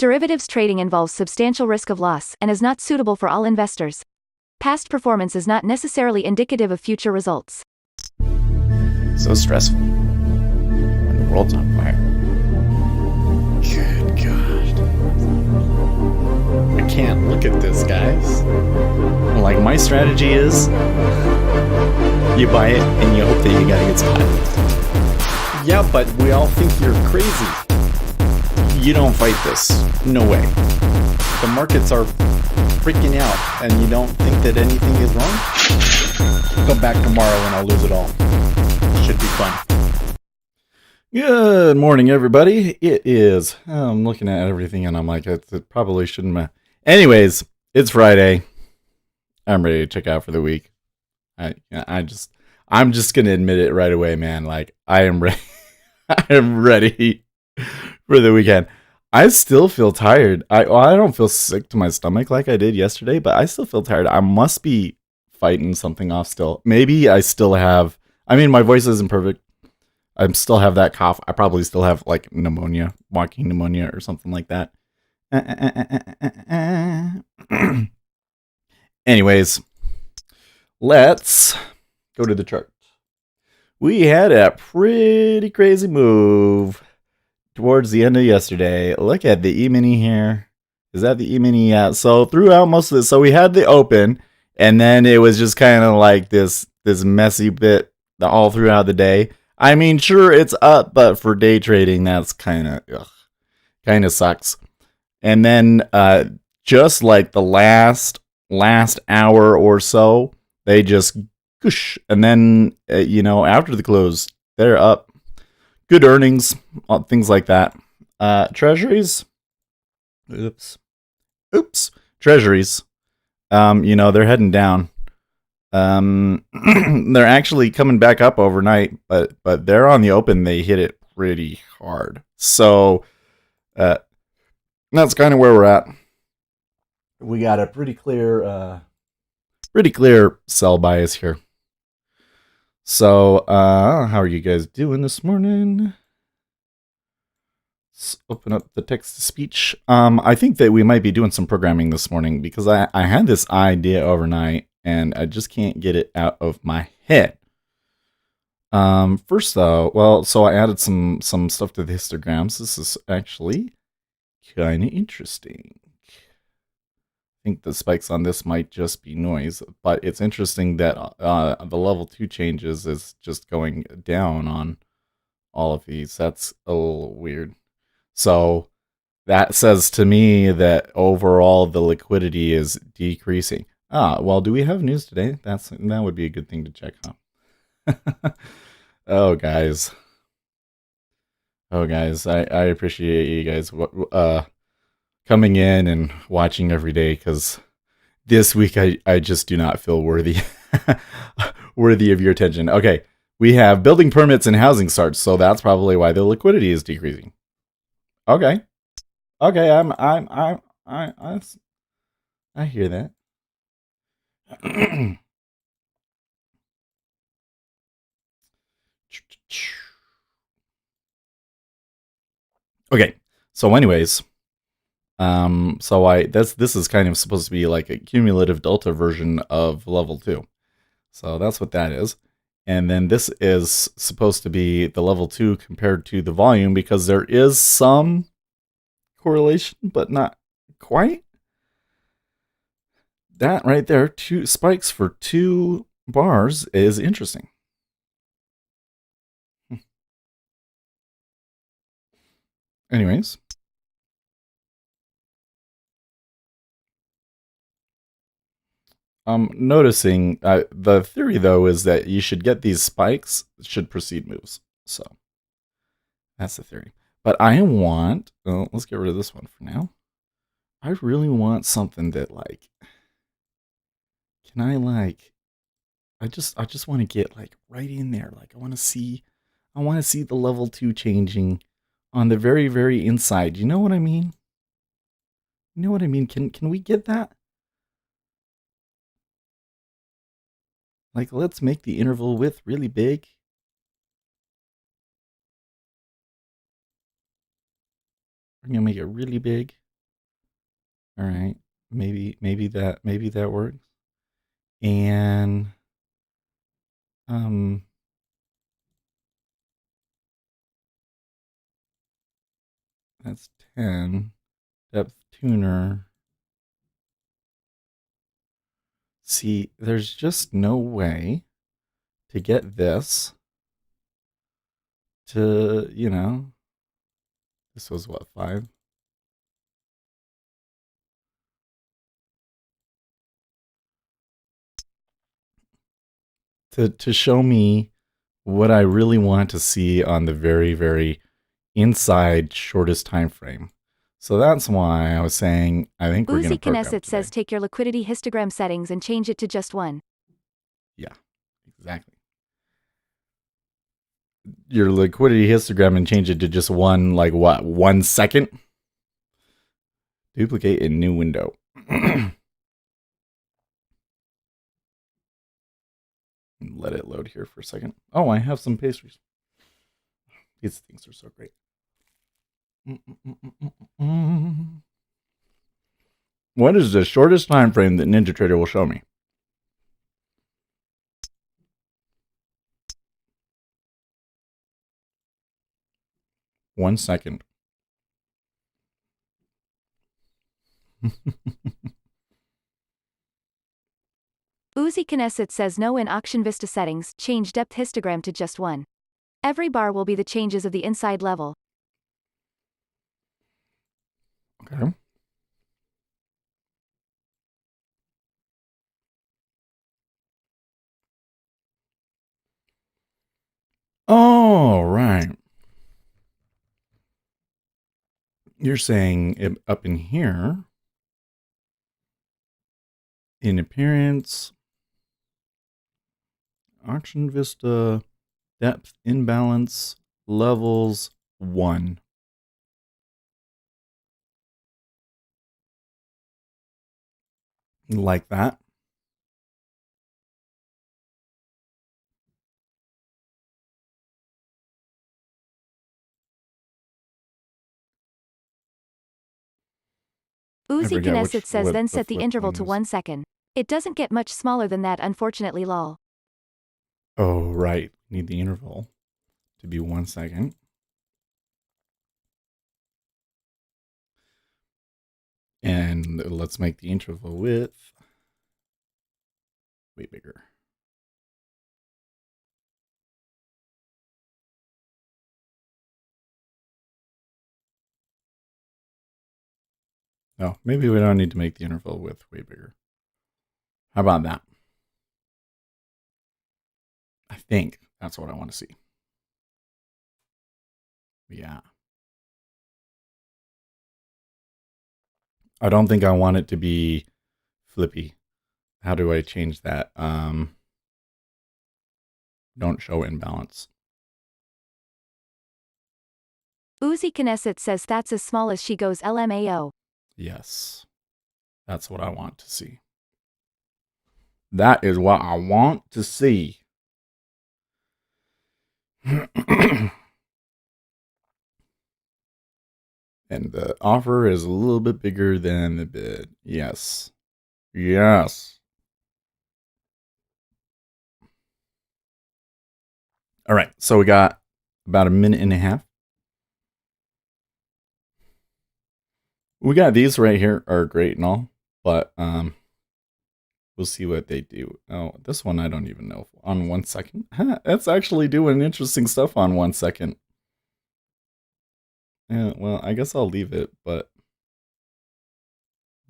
Derivatives trading involves substantial risk of loss and is not suitable for all investors. Past performance is not necessarily indicative of future results. So stressful when the world's on fire. Good God. I can't look at this, guys. Like, my strategy is you buy it and you hope that you got a good spot. Yeah, but we all think you're crazy. You don't fight this. No way. The markets are freaking out and you don't think that anything is wrong? Come back tomorrow and I'll lose it all. Should be fun. Good morning, everybody. It is. I'm looking at everything and I'm like, it probably shouldn't. Anyways, it's Friday. I'm ready to check out for the week. I'm just gonna admit it right away, man. Like, I am ready. I am ready for the weekend. I still feel tired. I don't feel sick to my stomach like I did yesterday, but I still feel tired. I must be fighting something off still. Maybe I still have. I mean, my voice isn't perfect. I still have that cough. I probably still have like pneumonia, walking pneumonia or something like that. Anyways, let's go to the chart. We had a pretty crazy move towards the end of yesterday. Look at the E-mini here. Is that the E-mini? Yeah. So throughout most of this, so we had the open, and then it was just kind of like this messy bit all throughout the day. I mean, sure, it's up, but for day trading, that's kind of sucks. And then just like the last hour or so, they just goosh. And then, after the close, they're up. Good earnings, things like that. Treasuries. Oops. Treasuries. They're heading down. They're actually coming back up overnight, but they're on the open. They hit it pretty hard. So that's kind of where we're at. We got a pretty clear sell bias here. So how are you guys doing this morning? Let's open up the text to speech. I think that we might be doing some programming this morning because I had this idea overnight and I just can't get it out of my head. First though, so I added some stuff to the histograms. This is actually kind of interesting. I think the spikes on this might just be noise, but it's interesting that the level 2 changes is just going down on all of these. That's a little weird. So that says to me that overall the liquidity is decreasing. Well, do we have news today? That would be a good thing to check, huh? Oh, guys, I appreciate you guys coming in and watching every day, because this week I just do not feel worthy of your attention. Okay, we have building permits and housing starts, so that's probably why the liquidity is decreasing. Okay, I hear that. Okay, so anyways, this is kind of supposed to be like a cumulative delta version of level 2. So that's what that is. And then this is supposed to be the level 2 compared to the volume, because there is some correlation, but not quite. That right there, 2 spikes for 2 bars is interesting. Anyways. Noticing the theory though is that you should get these spikes should precede moves. So that's the theory. But I want, let's get rid of this one for now. I really want something that like, I just want to get like right in there. Like I want to see the level 2 changing on the very, very inside. You know what I mean? Can we get that? Like, let's make the interval width really big. We're going to make it really big. All right. Maybe that works. And um that's 10. Depth tuner. See, there's just no way to get this to, this was what, 5? To show me what I really want to see on the very, very inside shortest time frame. So that's why I was saying I think we're going Uzi to program Knesset today. says take your liquidity histogram settings and change it to just one. Yeah, exactly. Your liquidity histogram and change it to just one, like what, 1 second? Duplicate in new window. Let it load here for a second. Oh, I have some pastries. These things are so great. What is the shortest time frame that NinjaTrader will show me? 1 second. Uzi Knesset says no in Auction Vista settings, change depth histogram to just one. Every bar will be the changes of the inside level. Okay. All right. You're saying up in here, in appearance, Auction Vista, depth, imbalance, levels, 1. Like that. I Uzi forget Knesset says what then the set the flip interval one to is. 1 second. It doesn't get much smaller than that, unfortunately, lol. Oh, right. Need the interval to be 1 second. And let's make the interval width way bigger. No, maybe we don't need to make the interval width way bigger. How about that? I think that's what I want to see. Yeah. I don't think I want it to be flippy. How do I change that? Don't show imbalance. Uzi Knesset says that's as small as she goes LMAO. Yes. That's what I want to see. That is what I want to see. And the offer is a little bit bigger than the bid. Yes. Yes. All right. So we got about a minute and a half. We got these right here are great and all, but we'll see what they do. Oh, this one I don't even know. On 1 second. That's actually doing interesting stuff on 1 second. Yeah, well, I guess I'll leave it, but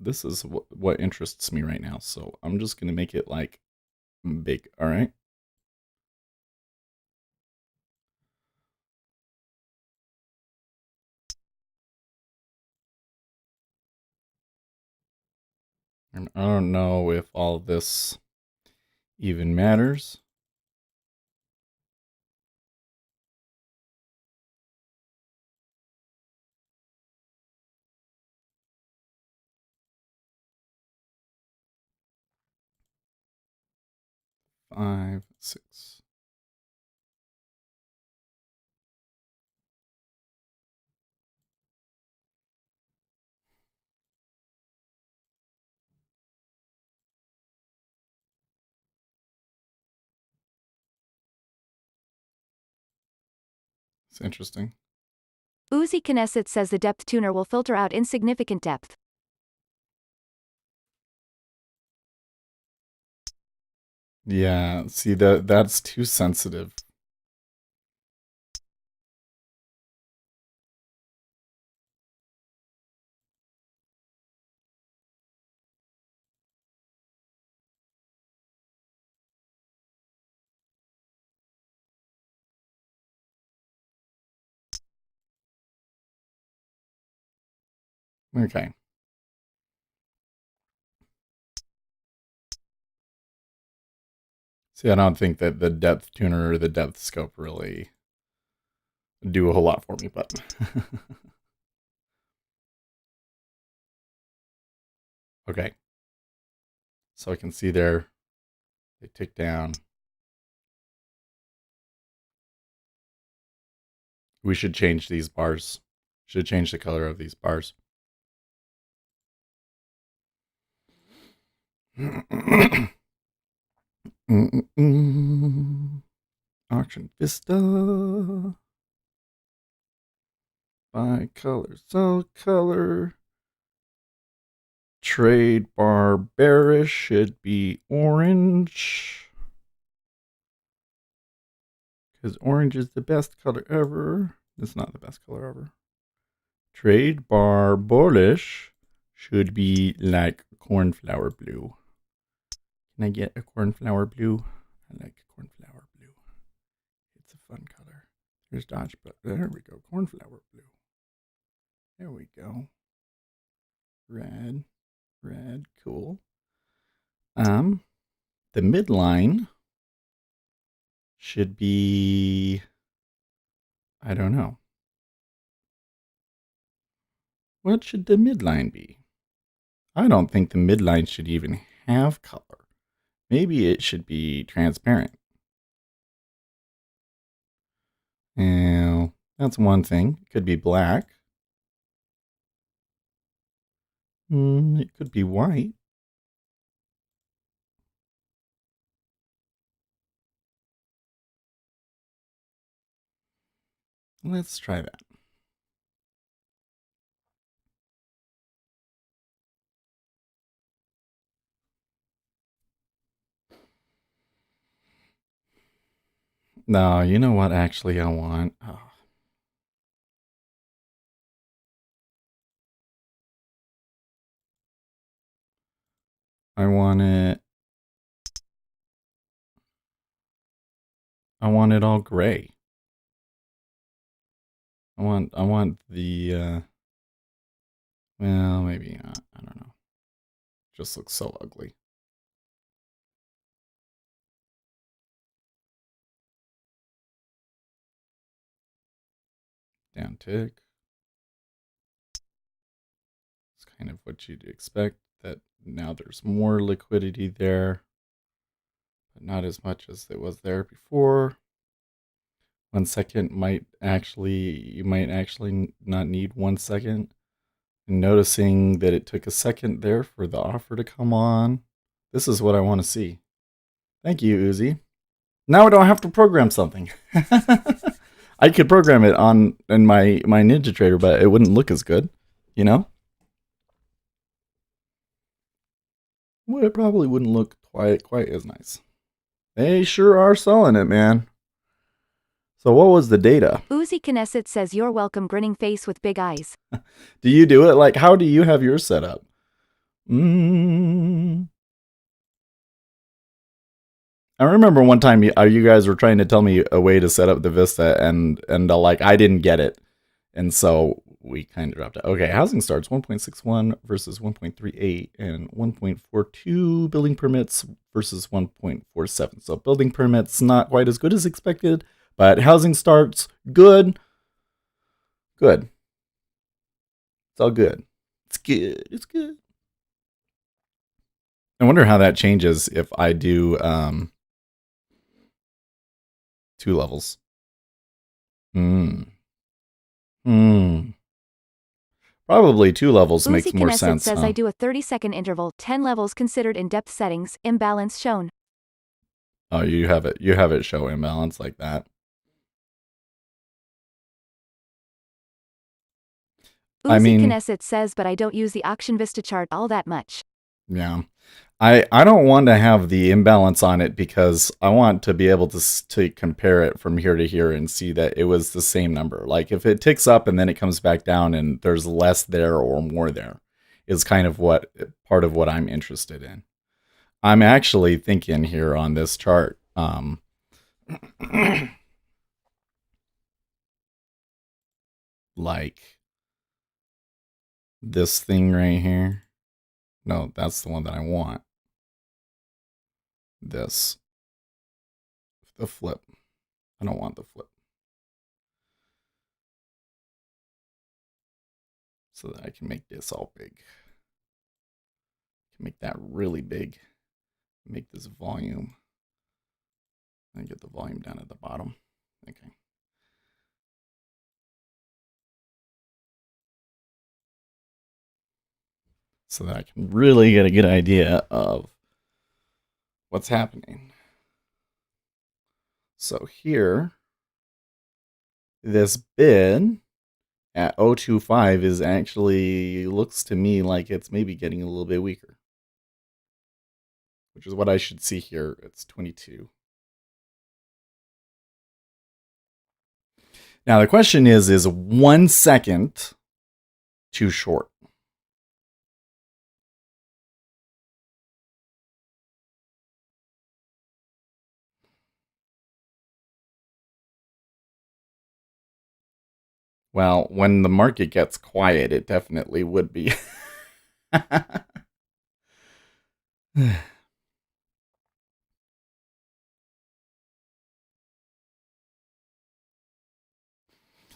this is what interests me right now. So I'm just going to make it like big. All right. And I don't know if all this even matters. Five, 6. It's interesting. Uzi Knesset says the depth tuner will filter out insignificant depth. Yeah, see that's too sensitive. Okay. See, I don't think that the depth tuner or the depth scope really do a whole lot for me, but okay. So I can see there they tick down. We should change these bars. Should change the color of these bars. Auction Vista. By color, sell color. Trade bar bearish should be orange. Because orange is the best color ever. It's not the best color ever. Trade bar bullish should be like cornflower blue. Can I get a cornflower blue? I like cornflower blue. It's a fun color. There's Dodge, but there we go. Cornflower blue. There we go. Red, cool. The midline should be, I don't know. What should the midline be? I don't think the midline should even have color. Maybe it should be transparent. Now, that's one thing. It could be black. It could be white. Let's try that. No, you know what actually I want? Oh. I want it all gray. I want the well, maybe not. I don't know. Just looks so ugly. Down tick. It's kind of what you'd expect, that now there's more liquidity there, but not as much as it was there before. 1 second you might actually not need 1 second. And noticing that it took a second there for the offer to come on. This is what I want to see. Thank you, Uzi. Now I don't have to program something. I could program it in my NinjaTrader, but it wouldn't look as good, you know? Well, it probably wouldn't look quite as nice. They sure are selling it, man. So what was the data? Uzi Knesset says you're welcome, grinning face with big eyes. Do you do it? Like, how do you have yours set up? I remember one time you guys were trying to tell me a way to set up the Vista, and like I didn't get it, and so we kind of dropped it. Okay, housing starts 1.61 versus 1.38 and 1.42. Building permits versus 1.47. So building permits not quite as good as expected, but housing starts good. Good. It's all good. It's good. It's good. I wonder how that changes if I do 2 levels. Probably 2 levels makes more sense. Says I do a 30-second interval, 10 levels considered in depth settings, imbalance shown. Oh, you have it show imbalance like that. I Uzi mean, Knesset says, but I don't use the auction Vista chart all that much. yeah. I don't want to have the imbalance on it because I want to be able to compare it from here to here and see that it was the same number. Like if it ticks up and then it comes back down and there's less there or more there is kind of what part of what I'm interested in. I'm actually thinking here on this chart, like this thing right here. No, that's the one that I want. This. The flip. I don't want the flip. So that I can make this all big. I can make that really big. Make this volume. And get the volume down at the bottom. Okay. So that I can really get a good idea of what's happening. So here, this bid at 025 is actually, looks to me like it's maybe getting a little bit weaker. Which is what I should see here. It's 22. Now the question is 1 second too short? Well, when the market gets quiet, it definitely would be.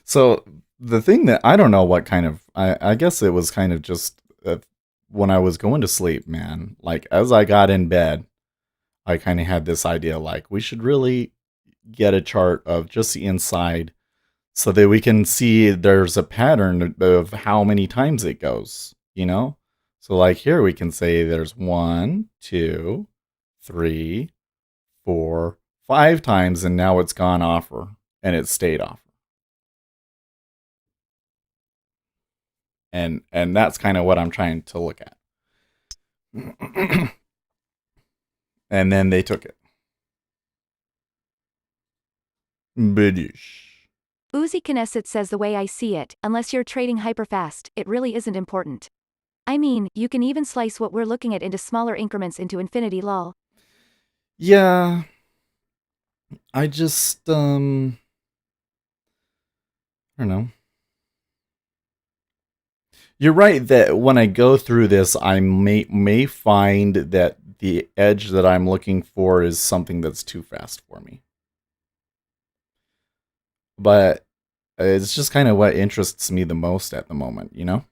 So the thing that I don't know what kind of, I guess it was kind of just when I was going to sleep, man, like as I got in bed, I kind of had this idea like we should really get a chart of just the inside so that we can see there's a pattern of how many times it goes, you know? So like here we can say there's 1, 2, 3, 4, 5 times, and now it's gone offer and it stayed offer. And that's kind of what I'm trying to look at. And then they took it. British. Uzi Knesset says, the way I see it, unless you're trading hyperfast, it really isn't important. I mean, you can even slice what we're looking at into smaller increments into infinity, lol. Yeah. I just I don't know. You're right that when I go through this, I may find that the edge that I'm looking for is something that's too fast for me. But it's just kind of what interests me the most at the moment, you know?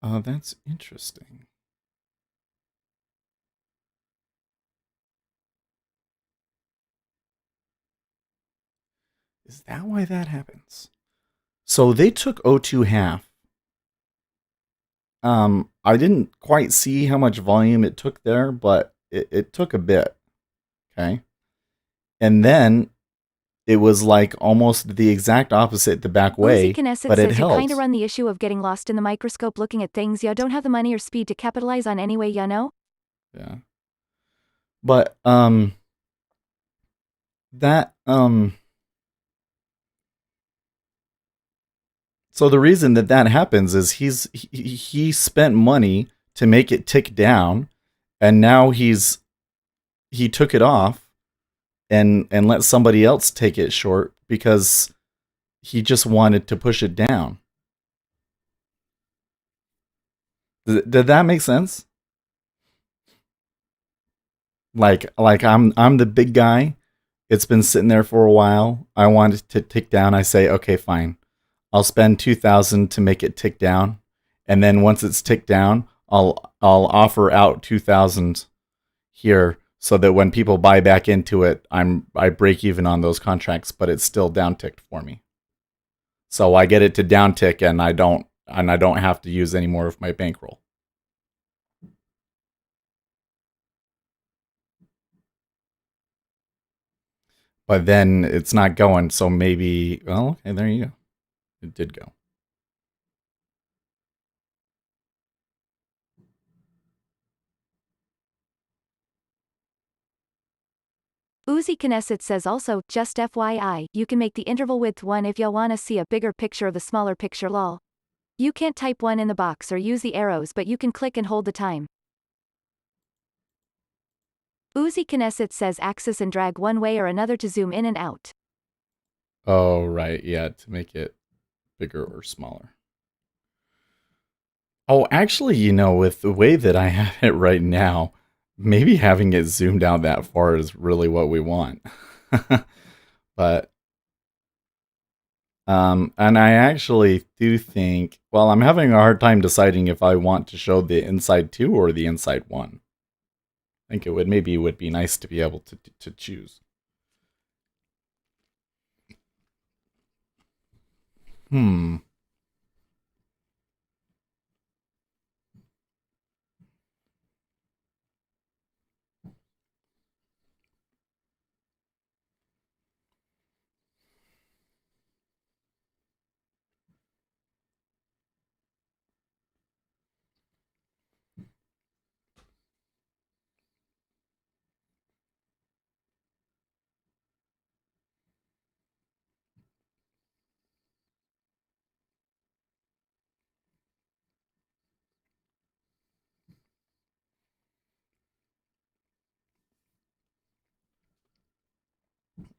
Oh, that's interesting. Is that why that happens? So they took O2 half. I didn't quite see how much volume it took there, but it took a bit. Okay. And then it was like almost the exact opposite the back way, Uzi Knesset but it says you held. kinda run the issue of getting lost in the microscope looking at things you don't have the money or speed to capitalize on anyway, you know? Yeah. But that so the reason that that happens is he spent money to make it tick down, and now he took it off and let somebody else take it short because he just wanted to push it down. Did that make sense? Like I'm the big guy. It's been sitting there for a while. I want it to tick down. I say, okay, fine. I'll spend 2,000 to make it tick down, and then once it's ticked down, I'll offer out 2,000 here so that when people buy back into it, I break even on those contracts, but it's still down ticked for me. So I get it to down tick, and I don't have to use any more of my bankroll. But then it's not going, so maybe, well, okay, there you go. It did go. Uzi Knesset says also, just FYI, you can make the interval width 1 if y'all wanna see a bigger picture of the smaller picture lol. You can't type 1 in the box or use the arrows, but you can click and hold the time. Uzi Knesset says axis and drag one way or another to zoom in and out. Oh, right. Yeah, to make it bigger or smaller. Oh, actually, with the way that I have it right now, maybe having it zoomed out that far is really what we want. But and I actually do think, well, I'm having a hard time deciding if I want to show the inside 2 or the inside 1. I think it would be nice to be able to choose. Hmm.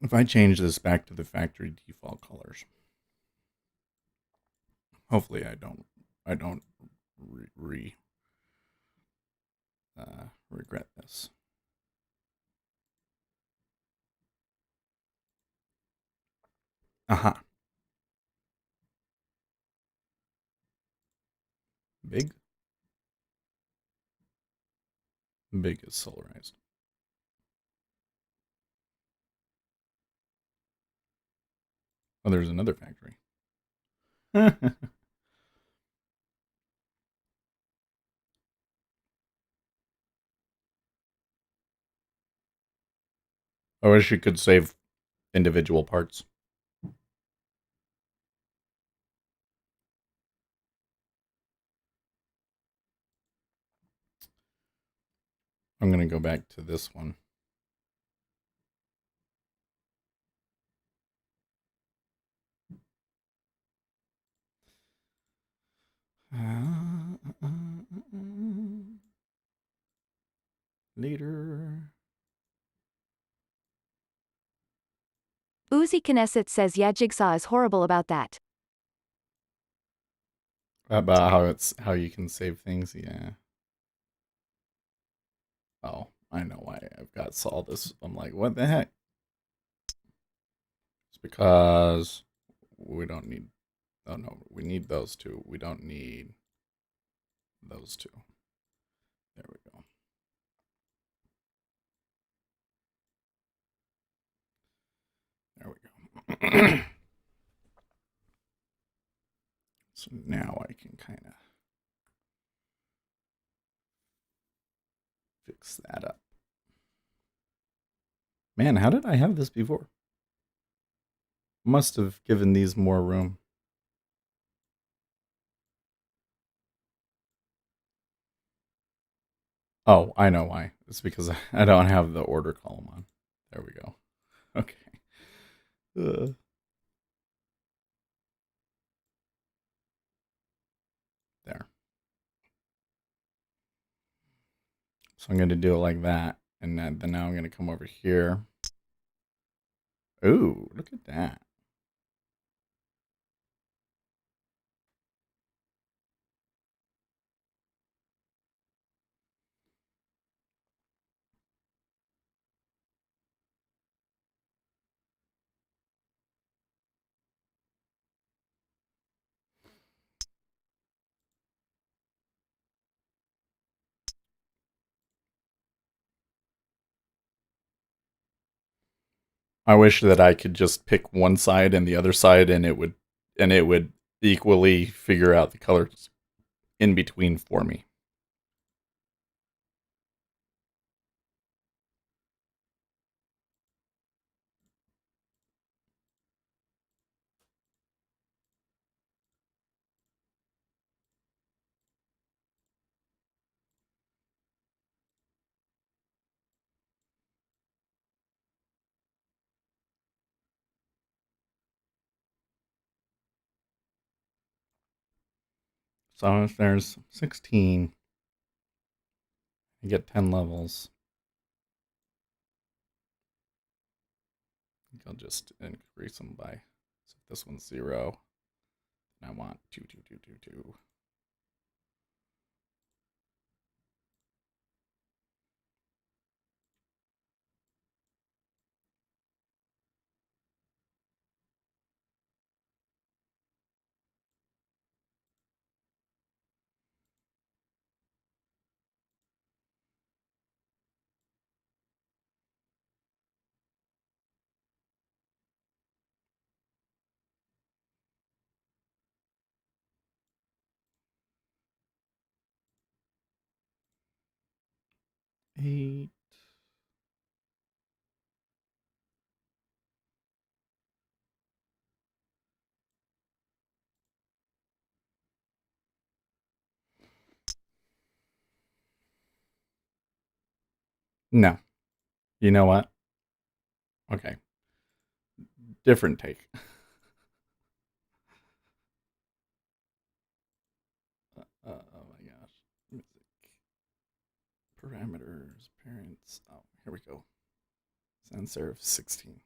If I change this back to the factory default colors, hopefully I don't regret this. Aha. Big. Big is solarized. Oh, there's another factory. I wish you could save individual parts. I'm going to go back to this one. Later. Uzi Knesset says yeah, Jigsaw is horrible about that. About how you can save things, yeah. Oh, I know why I've got all this. I'm like, what the heck? It's because we don't need. Oh no, we need those two. We don't need those two. There we go. There we go. So now I can kind of fix that up. Man, how did I have this before? Must have given these more room. Oh, I know why. It's because I don't have the order column on. There we go. Okay. There. So I'm going to do it like that. And then now I'm going to come over here. Ooh, look at that. I wish that I could just pick one side and the other side and it would equally figure out the colors in between for me. So if there's 16, you get 10 levels. I'll just increase them by. So if this one's 0, I want 2, 2, 2, 2, 2. Eight. No. You know what? Okay. Different take. Oh my gosh. Music. Parameters. Parents. Oh, here we go. Sans serif 16.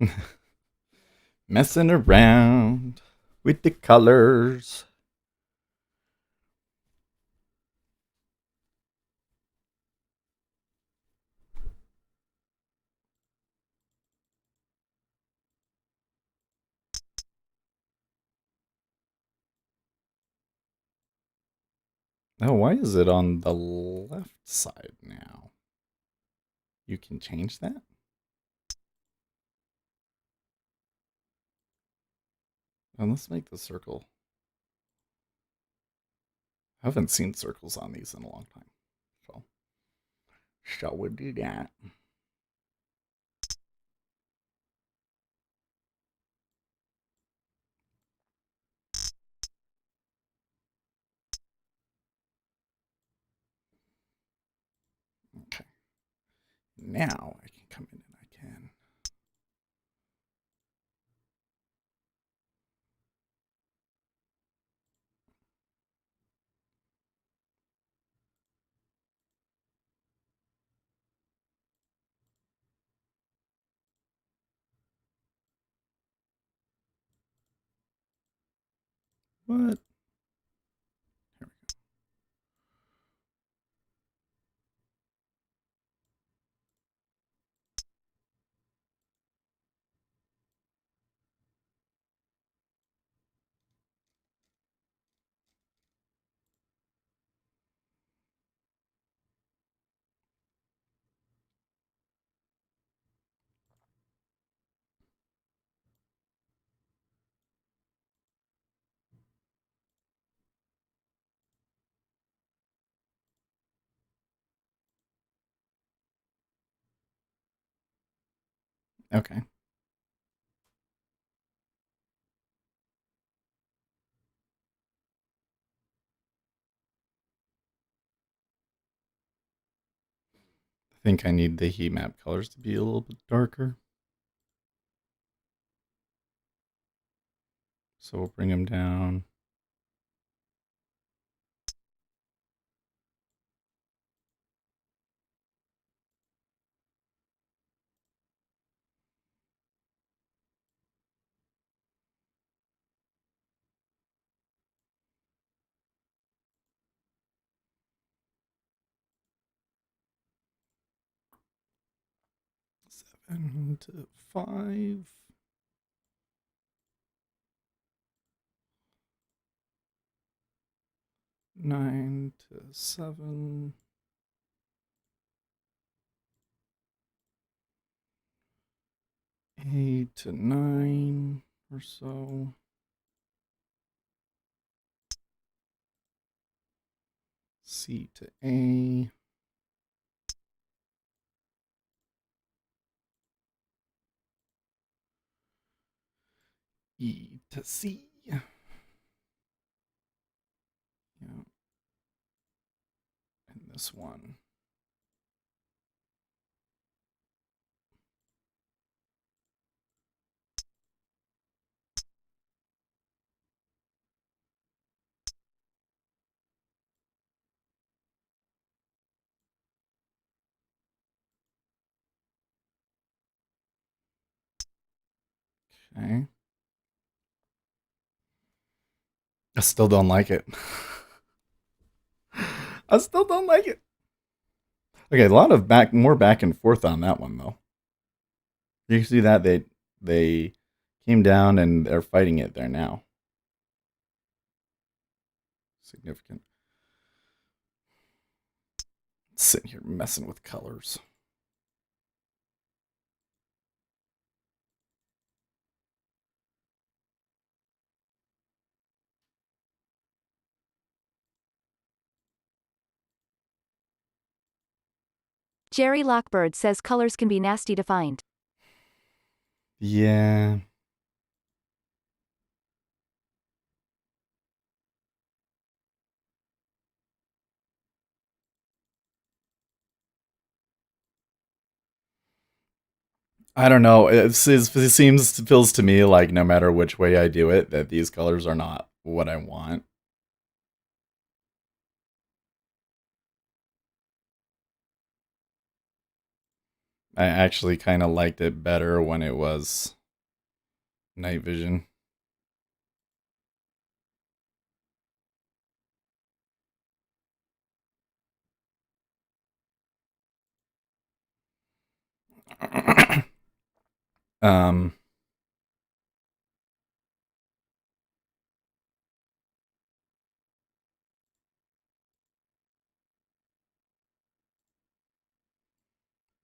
Okay. Messing around with the colors. Oh, why is it on the left side now? You can change that? And let's make the circle. I haven't seen circles on these in a long time. So, shall we do that? Okay. Now I can come in and I can. What? Here we go. Okay. I think I need the heat map colors to be a little bit darker. So we'll bring them down. Seven to 5. 9 to 7. 8 to 9 or so. C to A. E to C. Yeah. And this one. Okay. I still don't like it. I still don't like it. Okay, a lot of more back and forth on that one though. You see that they came down and they're fighting it there now. Significant. Sitting here messing with colors. Jerry Lockbird says colors can be nasty to find. Yeah. I don't know. It feels to me like no matter which way I do it, that these colors are not what I want. I actually kind of liked it better when it was night vision. um,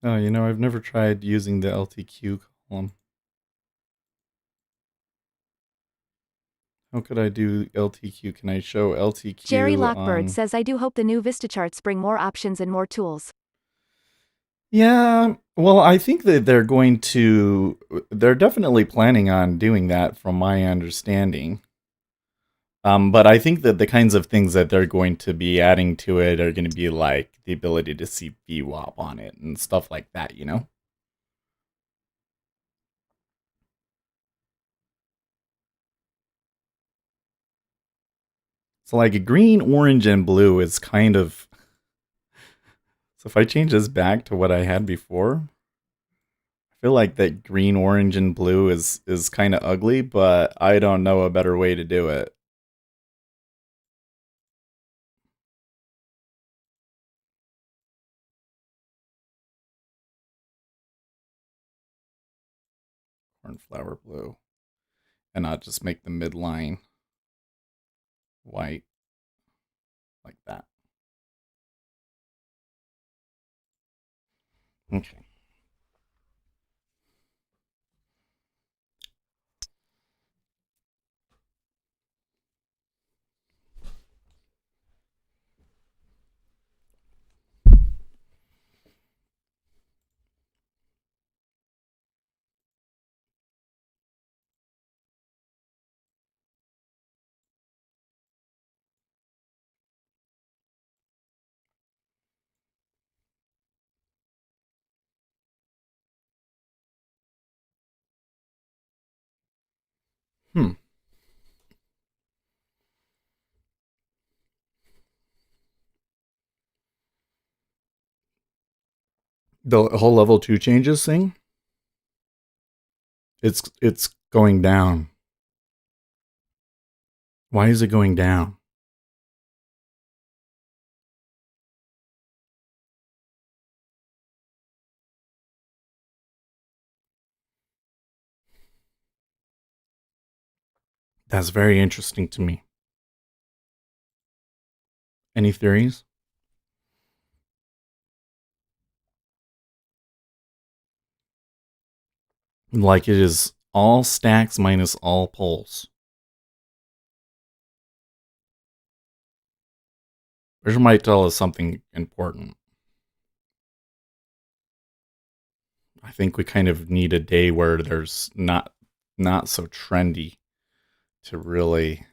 oh, I've never tried using the LTQ column. How could I do LTQ? Can I show LTQ Jerry Lockbird on... says I do hope the new Vista charts bring more options and more tools. Yeah, well, I think that they're definitely planning on doing that from my understanding. But I think that the kinds of things that they're going to be adding to it are going to be like the ability to see VWAP on it and stuff like that. So like green, orange, and blue is kind of... So if I change this back to what I had before, I feel like that green, orange, and blue is kind of ugly, but I don't know a better way to do it. Cornflower blue. And not just make the midline white like that. Okay. Hmm. The whole level 2 changes thing? It's going down. Why is it going down? That's very interesting to me. Any theories? Like it is all stacks minus all poles. Which might tell us something important. I think we kind of need a day where there's not so trendy to really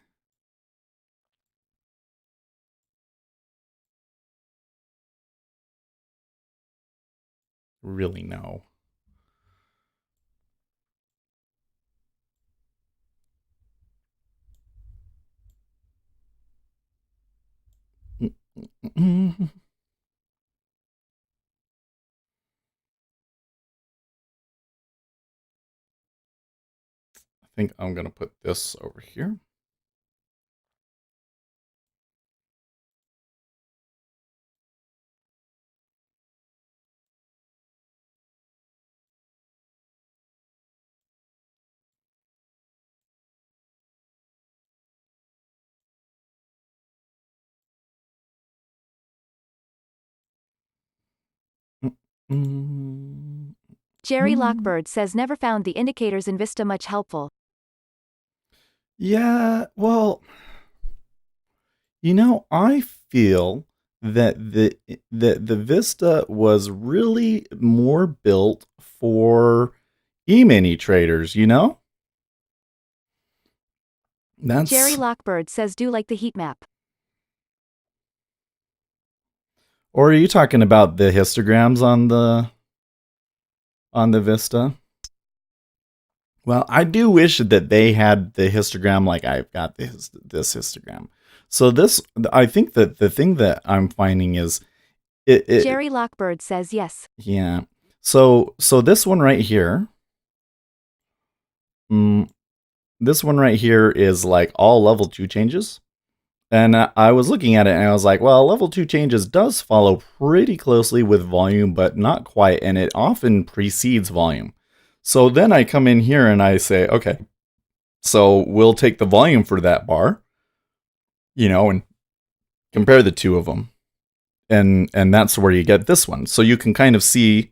know. I think I'm gonna put this over here. Jerry Lockbird says never found the indicators in Vista much helpful. Yeah, well, I feel that the Vista was really more built for e-mini traders, Jerry That's Lockbird says do like the heat map. Or are you talking about the histograms on the Vista? Well, I do wish that they had the histogram like I've got this histogram. So I think that the thing that I'm finding is it Jerry Lockbird says yes. yeah. So this one right here, mm, this one right here is like all level 2 changes. And I was looking at it and I was like, well, level 2 changes does follow pretty closely with volume, but not quite. And it often precedes volume. So then I come in here and I say, okay, so we'll take the volume for that bar, and compare the two of them. And that's where you get this one. So you can kind of see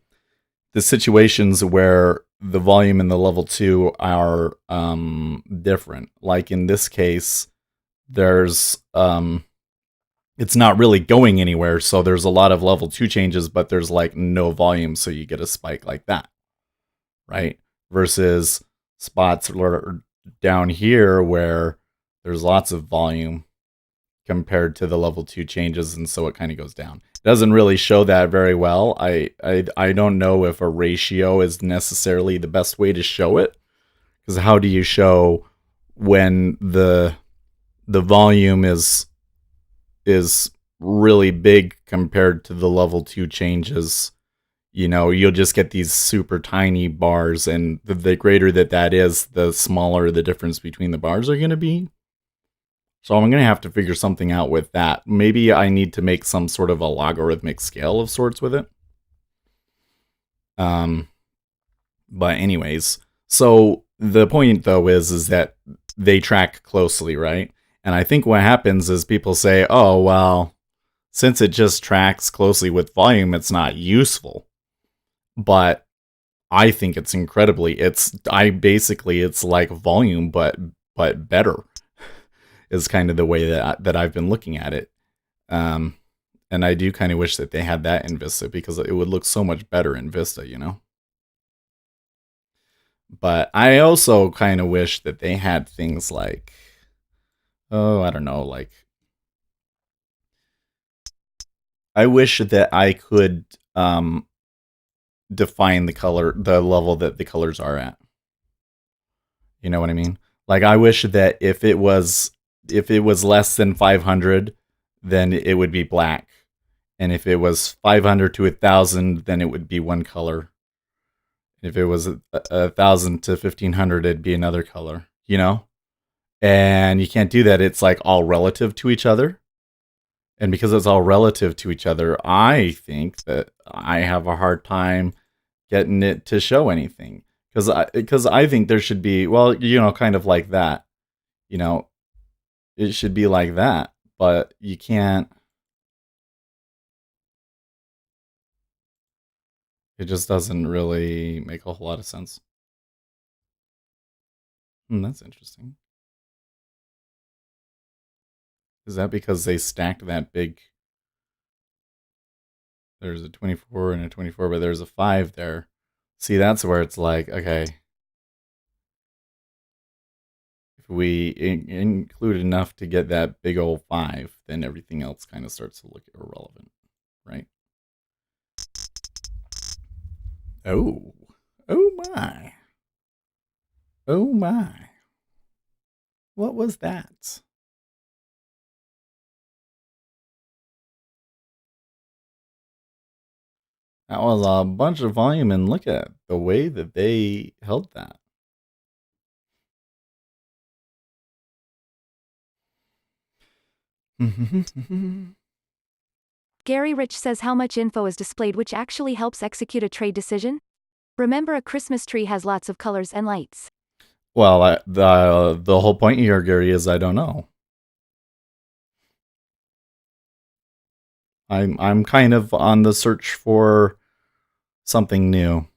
the situations where the volume and the level 2 are different. Like in this case, there's it's not really going anywhere, so there's a lot of level 2 changes, but there's like no volume, so you get a spike like that, right? Versus spots down here where there's lots of volume compared to the level 2 changes, and so it kind of goes down. It doesn't really show that very well. I don't know if a ratio is necessarily the best way to show it, because how do you show when the volume is really big compared to the level 2 changes? You'll just get these super tiny bars, and the greater that is, the smaller the difference between the bars are going to be. So I'm going to have to figure something out with that. Maybe I need to make some sort of a logarithmic scale of sorts with it. Um, but anyways, so the point though is that they track closely, right? And I think what happens is people say, "Oh, well, since it just tracks closely with volume, it's not useful." But I think it's incredibly. It's like volume, but better is kind of the way that I've been looking at it. Um, and I do kind of wish that they had that in Vista, because it would look so much better in Vista. But I also kind of wish that they had things like, oh, I don't know, like I wish that I could define the level that the colors are at. You know what I mean? Like I wish that if it was less than 500, then it would be black. And if it was 500 to 1,000, then it would be one color. If it was 1,000 to 1,500, it'd be another color. And you can't do that. It's like all relative to each other. And because it's all relative to each other, I think that I have a hard time getting it to show anything. Because I think there should be, well, kind of like that. You know, it should be like that. But you can't. It just doesn't really make a whole lot of sense. That's interesting. Is that because they stacked that big? There's a 24 and a 24, but there's a 5 there. See, that's where it's like, okay, if we include enough to get that big old 5, then everything else kind of starts to look irrelevant, right? Oh, oh my. Oh my. What was that? That was a bunch of volume, and look at the way that they held that. Gary Rich says how much info is displayed, which actually helps execute a trade decision? Remember, a Christmas tree has lots of colors and lights. Well, the whole point here, Gary, is I don't know. I'm kind of on the search for something new.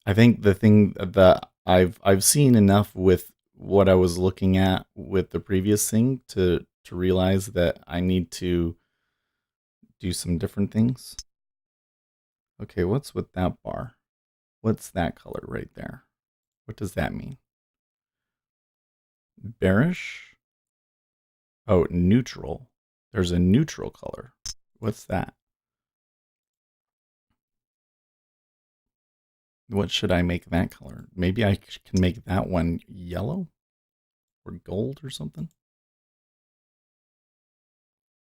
I think the thing that I've seen enough with what I was looking at with the previous thing to realize that I need to do some different things. Okay, what's with that bar? What's that color right there? What does that mean? Bearish? Oh, neutral. There's a neutral color. What's that? What should I make that color? Maybe I can make that one yellow or gold or something.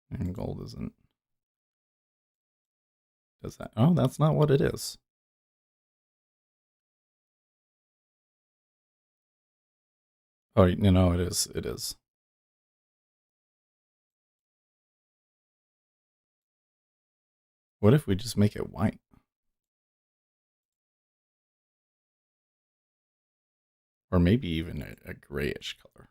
And gold isn't. Does that? Oh, that's not what it is. Oh, no, it is. It is. What if we just make it white? Or maybe even a grayish color.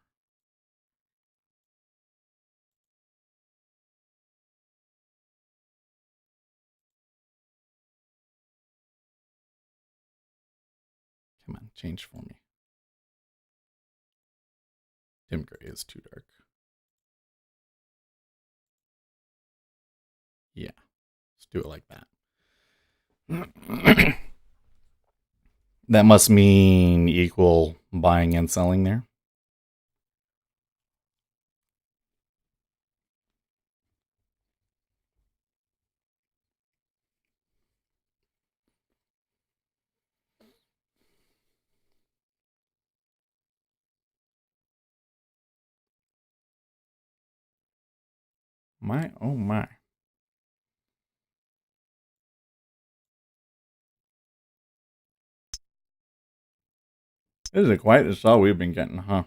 Come on, change for me. Dim gray is too dark. Yeah, let's do it like that. That must mean equal buying and selling there. My, oh my. This is quite the sell we've been getting, huh?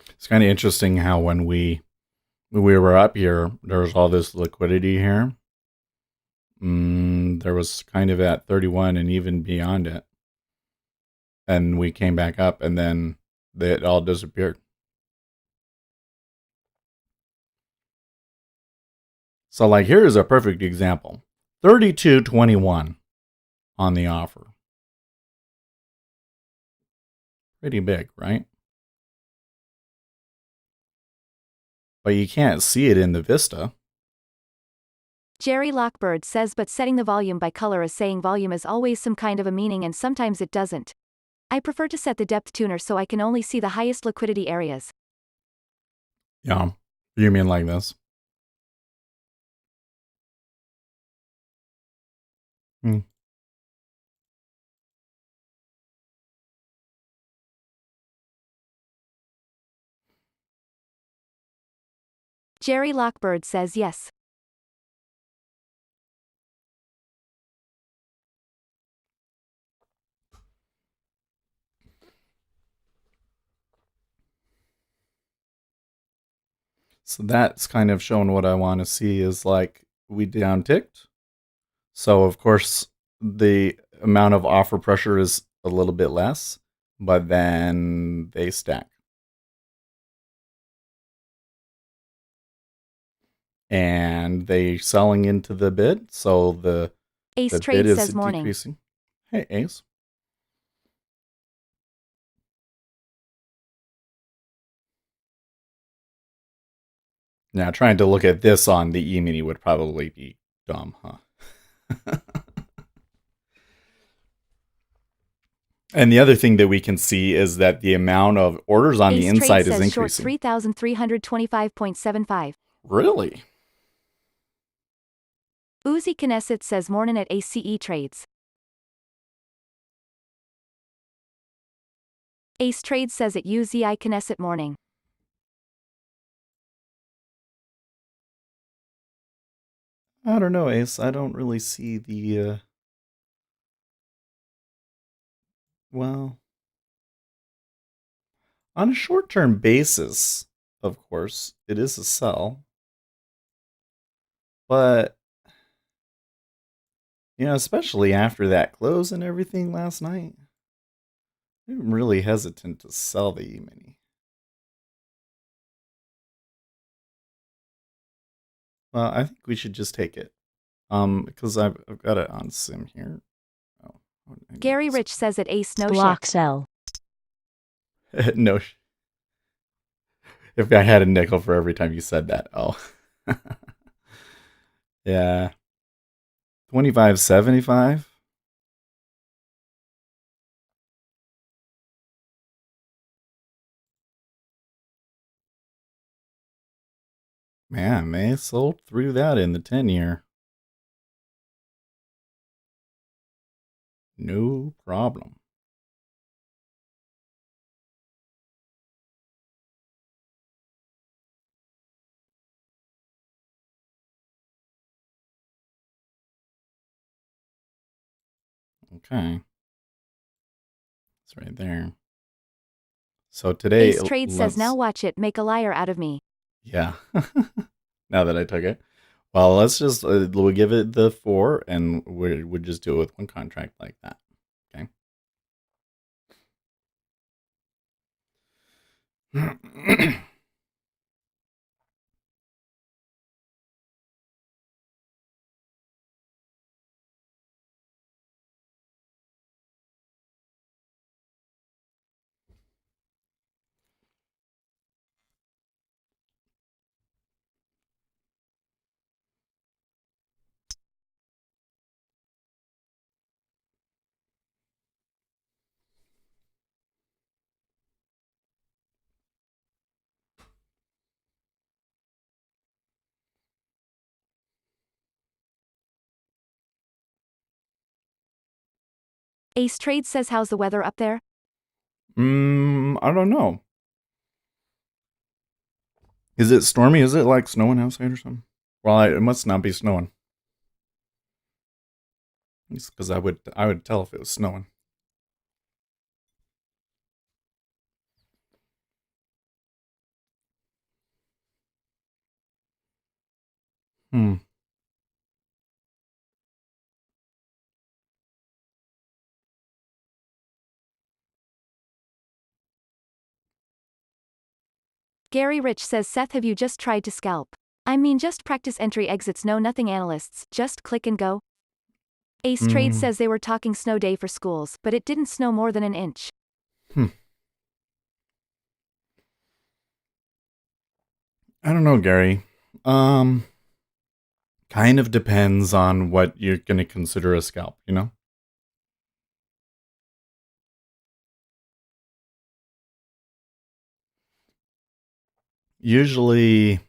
It's kind of interesting how when we were up here, there was all this liquidity here. There was kind of at 31 and even beyond it. And we came back up and then it all disappeared. So like here's a perfect example. 32.21 on the offer. Pretty big, right? But you can't see it in the Vista. Jerry Lockbird says, but setting the volume by color is saying volume is always some kind of a meaning and sometimes it doesn't. I prefer to set the depth tuner so I can only see the highest liquidity areas. Yeah. You mean like this? Hmm. Jerry Lockbird says yes. So that's kind of showing what I want to see is like we down ticked. So of course the amount of offer pressure is a little bit less, but then they stack. And they selling into the bid, so Ace the bid Trade is says morning. decreasing. Hey, Ace. Now, trying to look at this on the E-mini would probably be dumb, huh? And the other thing that we can see is that the amount of orders on the Ace Trade inside is says short increasing. 3,325.75. Really? Uzi Knesset says morning at ACE Trades. Ace Trade says at UZI Knesset morning. I don't know, Ace. I don't really see the, well, on a short-term basis, of course, it is a sell. But, you know, especially after that close and everything last night, I'm really hesitant to sell the E-mini. Well, I think we should just take it. Because I've got it on sim here. Oh, Gary Rich says at Ace no block shit. sell. No. If I had a nickel for every time you said that. Oh. Yeah. 25.75. Man, they sold through that in the 10-year. No problem. Okay. It's right there. So today, Ace Trade says now watch it make a liar out of me. Yeah. Now that I took it. Well, let's just, we'll give it the 4, and we'll just do it with one contract like that. Okay. Ace Trade says how's the weather up there? I don't know. Is it stormy? Is it like snowing outside or something? Well, it must not be snowing. Because I would tell if it was snowing. Hmm. Gary Rich says Seth have you just tried to scalp? I mean just practice entry exits no nothing analysts, just click and go. Ace Trade says they were talking snow day for schools, but it didn't snow more than an inch. I don't know, Gary. Kind of depends on what you're going to consider a scalp, you know? Usually,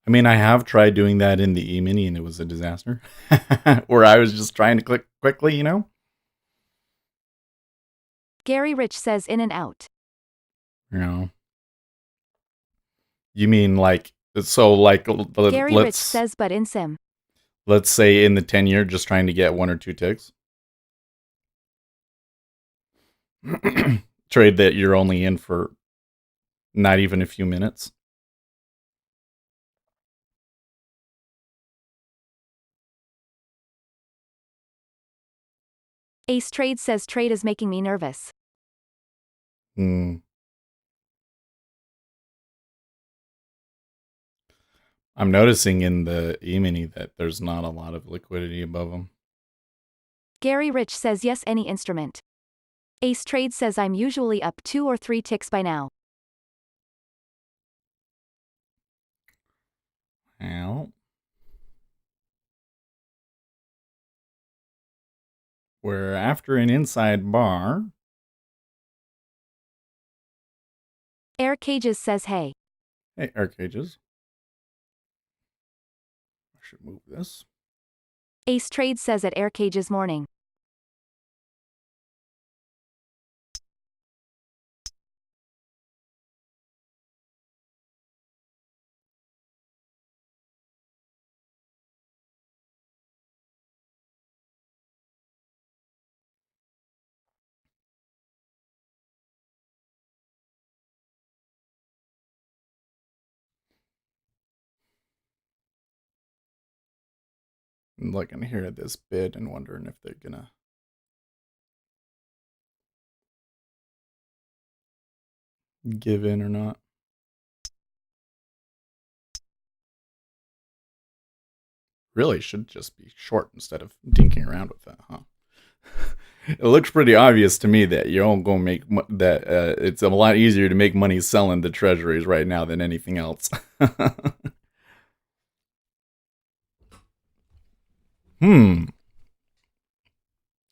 I mean, I have tried doing that in the E-mini and it was a disaster. Where I was just trying to click quickly, you know? Gary Rich says in and out. You know? You mean like, so like, Gary Rich says but in sim. Let's say in the 10-year, just trying to get 1 or 2 ticks. Trade that you're only in for not even a few minutes. Ace Trade says trade is making me nervous. Hmm. I'm noticing in the E-mini that there's not a lot of liquidity above them. Gary Rich says yes any instrument. Ace Trade says I'm usually up 2 or 3 ticks by now. Well, we're after an inside bar. Air Cages says hey. Hey, air cages. I should move this. Ace Trade says at Air Cages morning. I'm looking here at this bid and wondering if they're gonna give in or not. Really should just be short instead of dinking around with that, huh? It looks pretty obvious to me that you're all going to make that. It's a lot easier to make money selling the treasuries right now than anything else.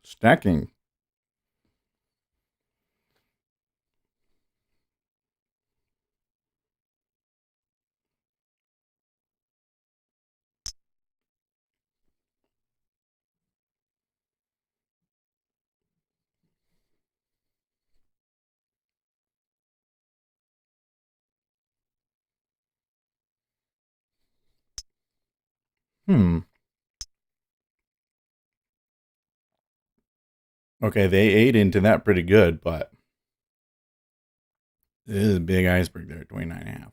Stacking. Okay, they ate into that pretty good, but this is a big iceberg there, 29.5.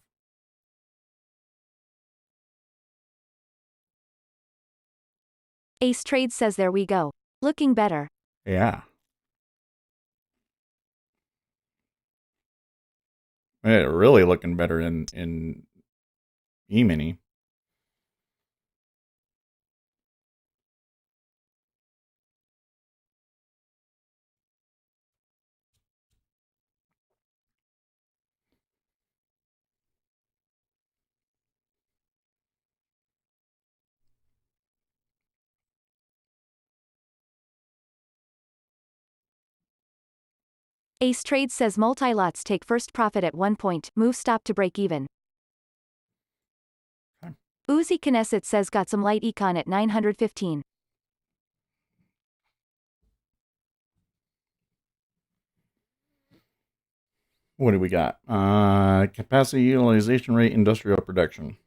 Ace Trade says there we go. Looking better. Yeah. Really looking better in E-mini. Ace Trade says multi-lots take first profit at 1 point, move stop to break even. Okay. Uzi Knesset says got some light econ at 915. What do we got? Capacity utilization rate, industrial production.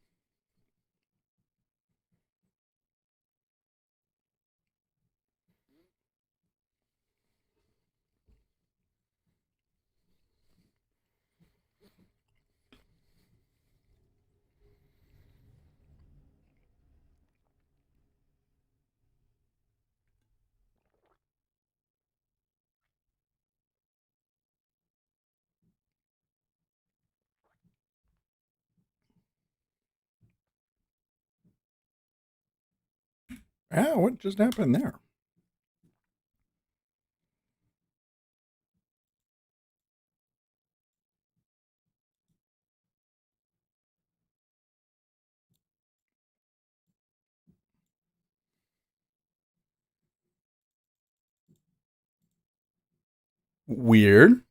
Yeah, what just happened there? Weird.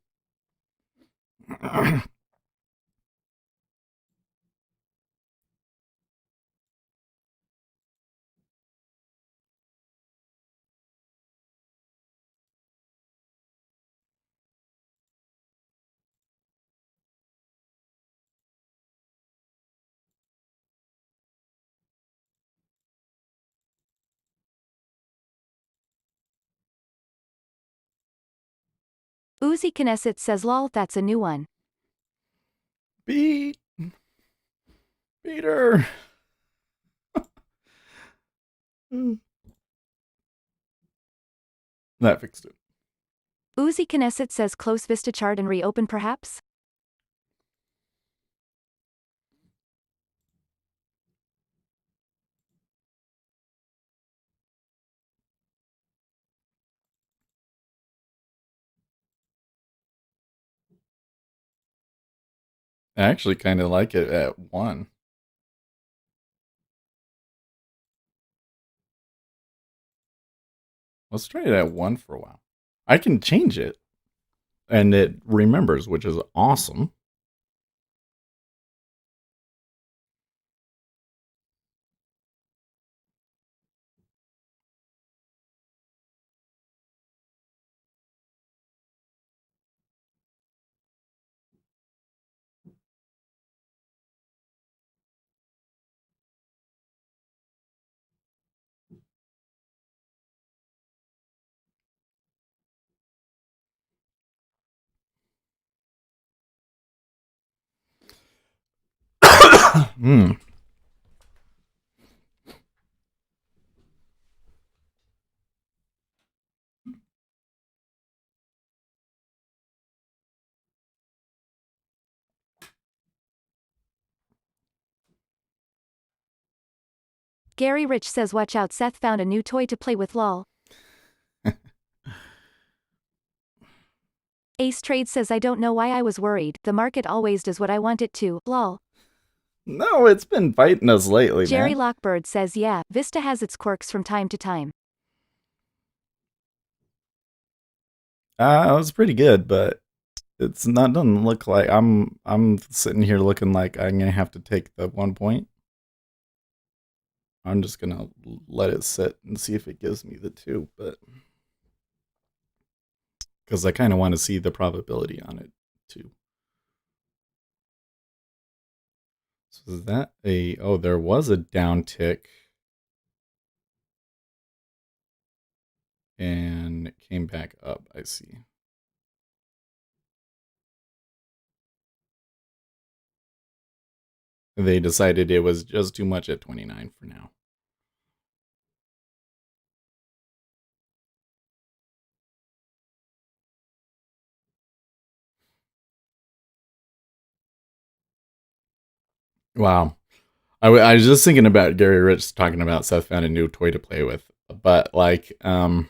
Uzi Knesset says lol that's a new one. Beat. Peter. That fixed it. Uzi Knesset says close Vista chart and reopen perhaps? I actually kind of like it at 1. Let's try it at 1 for a while. I can change it, and it remembers, which is awesome. Hmm. Gary Rich says watch out, Seth found a new toy to play with lol. Ace Trade says I don't know why I was worried, the market always does what I want it to, lol. No, it's been biting us lately, Jerry man. Lockbird says yeah, Vista has its quirks from time to time. It was pretty good, but it's not, doesn't look like I'm sitting here looking like I'm gonna have to take the 1 point. I'm just gonna let it sit and see if it gives me the 2, but because I kind of want to see the probability on it too. So is that a, oh, there was a down tick and it came back up, I see. They decided it was just too much at 29 for now. Wow. I was just thinking about Gary Rich talking about Seth found a new toy to play with, but like, I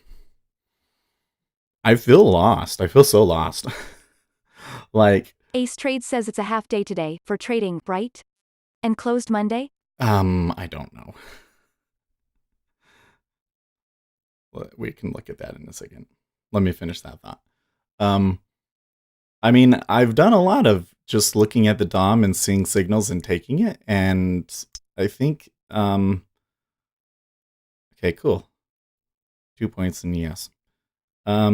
feel lost. I feel so lost. Like, Ace Trade says it's a half day today, for trading, right? And closed Monday? I don't know. We can look at that in a second. Let me finish that thought. I mean, I've done a lot of just looking at the DOM and seeing signals and taking it, and I think, okay, cool. 2 points and yes. A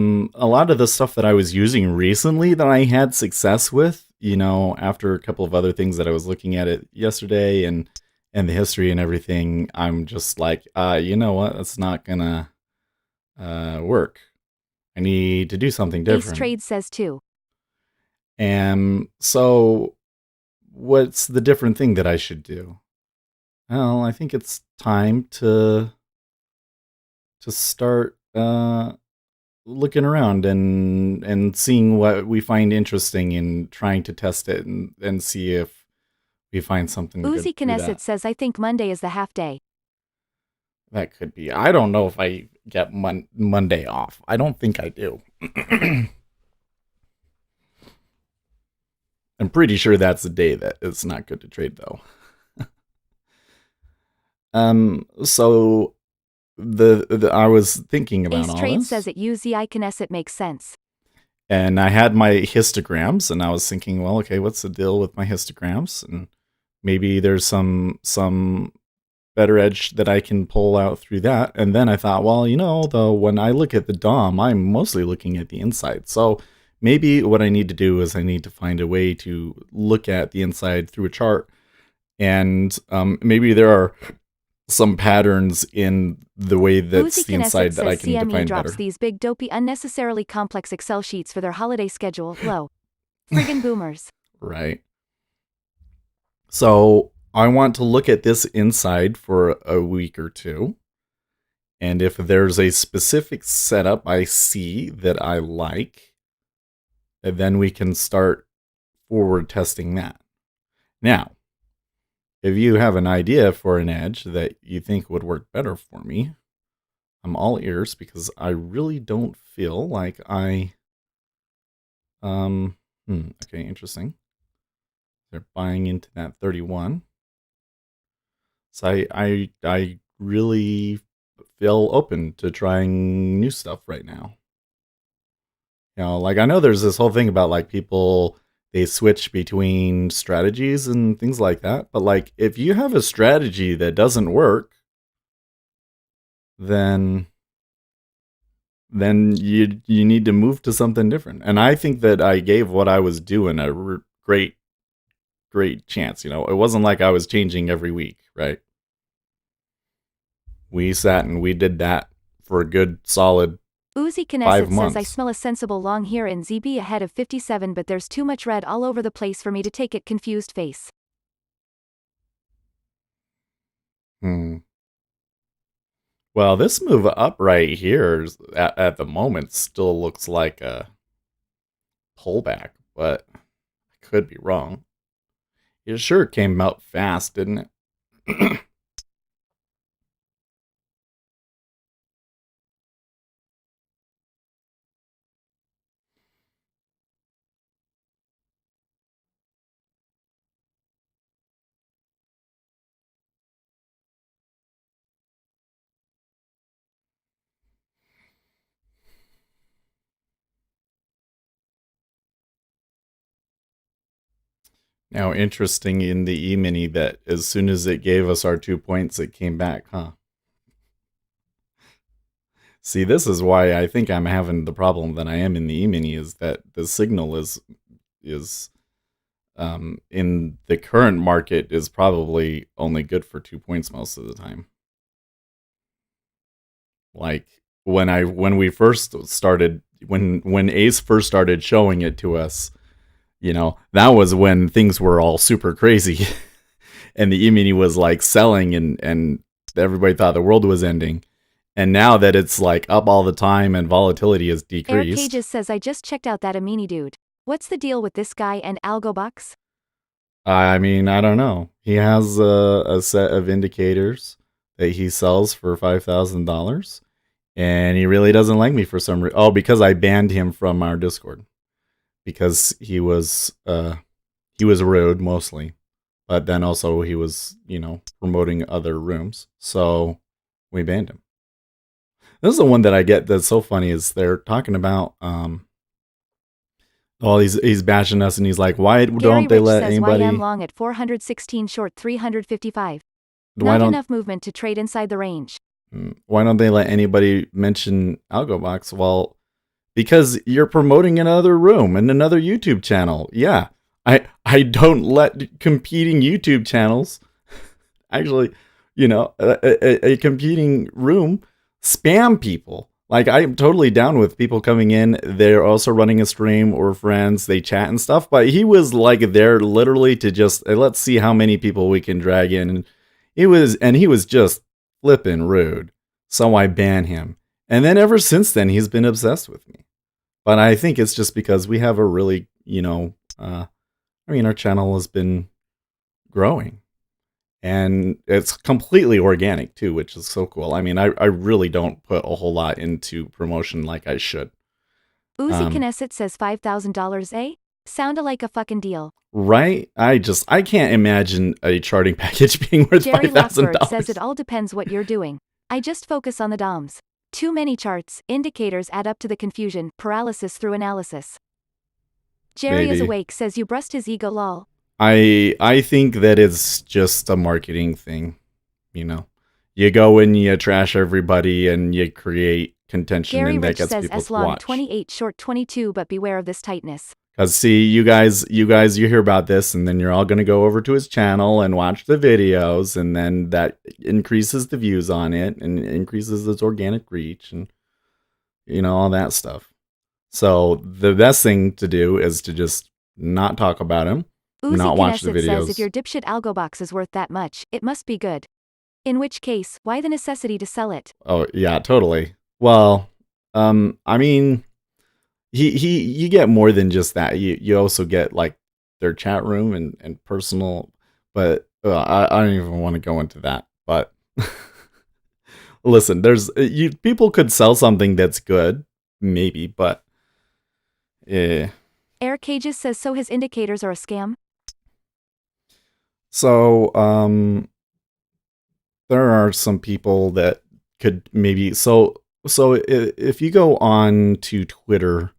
lot of the stuff that I was using recently that I had success with, you know, after a couple of other things that I was looking at it yesterday and the history and everything, I'm just like, you know what, it's not gonna work. I need to do something Ace different. Trade says too. And so what's the different thing that I should do? Well, I think it's time to start looking around and seeing what we find interesting and trying to test it and see if we find something good Uzi through Knesset that. says I think Monday is the half day. That could be. I don't know if I get Monday off. I don't think I do. I'm pretty sure that's the day that it's not good to trade though. So the I was thinking about Ace all Trade this. says it Uzi Knesset makes sense. And I had my histograms, and I was thinking, well, okay, what's the deal with my histograms? And maybe there's some better edge that I can pull out through that. And then I thought, well, you know, though, when I look at the DOM, I'm mostly looking at the inside. So maybe what I need to do is I need to find a way to look at the inside through a chart. And maybe there are some patterns in the way that's Uzi the inside Knesset that I says can CME define drops better. these big dopey unnecessarily complex Excel sheets for their holiday schedule. Low. Friggin' boomers. Right. So I want to look at this inside for a week or two And if there's a specific setup I see that I like, then we can start forward testing that. Now, if you have an idea for an edge that you think would work better for me, I'm all ears because I really don't feel like okay, interesting. They're buying into that 31. So I really feel open to trying new stuff right now. Like I know there's this whole thing about like people they switch between strategies and things like that, but like if you have a strategy that doesn't work, then you need to move to something different. And I think that I gave what I was doing a great chance. It wasn't like I was changing every week, right? We sat and we did that for a good solid Uzi 5 Knesset says I months. smell a sensible long here in ZB ahead of 57, but there's too much red all over the place for me to take it. Confused face. Well, this move up right here at the moment still looks like a pullback, but I could be wrong. It sure came out fast, didn't it? Now, interesting in the E-mini that as soon as it gave us our 2 points, it came back, huh? See, this is why I think I'm having the problem that I am in the E-mini is that the signal is in the current market is probably only good for 2 points most of the time. Like when we first started when Ace first started showing it to us, that was when things were all super crazy and the E-mini was like selling and everybody thought the world was ending. And now that it's like up all the time and volatility has Eric decreased. Cages says I just checked out that Amini dude. What's the deal with this guy and AlgoBox? I mean, I don't know. He has a set of indicators that he sells for $5,000, and he really doesn't like me for some reason. Oh, because I banned him from our Discord because he was rude mostly, but then also he was promoting other rooms, so we banned him. This is the one that I get that's so funny is they're talking about he's bashing us and he's like, why don't they let anybody? YM long at 416 short 355. Why Not don't enough movement to trade inside the range. why don't they let anybody mention AlgoBox? Well, because you're promoting another room and another YouTube channel. Yeah, I don't let competing YouTube channels actually, a competing room spam people. Like I'm totally down with people coming in. They're also running a stream or friends. They chat and stuff. But he was like there literally to just let's see how many people we can drag in. And he was just flipping rude. So I ban him. And then ever since then, he's been obsessed with me. But I think it's just because we have a really, our channel has been growing. And it's completely organic too, which is so cool. I mean, I really don't put a whole lot into promotion like I should. Uzi Knesset says $5,000, eh? Sounded like a fucking deal. Right? I can't imagine a charting package being worth Jerry $5,000. Lockberg says it all depends what you're doing. I just focus on the DOMs. Too many charts, indicators add up to the confusion, paralysis through analysis. Jerry is awake says you brushed his ego lol. I think that it's just a marketing thing, You go and you trash everybody and you create contention Gary and that Rich gets says people S to long watch. 28 short 22 but beware of this tightness. Cause see, you guys, you hear about this, and then you're all gonna go over to his channel and watch the videos, and then that increases the views on it and increases its organic reach, and all that stuff. So the best thing to do is to just not talk about him, Uzi not watch the Knesset videos. says if your dipshit AlgoBox is worth that much, it must be good. In which case, why the necessity to sell it? Oh, yeah, totally. Well, I mean, you get more than just that. You also get like their chat room and personal, but I don't even want to go into that. But listen, people could sell something that's good, maybe, but Air Cages says so his indicators are a scam. So there are some people that could maybe if you go on to Twitter,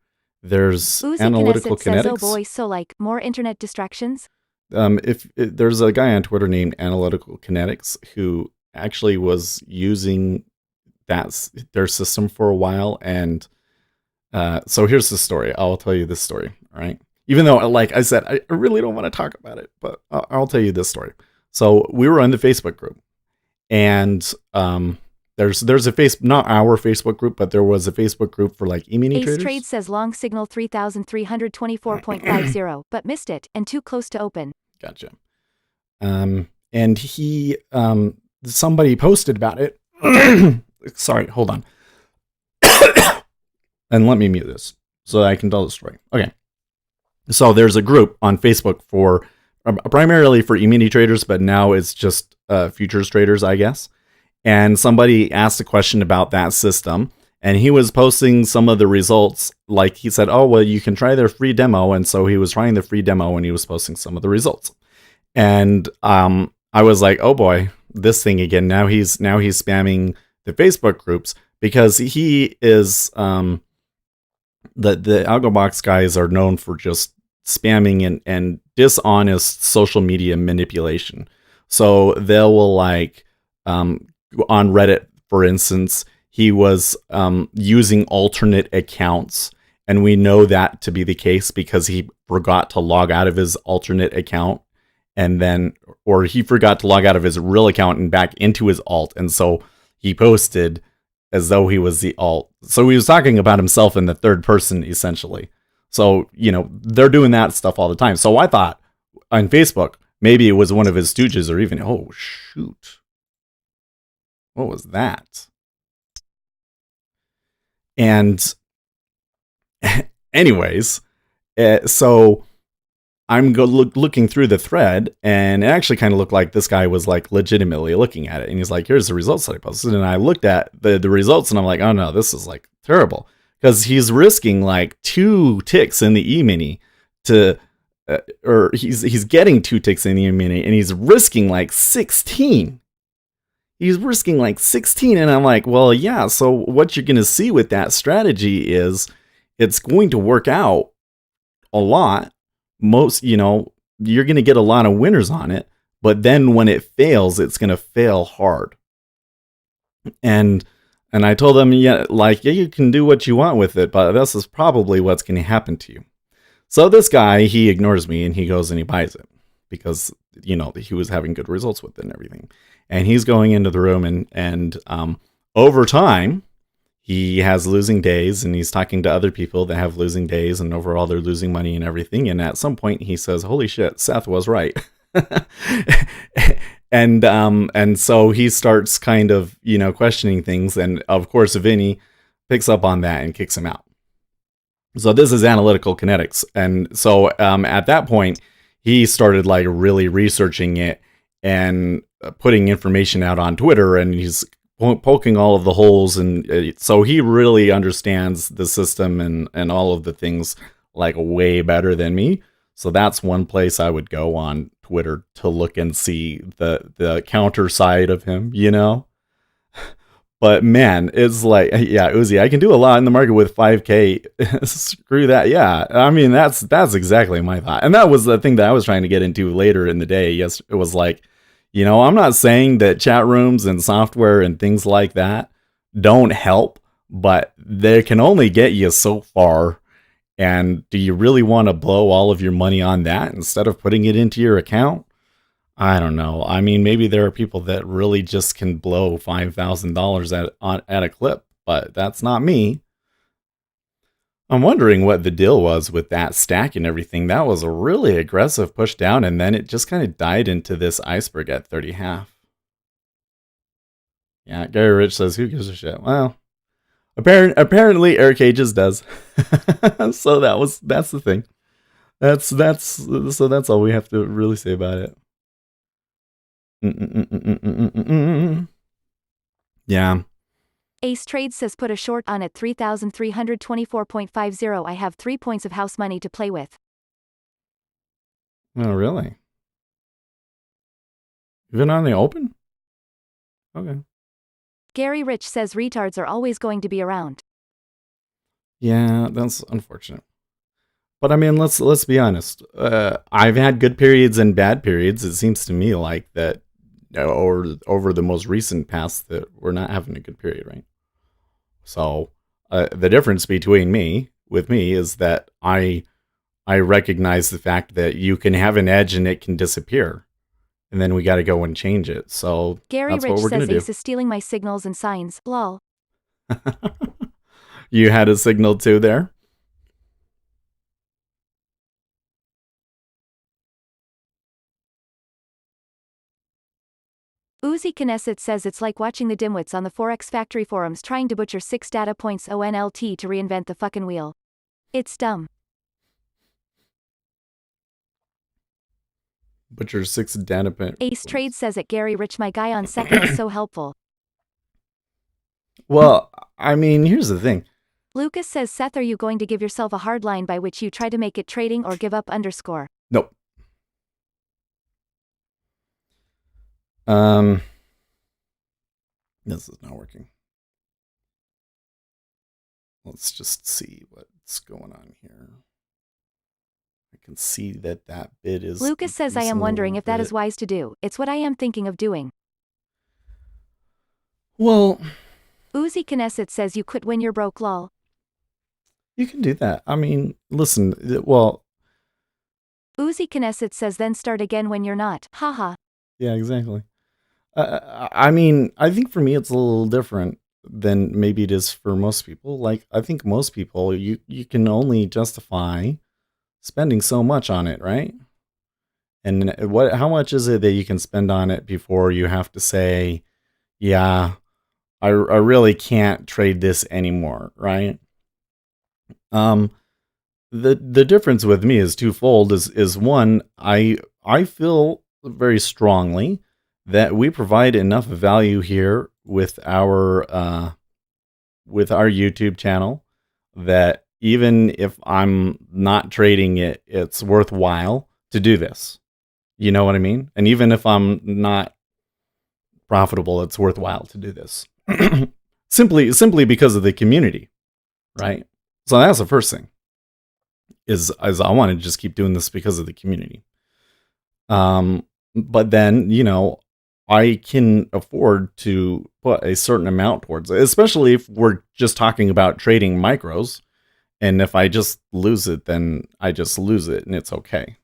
there's Uzi analytical Knesset says, oh kinetics. boy, so like, more internet distractions? There's a guy on Twitter named Analytical Kinetics who actually was using their system for a while, and so here's the story. I'll tell you this story, all right? Even though, like I said, I really don't want to talk about it, but I'll tell you this story. So we were on the Facebook group, and there's a not our Facebook group, but there was a Facebook group for like e-mini Ace traders. Trade says long signal 3,324.50, but missed it, and too close to open. Gotcha. And somebody posted about it. Sorry, hold on. And let me mute this so that I can tell the story. Okay. So there's a group on Facebook for primarily for e-mini traders, but now it's just futures traders, I guess. And somebody asked a question about that system, and he was posting some of the results. Like he said, oh, well, you can try their free demo. And so he was trying the free demo and he was posting some of the results. And I was like, oh boy, this thing again. Now he's spamming the Facebook groups because he is the AlgoBox guys are known for just spamming and dishonest social media manipulation. So they will like on Reddit, for instance, he was using alternate accounts, and we know that to be the case because he forgot to log out of his alternate account, and then or he forgot to log out of his real account and back into his alt, and so he posted as though he was the alt. So he was talking about himself in the third person, essentially. So, they're doing that stuff all the time. So I thought on Facebook, maybe it was one of his stooges or even, oh, shoot. What was that? And anyways, so I'm looking through the thread, and it actually kind of looked like this guy was like legitimately looking at it. And he's like, here's the results that I posted. And I looked at the results, and I'm like, oh no, this is like terrible. Because he's risking like 2 ticks in the E-mini or he's getting 2 ticks in the E-mini, and he's risking like 16. He's risking like 16, and I'm like, well, yeah, so what you're going to see with that strategy is it's going to work out a lot. You're going to get a lot of winners on it, but then when it fails, it's going to fail hard. And I told them, yeah, you can do what you want with it, but this is probably what's going to happen to you. So this guy, he ignores me and he goes and he buys it because, he was having good results with it and everything. And he's going into the room and over time, he has losing days, and he's talking to other people that have losing days, and overall they're losing money and everything. And at some point he says, holy shit, Seth was right. And so he starts kind of, questioning things. And of course, Vinny picks up on that and kicks him out. So this is analytical kinetics. And so at that point, he started like really researching it and putting information out on Twitter, and he's poking all of the holes. And so he really understands the system and all of the things like way better than me. So that's one place I would go on Twitter to look and see the counter side of him, But man, it's like, yeah, Uzi, I can do a lot in the market with 5K. Screw that. Yeah, I mean, that's exactly my thought. And that was the thing that I was trying to get into later in the day. Yes, it was like, I'm not saying that chat rooms and software and things like that don't help, but they can only get you so far. And do you really want to blow all of your money on that instead of putting it into your account? I don't know. I mean, maybe there are people that really just can blow $5,000 at a clip, but that's not me. I'm wondering what the deal was with that stack and everything. That was a really aggressive push down, and then it just kind of died into this iceberg at 30.5. Yeah, Gary Rich says, who gives a shit? Well, apparently Eric Ages does. So that's the thing. That's all we have to really say about it. Yeah. Ace Trade says put a short on at 3,324.50. I have 3 points of house money to play with. Oh, really? Even on the open? Okay. Gary Rich says retards are always going to be around. Yeah, that's unfortunate. But I mean, let's be honest. I've had good periods and bad periods. It seems to me like that, or over the most recent past, that we're not having a good period, right? So the difference between me is that I recognize the fact that you can have an edge and it can disappear, and then we got to go and change it. So Gary that's Rich what we're gonna says do. Ace is stealing my signals and signs. Lol. You had a signal too there. Uzi Knesset says it's like watching the dimwits on the Forex Factory forums trying to butcher 6 data points ONLT to reinvent the fucking wheel. It's dumb. Butcher 6 data point. Ace Trade says at Gary Rich my guy on second is so helpful. Well, I mean, here's the thing. Lucas says Seth, are you going to give yourself a hard line by which you try to make it trading or give up underscore? Nope. This is not working. Let's just see what's going on here. I can see that bid is. Lucas says I am wondering if that is wise to do. It's what I am thinking of doing. Well, Uzi Knesset says you quit when you're broke, lol. You can do that. I mean, listen, well. Uzi Knesset says then start again when you're not. Haha. Yeah, exactly. I mean, I think for me it's a little different than maybe it is for most people. Like, I think most people, you can only justify spending so much on it, right? And how much is it that you can spend on it before you have to say, yeah, I really can't trade this anymore, right? The difference with me is twofold. Is one, I feel very strongly that we provide enough value here with our YouTube channel that even if I'm not trading it, it's worthwhile to do this. You know what I mean? And even if I'm not profitable, it's worthwhile to do this. simply because of the community, right? So that's the first thing. Is I want to just keep doing this because of the community. But then, I can afford to put a certain amount towards it, especially if we're just talking about trading micros. And if I just lose it, then I just lose it and it's okay.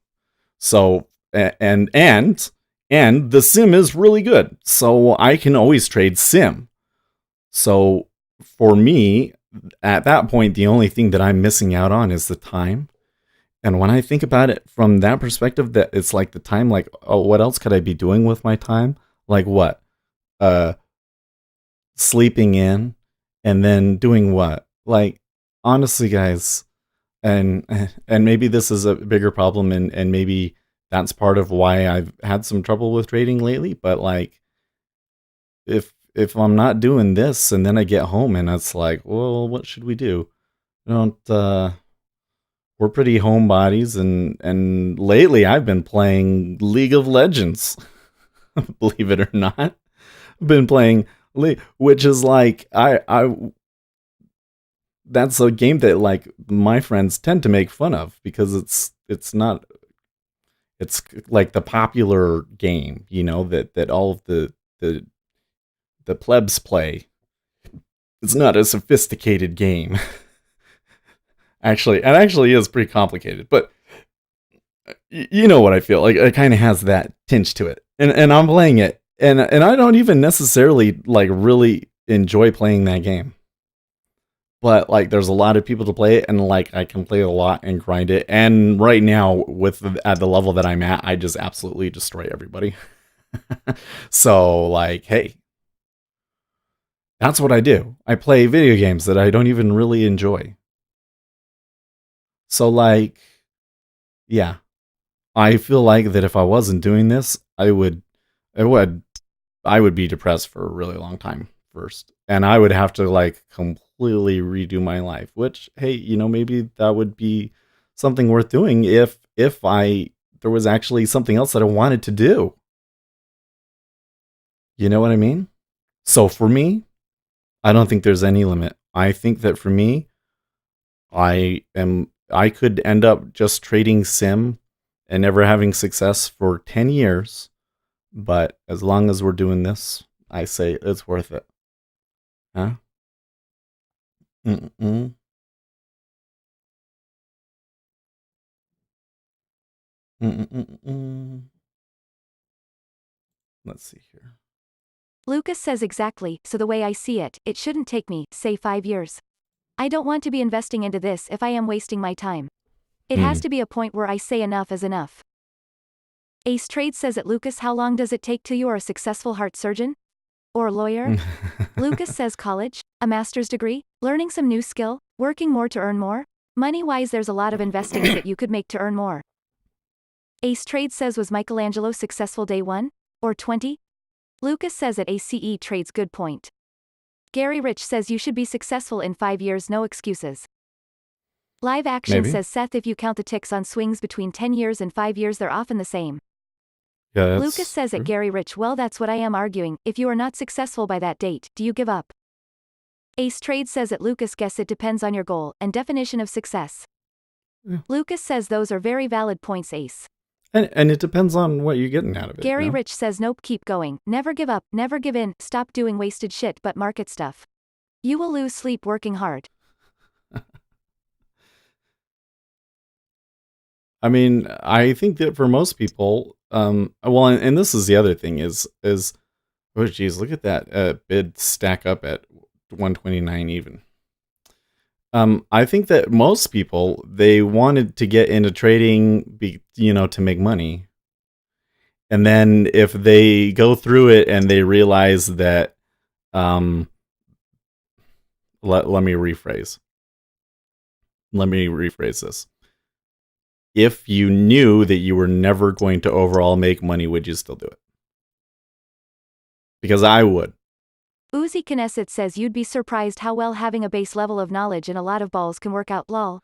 So, and the sim is really good. So I can always trade sim. So for me, at that point, the only thing that I'm missing out on is the time. And when I think about it from that perspective, that it's like the time, like, oh, what else could I be doing with my time? Like what? Sleeping in and then doing what? Like, honestly, guys, and maybe this is a bigger problem and maybe that's part of why I've had some trouble with trading lately. But like, if I'm not doing this and then I get home and it's like, well, what should we do? We're pretty homebodies, and lately I've been playing League of Legends. Believe it or not, I've been playing which is like I that's a game that like my friends tend to make fun of because it's not, it's like the popular game, that all of the plebs play. It's not a sophisticated game. It actually is pretty complicated, but you know what I feel like. It kind of has that tinge to it, and I'm playing it, and I don't even necessarily like really enjoy playing that game, but like there's a lot of people to play it, and like I can play a lot and grind it, and right now at the level that I'm at, I just absolutely destroy everybody. So like, hey, That's what I do. I play video games that I don't even really enjoy. So like, yeah, I feel like that if I wasn't doing this, I would, I would be depressed for a really long time first, and I would have to like completely redo my life. Which, hey, maybe that would be something worth doing if I there was actually something else that I wanted to do. You know what I mean? So for me, I don't think there's any limit. I think that for me, I could end up just trading sim and never having success for 10 years, but as long as we're doing this, I say it's worth it. Huh? Mm-mm. Mm-mm-mm-mm. Let's see here. Lucas says exactly, so the way I see it, it shouldn't take me, say 5 years. I don't want to be investing into this if I am wasting my time. It has to be a point where I say enough is enough. Ace Trade says at Lucas, how long does it take till you are a successful heart surgeon? Or lawyer? Lucas says college, a master's degree, learning some new skill, working more to earn more? Money-wise there's a lot of investings that you could make to earn more. Ace Trade says, was Michelangelo successful day 1? Or 20? Lucas says at ACE Trades, good point. Gary Rich says you should be successful in 5 years, no excuses. Live Action Maybe. says, Seth, if you count the ticks on swings between 10 years and 5 years they're often the same. Yeah, that's Lucas says true. at Gary Rich, well that's what I am arguing, if you are not successful by that date, do you give up? Ace Trade says at Lucas, guess it depends on your goal and definition of success. Yeah. Lucas says those are very valid points, Ace. And it depends on what you're getting out of it. Gary Rich says nope, keep going, never give up, never give in, stop doing wasted shit but market stuff. You will lose sleep working hard. I mean, I think that for most people, well, and this is the other thing is, oh geez, look at that bid stack up at 129 even. I think that most people, they wanted to get into trading, to make money. And then if they go through it and they realize that, let me rephrase. Let me rephrase this. If you knew that you were never going to overall make money, would you still do it? Because I would. Uzi Knesset says you'd be surprised how well having a base level of knowledge and a lot of balls can work out, lol.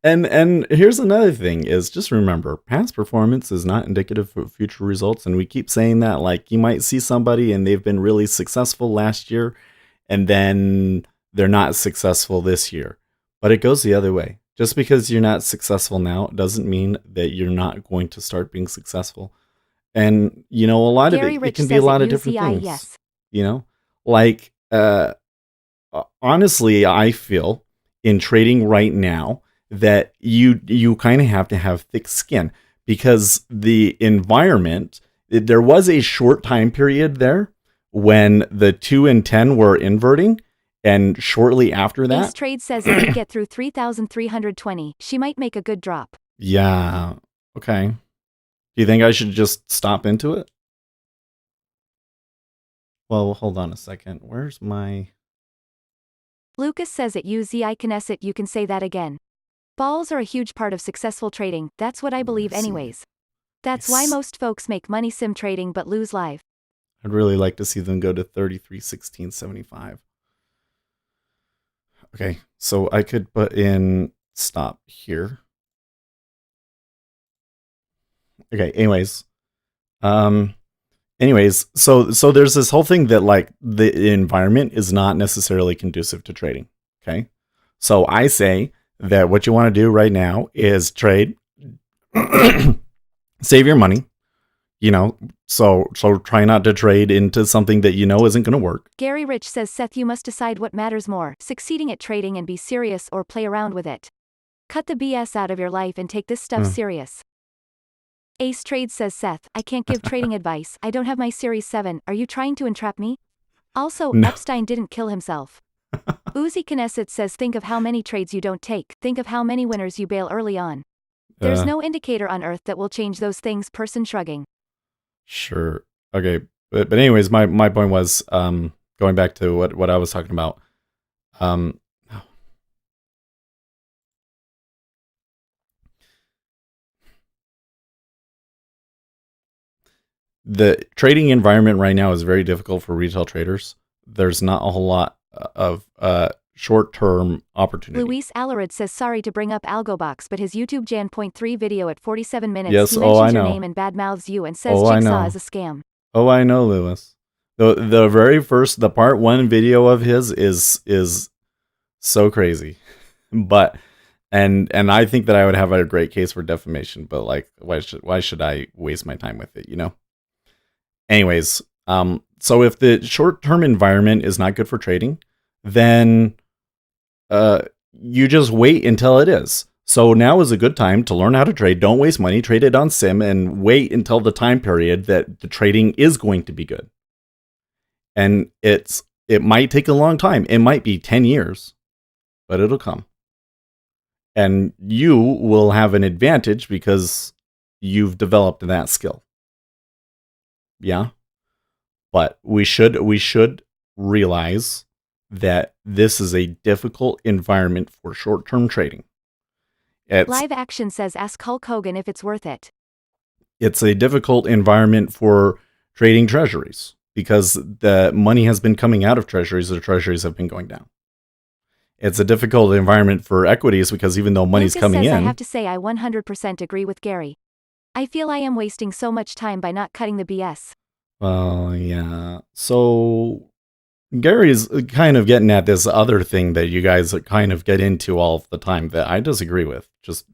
And here's another thing is just remember, past performance is not indicative of future results. And we keep saying that, like you might see somebody and they've been really successful last year and then they're not successful this year. But it goes the other way. Just because you're not successful now doesn't mean that you're not going to start being successful. And, a lot Gary of it, Rich it can be says a lot at of different UCI, things. yes. Like, honestly, I feel in trading right now that you kind of have to have thick skin because the environment, there was a short time period there when the 2 and 10 were inverting. And shortly after that, Ace Trade says if you get through 3,320, she might make a good drop. Yeah. Okay. Do you think I should just stop into it? Well, hold on a second. Where's my... Lucas says at UZI Knesset, you can say that again. Balls are a huge part of successful trading, that's what I believe anyways. That's why most folks make money sim trading but lose live. I'd really like to see them go to 33.1675. Okay, so I could put in stop here. Okay, anyways. So there's this whole thing that like the environment is not necessarily conducive to trading. Okay. So I say that what you want to do right now is trade, save your money, so try not to trade into something that isn't going to work. Gary Rich says, Seth, you must decide what matters more, succeeding at trading and be serious or play around with it. Cut the BS out of your life and take this stuff serious. Ace Trade says, Seth, I can't give trading advice, I don't have my Series 7, are you trying to entrap me? Also, no. Epstein didn't kill himself. Uzi Knesset says, think of how many trades you don't take, think of how many winners you bail early on. There's no indicator on earth that will change those things, person shrugging. Sure. Okay. But anyways, my point was, going back to what I was talking about. Um, the trading environment right now is very difficult for retail traders. There's not a whole lot of short-term opportunity. Luis Alarid says sorry to bring up Algobox, but his YouTube Jan .3 video at 47 minutes Yes, he I mentions your know. name and badmouths you and says I Jigsaw know. is a scam. I know, Lewis. The very first, the part 1 video of his is so crazy. But and I think that I would have a great case for defamation, but like why should I waste my time with it, you know? Anyways, so if the short-term environment is not good for trading, then you just wait until it is. So now is a good time to learn how to trade. Don't waste money. Trade it on sim and wait until the time period that the trading is going to be good. And it might take a long time. It might be 10 years, but it'll come. And you will have an advantage because you've developed that skill. Yeah. But we should realize that this is a difficult environment for short-term trading. Live Action says ask Hulk Hogan if it's worth it. It's a difficult environment for trading treasuries because the money has been coming out of treasuries, the treasuries have been going down. It's a difficult environment for equities because even though money's Lucas coming says, in... I have to say I 100% agree with Gary. I feel I am wasting so much time by not cutting the BS. Well, yeah. So Gary's kind of getting at this other thing that you guys kind of get into all the time that I disagree with, just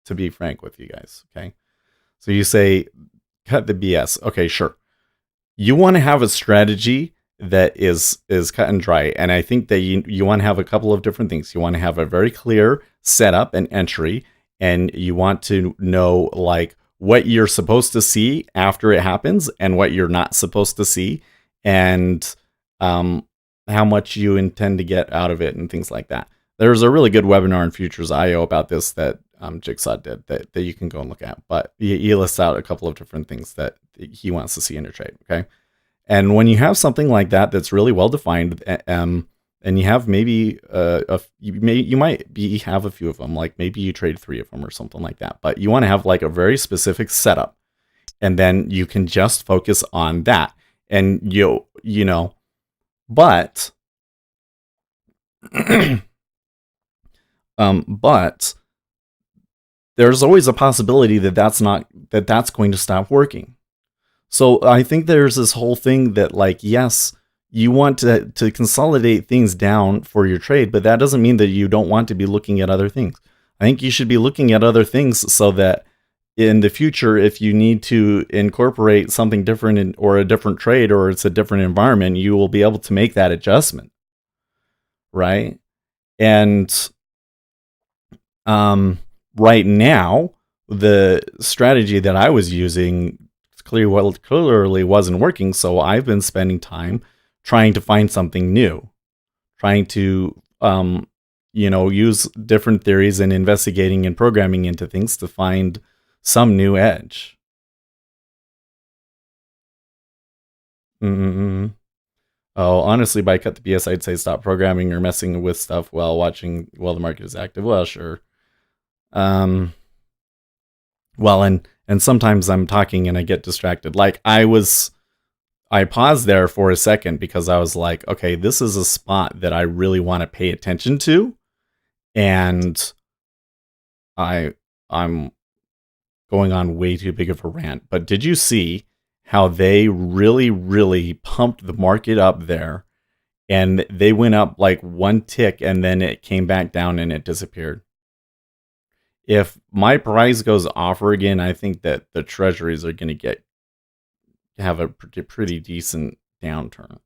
to be frank with you guys, okay? So you say, cut the BS. Okay, sure. You want to have a strategy that is cut and dry. And I think that you want to have a couple of different things. You want to have a very clear setup and entry, and you want to know like what you're supposed to see after it happens and what you're not supposed to see, and how much you intend to get out of it and things like that. There's a really good webinar in Futures.io about this that Jigsaw did that you can go and look at. But he lists out a couple of different things that he wants to see in a trade, okay? And when you have something like that that's really well defined, and you have maybe you might have a few of them, like maybe you trade 3 of them or something like that. But you want to have like a very specific setup, and then you can just focus on that. And you know, but but there's always a possibility that that's going to stop working. So I think there's this whole thing that like, yes, you want to consolidate things down for your trade, but that doesn't mean that you don't want to be looking at other things. I think you should be looking at other things so that in the future, if you need to incorporate something different or a different trade or it's a different environment, you will be able to make that adjustment. Right? And right now, the strategy that I was using clearly wasn't working, so I've been spending time trying to find something new, trying to use different theories and investigating and programming into things to find some new edge. Oh, honestly, by cut the BS, I'd say stop programming or messing with stuff while the market is active. Well, sure. Well, and sometimes I'm talking and I get distracted. Like I paused there for a second because I was like, okay, this is a spot that I really want to pay attention to. And I'm going on way too big of a rant. But did you see how they really, really pumped the market up there? And they went up like one tick and then it came back down and it disappeared. If my price goes offer again, I think that the treasuries are going to have a pretty decent downturn.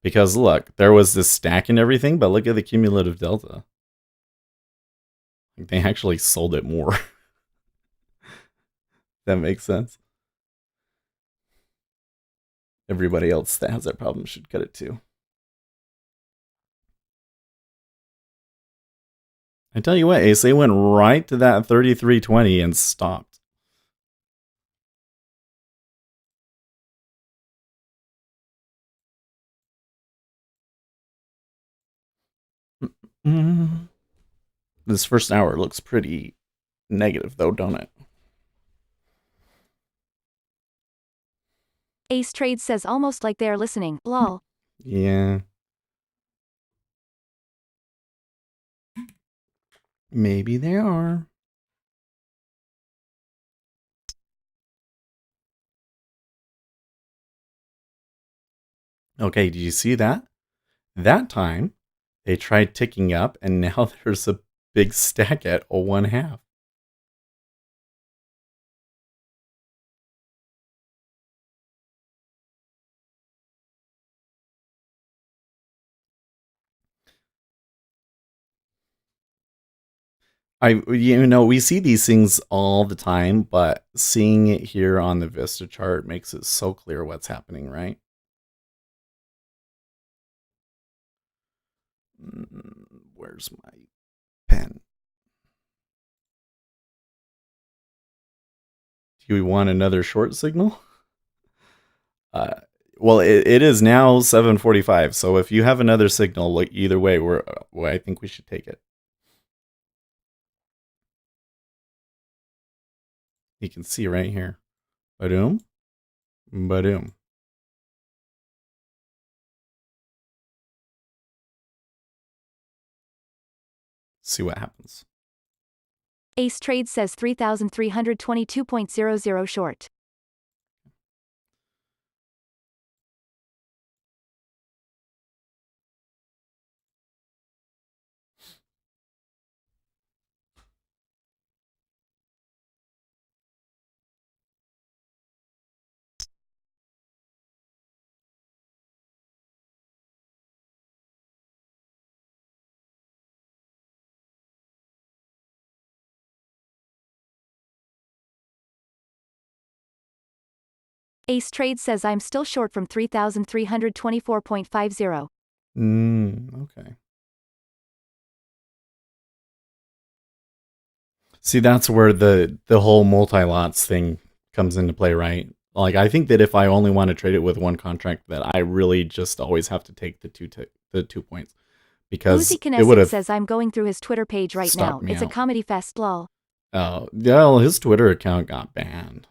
Because look, there was this stack and everything, but look at the cumulative delta. They actually sold it more. That makes sense. Everybody else that has that problem should cut it too. I tell you what, Ace, they went right to that 33.20 and stopped. This first hour looks pretty negative, though, don't it? Ace Trade says almost like they are listening, lol. Yeah. Maybe they are. Okay, did you see that? That time, they tried ticking up, and now there's a big stack at 1/2. We see these things all the time, but seeing it here on the Vista chart makes it so clear what's happening, right? Where's my pen? Do we want another short signal? Well, it is now 7:45, so if you have another signal, like either way, I think we should take it. You can see right here. Badoom. Badoom. See what happens. Ace Trade says 3,322.00 short. Ace Trade says I'm still short from 3,324.50. Okay. See, that's where the whole multi-lots thing comes into play, right? Like, I think that if I only want to trade it with one contract, that I really just always have to take the 2 points, because Uzi it would Knesset have says I'm going through his Twitter page right now. stopped me It's a out. comedy fest, lol. Oh, yeah, his Twitter account got banned.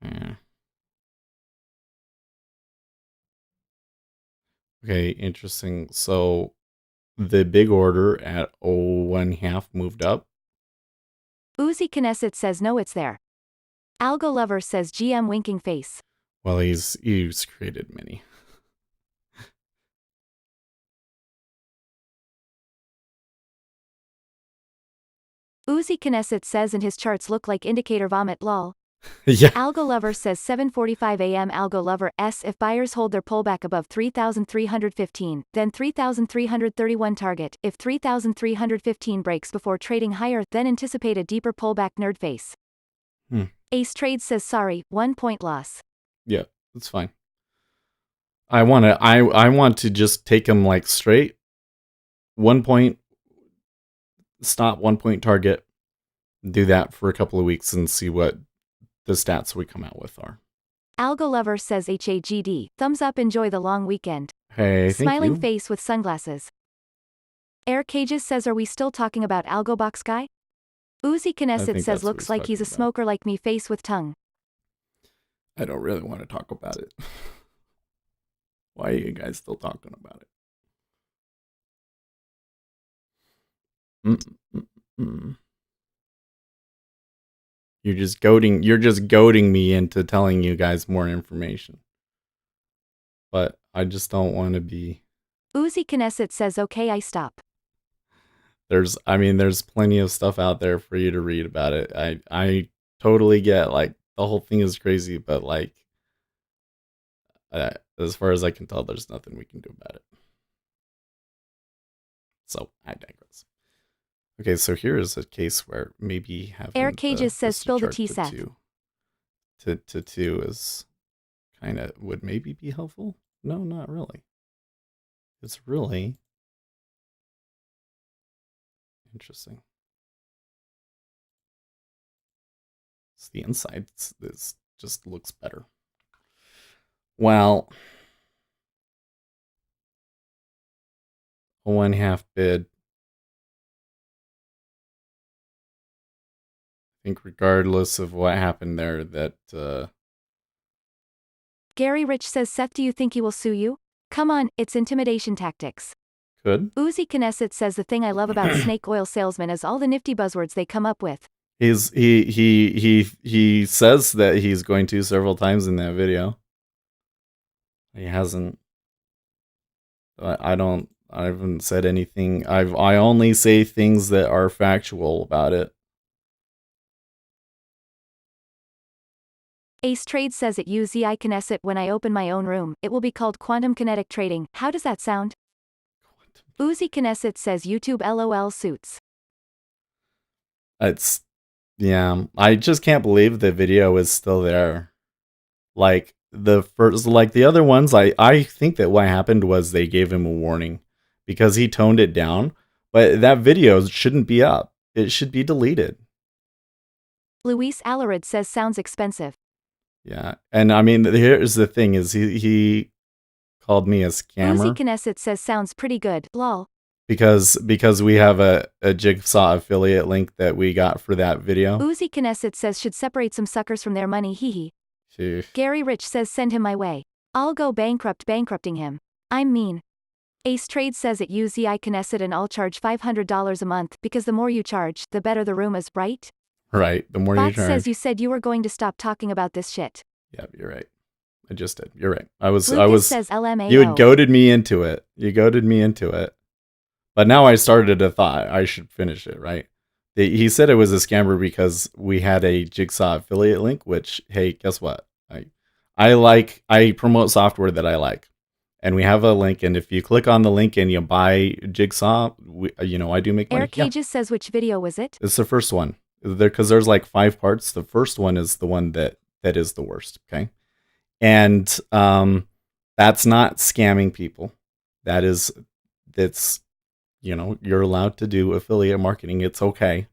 Yeah. Okay, interesting. So the big order at 1/2 moved up. Uzi Knesset says no, it's there. Algo Lover says GM winking face. Well, he's created many. Uzi Knesset says and his charts look like indicator vomit, lol. Yeah. Algo Lover says 7:45 a.m. Algo Lover s if buyers hold their pullback above 3,315, then 3,331 target. If 3,315 breaks before trading higher, then anticipate a deeper pullback, nerd face. Ace Trade says sorry, 1 point loss. Yeah, that's fine. I want to just take him like straight. 1 point stop, 1 point target. Do that for a couple of weeks and see what the stats we come out with are. Algo Lover says HAGD, thumbs up, enjoy the long weekend. Hey, thank Smiling you. face with sunglasses. Air Cages says are we still talking about Algo Box guy? Uzi Knesset says looks like he's a smoker like me, face with tongue. I don't really want to talk about it. Why are you guys still talking about it? You're just goading me into telling you guys more information. But I just don't want to be. Uzi Knesset says okay, I stop. There's plenty of stuff out there for you to read about it. I totally get, like, the whole thing is crazy, but like, as far as I can tell, there's nothing we can do about it. So I digress. Okay, so here is a case where maybe having Air Cages says spill the tea, Seth. To two is kind of would maybe be helpful. No, not really. It's really interesting. It's the inside. This just looks better. Well, a 1/2 bid. I think regardless of what happened there, that Gary Rich says, Seth, do you think he will sue you? Come on, it's intimidation tactics. could. Uzi Knesset says the thing I love about snake oil salesmen is all the nifty buzzwords they come up with. He says that he's going to several times in that video. He hasn't. I haven't said anything. I only say things that are factual about it. Ace Trade says at UZI Knesset, when I open my own room, it will be called quantum kinetic trading. How does that sound? Uzi Knesset says YouTube LOL suits. Yeah, I just can't believe the video is still there. Like the other ones, I think that what happened was they gave him a warning because he toned it down, but that video shouldn't be up. It should be deleted. Luis Alarid says sounds expensive. Yeah, and I mean, here's the thing: is he called me a scammer? Uzi Knesset says sounds pretty good. Lol. Because we have a Jigsaw affiliate link that we got for that video. Uzi Knesset says should separate some suckers from their money. Hee. Gary Rich says send him my way. I'll go bankrupting him. I'm mean. Ace Trade says at UZI Knesset and I'll charge $500 a month because the more you charge, the better the room is, right? Right, the more you charge. says you said you were going to stop talking about this shit. Yeah, you're right. I just did. You're right. I was says LMAO. You had goaded me into it. But now I started a thought I should finish it, right? He said it was a scammer because we had a Jigsaw affiliate link, which, hey, guess what? I promote software that I like. And we have a link, and if you click on the link and you buy Jigsaw, I do make money. Eric Cages says which video was it? It's the first one. Because there's like 5 parts. The first one is the one that is the worst, okay? And that's not scamming people. That's you're allowed to do affiliate marketing. It's okay.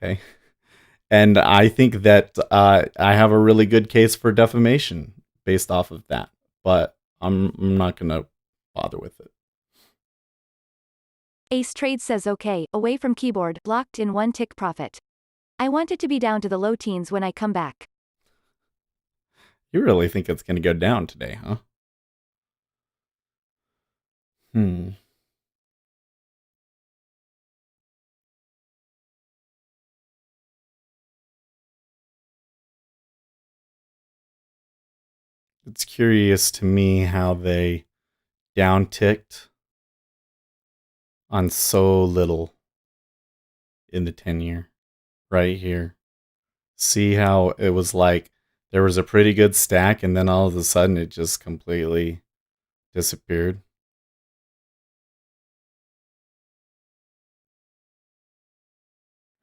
Okay. And I think that I have a really good case for defamation based off of that, but I'm not going to bother with it. Ace Trade says okay, away from keyboard, locked in 1 tick profit. I want it to be down to the low teens when I come back. You really think it's going to go down today, huh? It's curious to me how they downticked on so little in the 10-year right here. See how it was like there was a pretty good stack and then all of a sudden it just completely disappeared.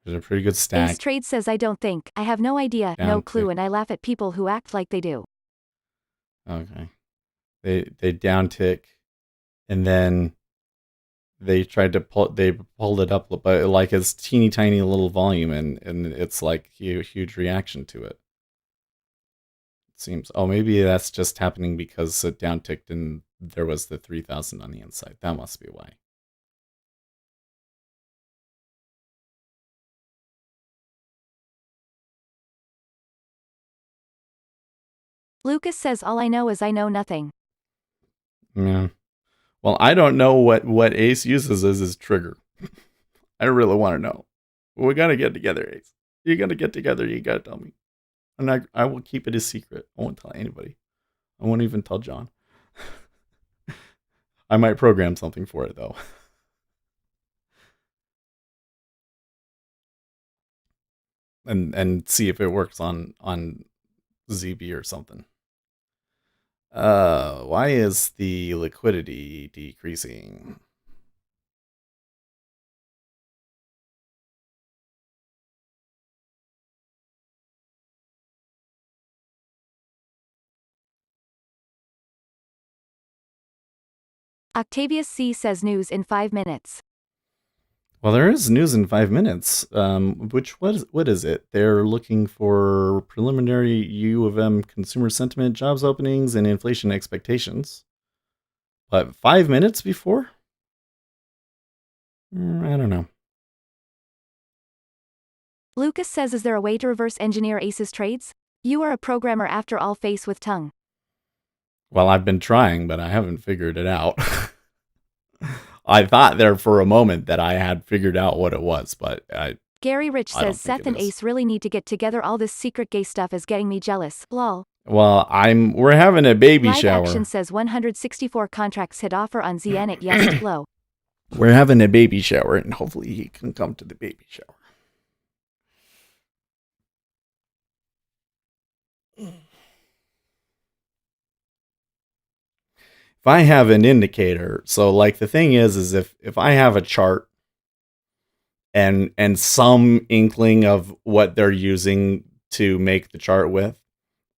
There's a pretty good stack. Ace Trade says I don't think, I have no idea, no clue, and I laugh at people who act like they do. Okay. They downtick and then they tried to pulled it up, but like it's teeny tiny little volume and it's like a huge reaction to it. It seems. Oh, maybe that's just happening because it downticked and there was the 3,000 on the inside. That must be why. Lucas says all I know is I know nothing. Yeah. Well, I don't know what Ace uses as his trigger. I really want to know. We gotta get together, Ace. You gotta get together. You gotta tell me. And I will keep it a secret. I won't tell anybody. I won't even tell John. I might program something for it though. and see if it works on ZB or something. Why is the liquidity decreasing? Octavius C says news in 5 minutes. Well, there is news in 5 minutes. What is it? They're looking for preliminary U of M consumer sentiment, jobs openings, and inflation expectations. But 5 minutes before? I don't know. Lucas says, is there a way to reverse engineer Ace's trades? You are a programmer after all, face with tongue. Well, I've been trying, but I haven't figured it out. I thought there for a moment that I had figured out what it was, but Gary Rich I don't says, think Seth it and is. Ace really need to get together. All this secret gay stuff is getting me jealous. Lol. Well, we're having a baby Live shower. Action says 164 contracts hit offer on Zianet. Yes, low. We're having a baby shower, and hopefully he can come to the baby shower. If I have an indicator, so like the thing is if I have a chart and some inkling of what they're using to make the chart with,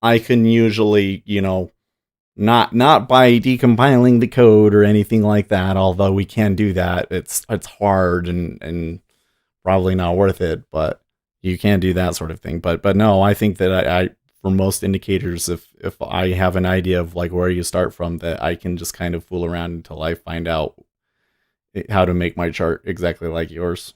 I can usually, not by decompiling the code or anything like that, although we can do that. It's hard and probably not worth it, but you can do that sort of thing. But no, I think that I for most indicators, if I have an idea of like where you start from, that I can just kind of fool around until I find out how to make my chart exactly like yours.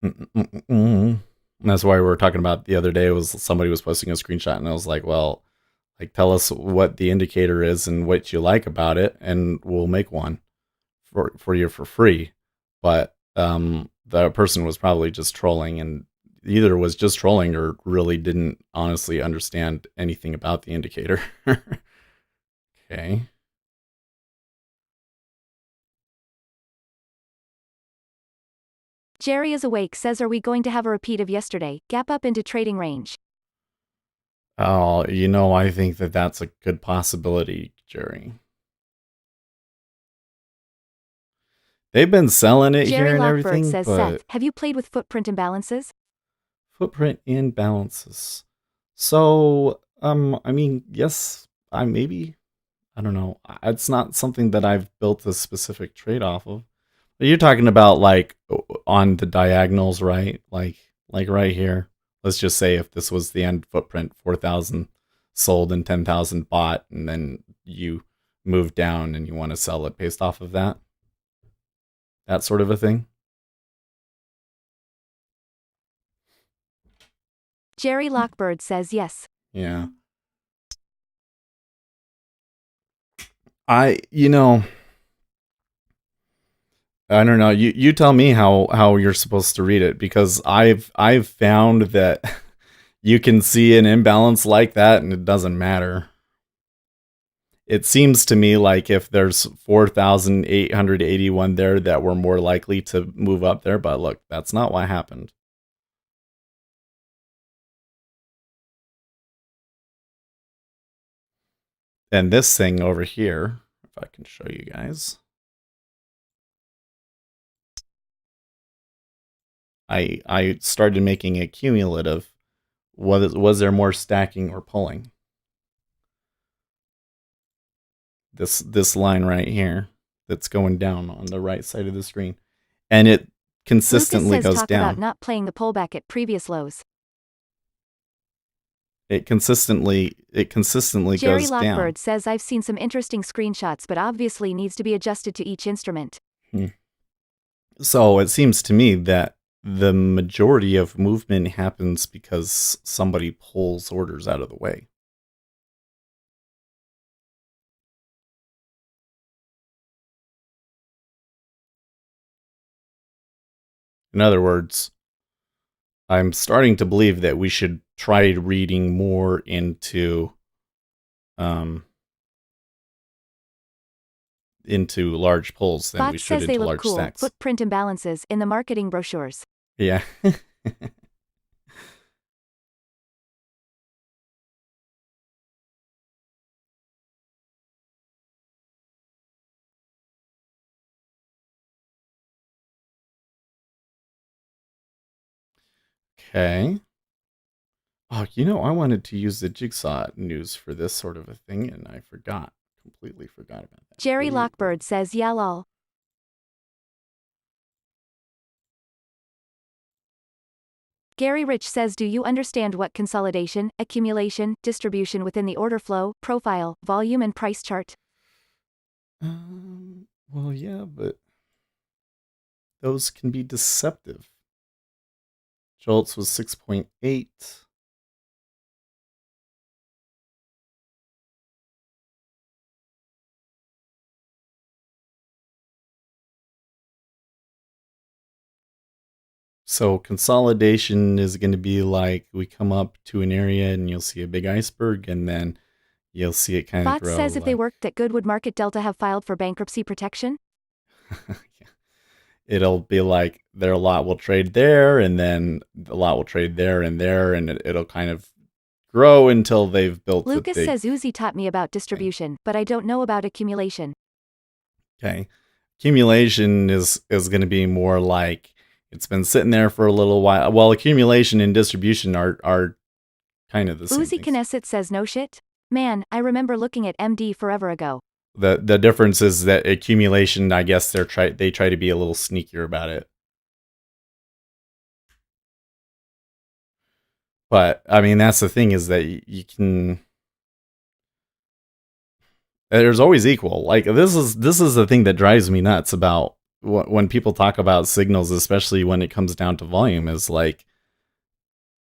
And that's why we were talking about the other day. Was somebody was posting a screenshot, and I was like, well, like tell us what the indicator is and what you like about it, and we'll make one for you for free. But the person was probably just trolling, and either was just trolling or really didn't honestly understand anything about the indicator. Okay. Jerry is awake says, are we going to have a repeat of yesterday? Gap up into trading range. Oh, I think that that's a good possibility, Jerry. They've been selling it Jerry here and Lockbird everything, says, but Seth, have you played with footprint imbalances? footprint imbalances. So, I mean, yes, I maybe. I don't know. It's not something that I've built a specific trade off of. But you're talking about like on the diagonals, right? Like right here. Let's just say if this was the end footprint, 4,000 sold and 10,000 bought, and then you move down and you want to sell it based off of that. That sort of a thing. Jerry Lockbird says yes. Yeah. I don't know. You tell me how you're supposed to read it, because I've found that you can see an imbalance like that and it doesn't matter. It seems to me like if there's 4,881 there, that we're more likely to move up there, but look, that's not what happened. And this thing over here, if I can show you guys, I started making it cumulative. Was there more stacking or pulling? This line right here that's going down on the right side of the screen, and it consistently Lucas says, goes talk down. about not playing the pullback at previous lows. It consistently Jerry goes down. Lockbird says, I've seen some interesting screenshots, but obviously needs to be adjusted to each instrument. So it seems to me that the majority of movement happens because somebody pulls orders out of the way. In other words, I'm starting to believe that we should try reading more into large pulls than we Bot should says they into look large cool. stacks. Footprint imbalances in the marketing brochures. Yeah. Okay. Oh, I wanted to use the Jigsaw news for this sort of a thing, and I completely forgot about that. Jerry Lockbird says, yeah lol. Gary Rich says, do you understand what consolidation, accumulation, distribution within the order flow, profile, volume and price chart? Well, yeah, but those can be deceptive. Schultz was 6.8. So consolidation is going to be like we come up to an area and you'll see a big iceberg and then you'll see it kind of Bots grow says if they like worked at Goodwood Market Delta have filed for bankruptcy protection? it'll be like their lot will trade there and then the lot will trade there and it'll kind of grow until they've built the Lucas big says Uzi taught me about distribution, but I don't know about accumulation. okay. Accumulation is going to be more like it's been sitting there for a little while. Well, accumulation and distribution are kind of the same Uzi things. Knesset says no shit? Man, I remember looking at MD forever ago. The difference is that accumulation, I guess they try to be a little sneakier about it. But I mean, that's the thing is that you can. There's always equal. Like this is the thing that drives me nuts about when people talk about signals, especially when it comes down to volume. Is like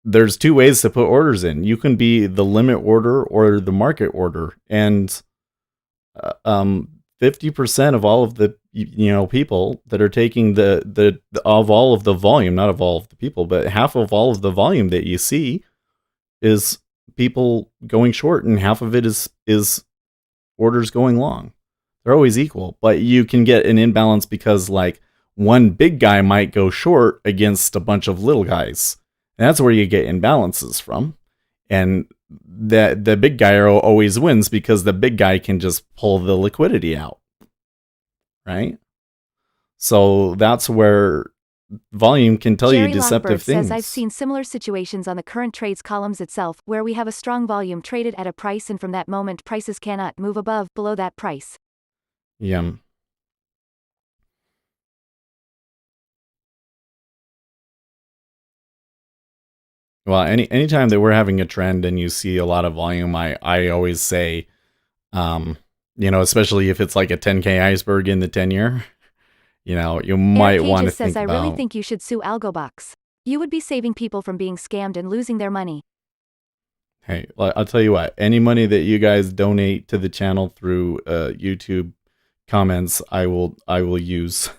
there's two ways to put orders in. You can be the limit order or the market order, and 50% of all of the people that are taking the of all of the volume, not of all of the people, but half of all of the volume that you see is people going short, and half of it is orders going long. They're always equal, but you can get an imbalance because like one big guy might go short against a bunch of little guys. And that's where you get imbalances from. And the big guy always wins because the big guy can just pull the liquidity out. Right? So that's where volume can tell Jerry you deceptive Lockbird things. says I've seen similar situations on the current trades columns itself, where we have a strong volume traded at a price and from that moment prices cannot move below that price. Yeah. Well, anytime that we're having a trend and you see a lot of volume, I always say, especially if it's like a 10K iceberg in the 10-year, you might Eric want to Aegis says think I really about. think you should sue AlgoBox. You would be saving people from being scammed and losing their money. Hey, I'll tell you what. Any money that you guys donate to the channel through YouTube comments, I will use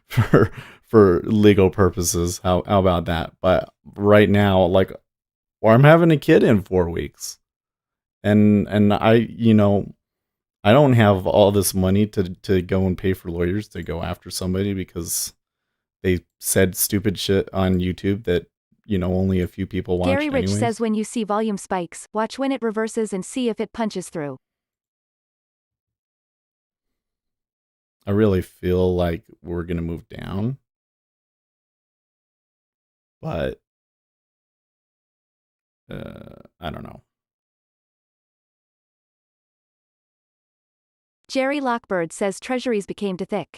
for legal purposes. How about that? But right now, like, or I'm having a kid in 4 weeks, and I don't have all this money to go and pay for lawyers to go after somebody because they said stupid shit on YouTube that only a few people watched. Gary Rich anyways. says when you see volume spikes, watch when it reverses and see if it punches through. I really feel like we're gonna move down, but I don't know. Jerry Lockbird says treasuries became too thick.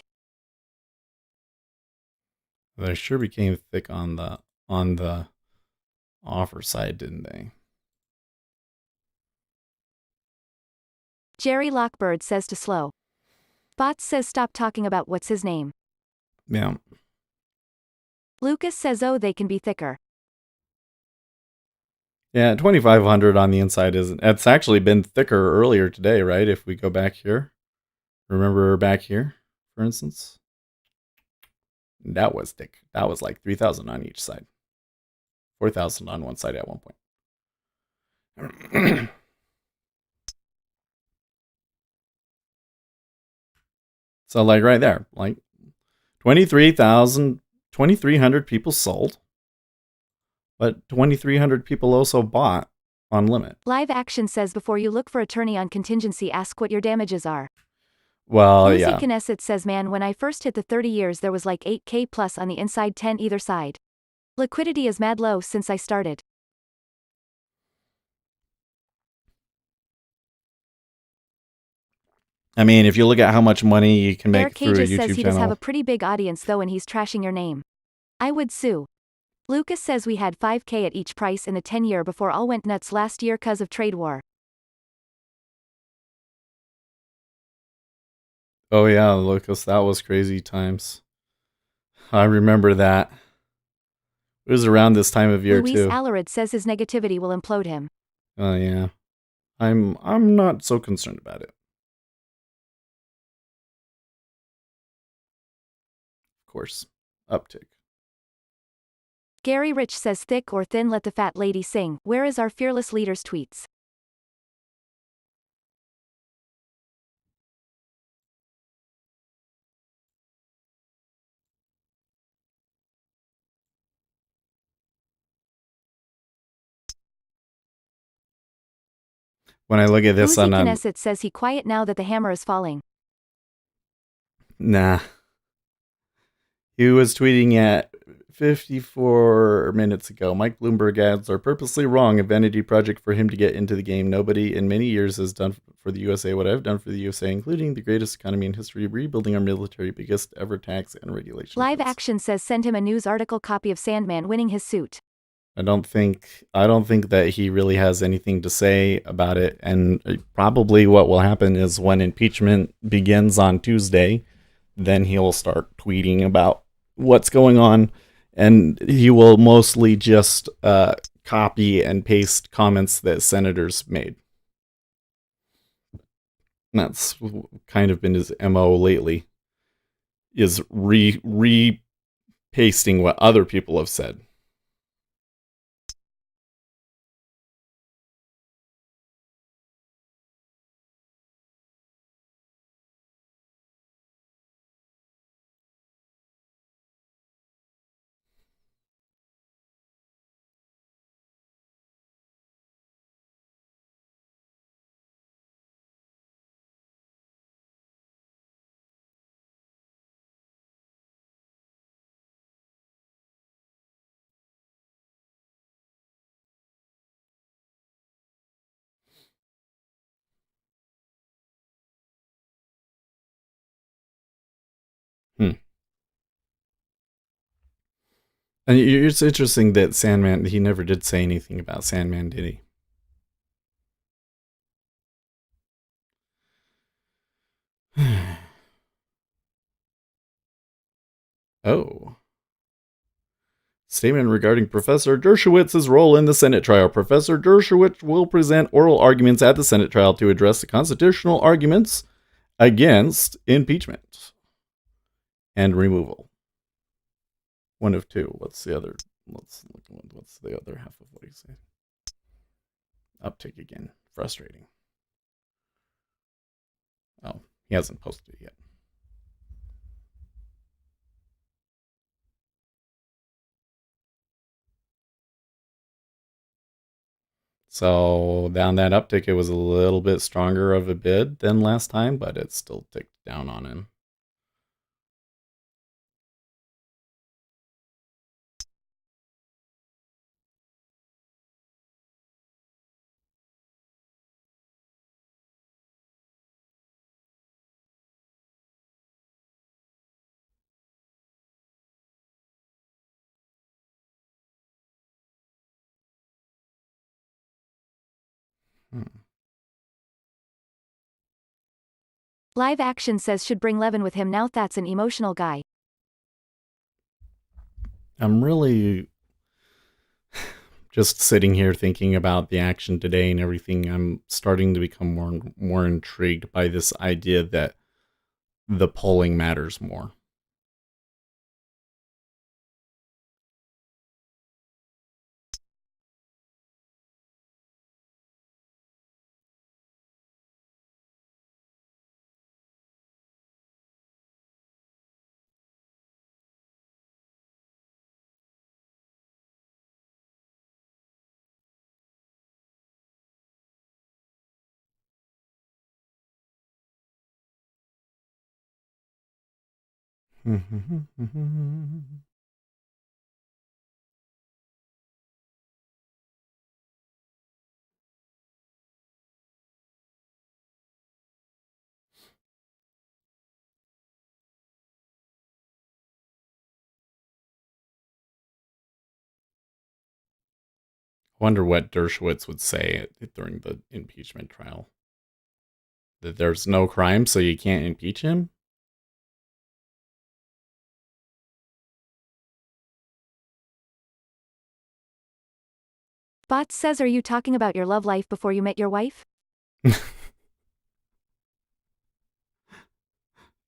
They sure became thick on the offer side, didn't they? Jerry Lockbird says to slow. Bots says stop talking about what's his name. Yeah. Lucas says oh they can be thicker. Yeah, 2,500 on the inside isn't. It's actually been thicker earlier today, right? If we go back here, remember back here, for instance, that was thick. That was like 3,000 on each side, 4,000 on one side at one point. So like right there, like 2,300 people sold, but 2,300 people also bought on limit. Live Action says before you look for attorney on contingency ask what your damages are. Well, Uzi yeah. Knesset says man when I first hit the 30 years there was like 8k plus on the inside 10 either side. Liquidity is mad low since I started. I mean, if you look at how much money you can make Eric through a Cages YouTube says he channel. does have a pretty big audience though and he's trashing your name. I would sue. Lucas says we had 5k at each price in the 10-year before all went nuts last year cause of trade war. Oh yeah, Lucas, that was crazy times. I remember that. It was around this time of year Luis too. Alarid says his negativity will implode him. Oh yeah. I'm not so concerned about it. Of course. Uptick. Gary Rich says thick or thin let the fat lady sing. Where is our fearless leader's tweets? When I look at this Uzi on Knesset says he quiet now that the hammer is falling. nah. He was tweeting at 54 minutes ago. Mike Bloomberg ads are purposely wrong. A vanity project for him to get into the game. Nobody in many years has done for the USA what I've done for the USA, including the greatest economy in history, rebuilding our military, biggest ever tax and regulation Live cuts. Action says send him a news article copy of Sandman winning his suit. I don't think that he really has anything to say about it. And probably what will happen is when impeachment begins on Tuesday, then he'll start tweeting about what's going on, and he will mostly just copy and paste comments that senators made. And that's kind of been his MO lately, is re pasting what other people have said. Hmm. And it's interesting that Sandman, he never did say anything about Sandman, did he? Oh. Statement regarding Professor Dershowitz's role in the Senate trial. Professor Dershowitz will present oral arguments at the Senate trial to address the constitutional arguments against impeachment and removal. One of two. What's the other? Let's look. What's the other half of what he's saying? Uptick again. Frustrating. Oh, he hasn't posted it yet. So down that uptick, it was a little bit stronger of a bid than last time, but it still ticked down on him. Hmm. Live Action says should bring Levin with him now that's an emotional guy. I'm really just sitting here thinking about the action today and everything. I'm starting to become more and more intrigued by this idea that the polling matters more. Wonder what Dershowitz would say during the impeachment trial. That there's no crime, so you can't impeach him? Bots says, are you talking about your love life before you met your wife?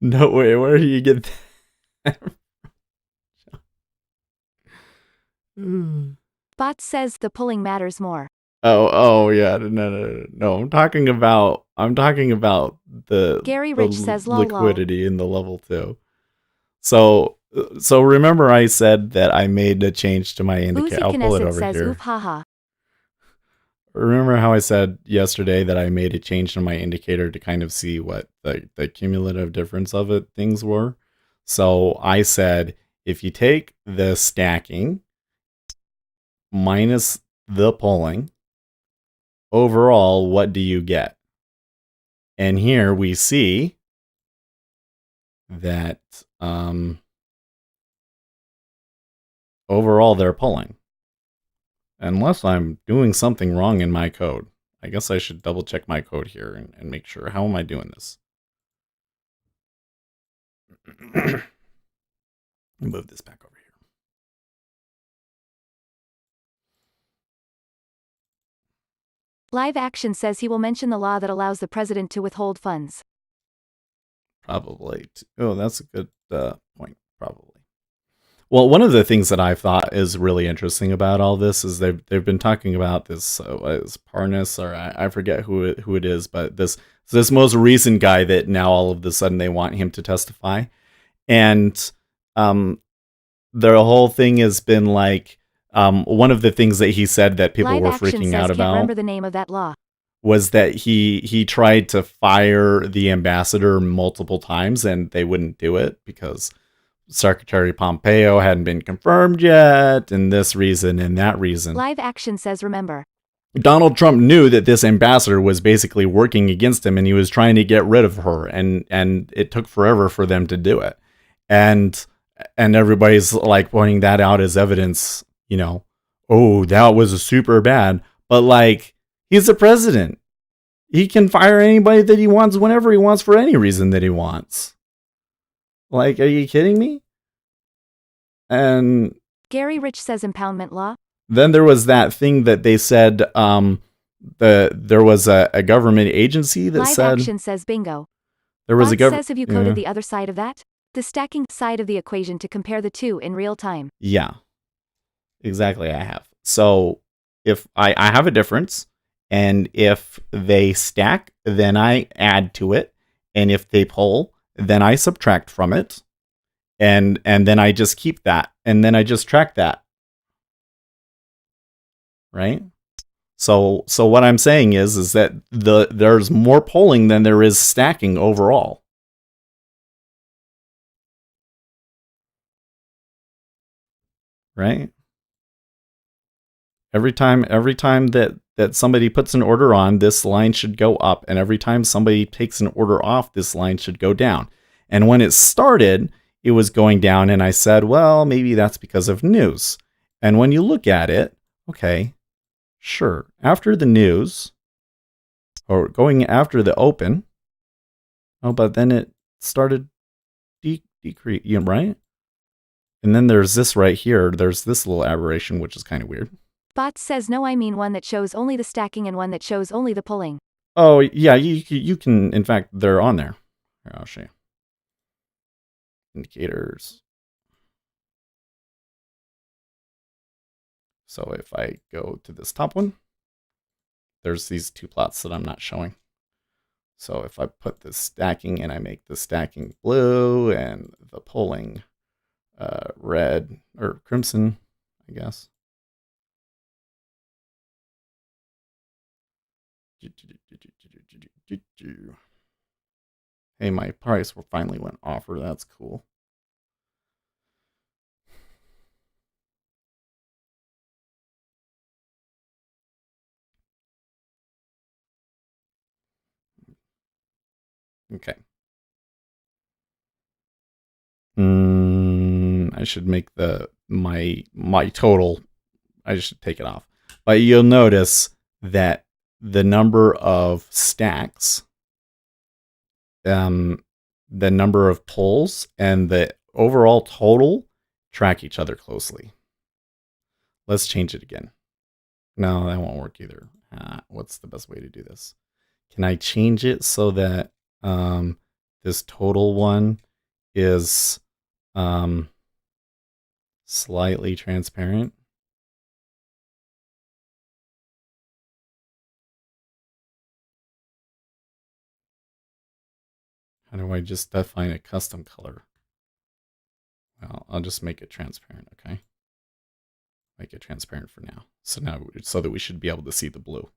No way, where do you get that? Bots says the pulling matters more. Oh yeah, no. I'm talking about the Gary Rich says lol. liquidity in the level 2. So remember I said that I made a change to my indicator. I'll pull it over says, here. oof, haha. Remember how I said yesterday that I made a change to my indicator to kind of see what the cumulative difference of it things were? So I said, if you take the stacking minus the pulling, overall, what do you get? And here we see that overall they're pulling. Unless I'm doing something wrong in my code. I guess I should double check my code here and make sure. How am I doing this? Move this back over here. Live Action says he will mention the law that allows the president to withhold funds. Probably. Oh, that's a good point. Probably. Well, one of the things that I thought is really interesting about all this is they've been talking about this is Parnas, or I forget who it is, but this most recent guy that now all of a sudden they want him to testify, and the whole thing has been like one of the things that he said that people Live were Action freaking says, out can't about. Remember the name of that law? Was that he tried to fire the ambassador multiple times and they wouldn't do it because Secretary Pompeo hadn't been confirmed yet, and this reason and that reason. Live Action says, remember. Donald Trump knew that this ambassador was basically working against him and he was trying to get rid of her, and it took forever for them to do it. And everybody's like pointing that out as evidence, oh, that was super bad. But like, he's the president. He can fire anybody that he wants whenever he wants for any reason that he wants. Like, are you kidding me? And Gary Rich says impoundment law. Then there was that thing that they said there was a government agency that Live said Action says bingo. There was Bot a government. says, have you coded the other side of that? The stacking side of the equation to compare the two in real time. Yeah, exactly. I have. So if I have a difference, and if they stack, then I add to it, and if they pull, then I subtract from it, and then I just keep that, and then I just track that. Right? So what I'm saying is that there's more polling than there is stacking overall. Right? Every time that somebody puts an order on, this line should go up, and every time somebody takes an order off, this line should go down. And when it started, it was going down, and I said, well, maybe that's because of news. And when you look at it, okay, sure. After the news, or going after the open, but then it started decrease, right? And then there's this right here. There's this little aberration, which is kind of weird. Bot says, no, I mean one that shows only the stacking and one that shows only the pulling. Oh, yeah, you can, in fact, they're on there. Here, I'll show you. Indicators. So if I go to this top one, there's these two plots that I'm not showing. So if I put the stacking and I make the stacking blue and the pulling red or crimson, I guess. Hey, my price finally went offer. That's cool. Okay. I should make my total. I should take it off. But you'll notice that the number of stacks, the number of pulls, and the overall total track each other closely. Let's change it again. No, that won't work either. What's the best way to do this? Can I change it so that this total one is slightly transparent? How do I just define a custom color? Well, I'll just make it transparent, okay? Make it transparent for now. So that we should be able to see the blue.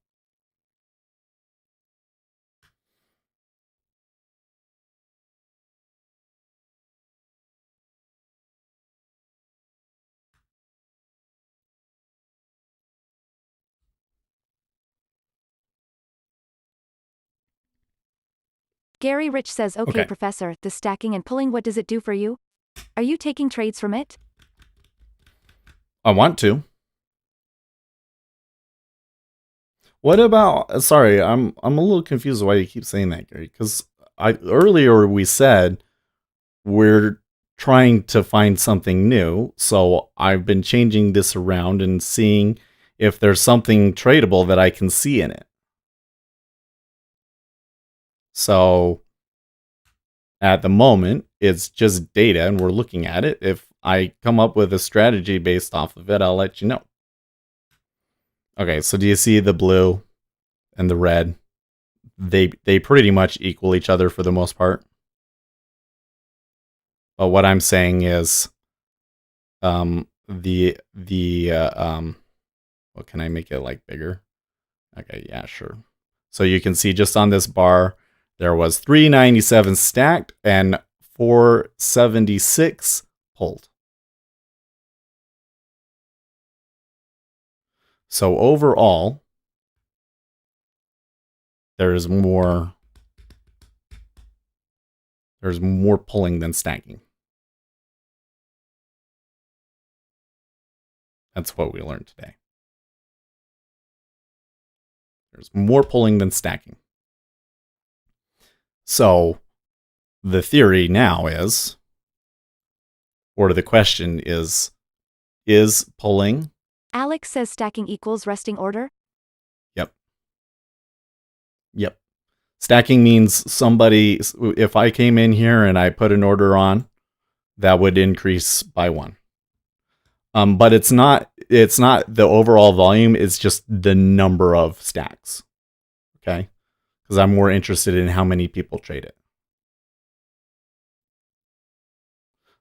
Gary Rich says, okay, professor, the stacking and pulling, what does it do for you? Are you taking trades from it? I want to. What about, sorry, I'm a little confused why you keep saying that, Gary, because earlier we said we're trying to find something new, so I've been changing this around and seeing if there's something tradable that I can see in it. So at the moment, it's just data and we're looking at it. If I come up with a strategy based off of it, I'll let you know. Okay, so do you see the blue and the red? They pretty much equal each other for the most part. But what I'm saying is, what can I make it like bigger? Okay, yeah, sure. So you can see just on this bar, there was 397 stacked and 476 pulled. So overall, there's more pulling than stacking. That's what we learned today. There's more pulling than stacking. So the theory now is, or the question is pulling? Alex says stacking equals resting order? Yep. Stacking means somebody, if I came in here and I put an order on, that would increase by 1. But it's not the overall volume, it's just the number of stacks. Okay? Because I'm more interested in how many people trade it.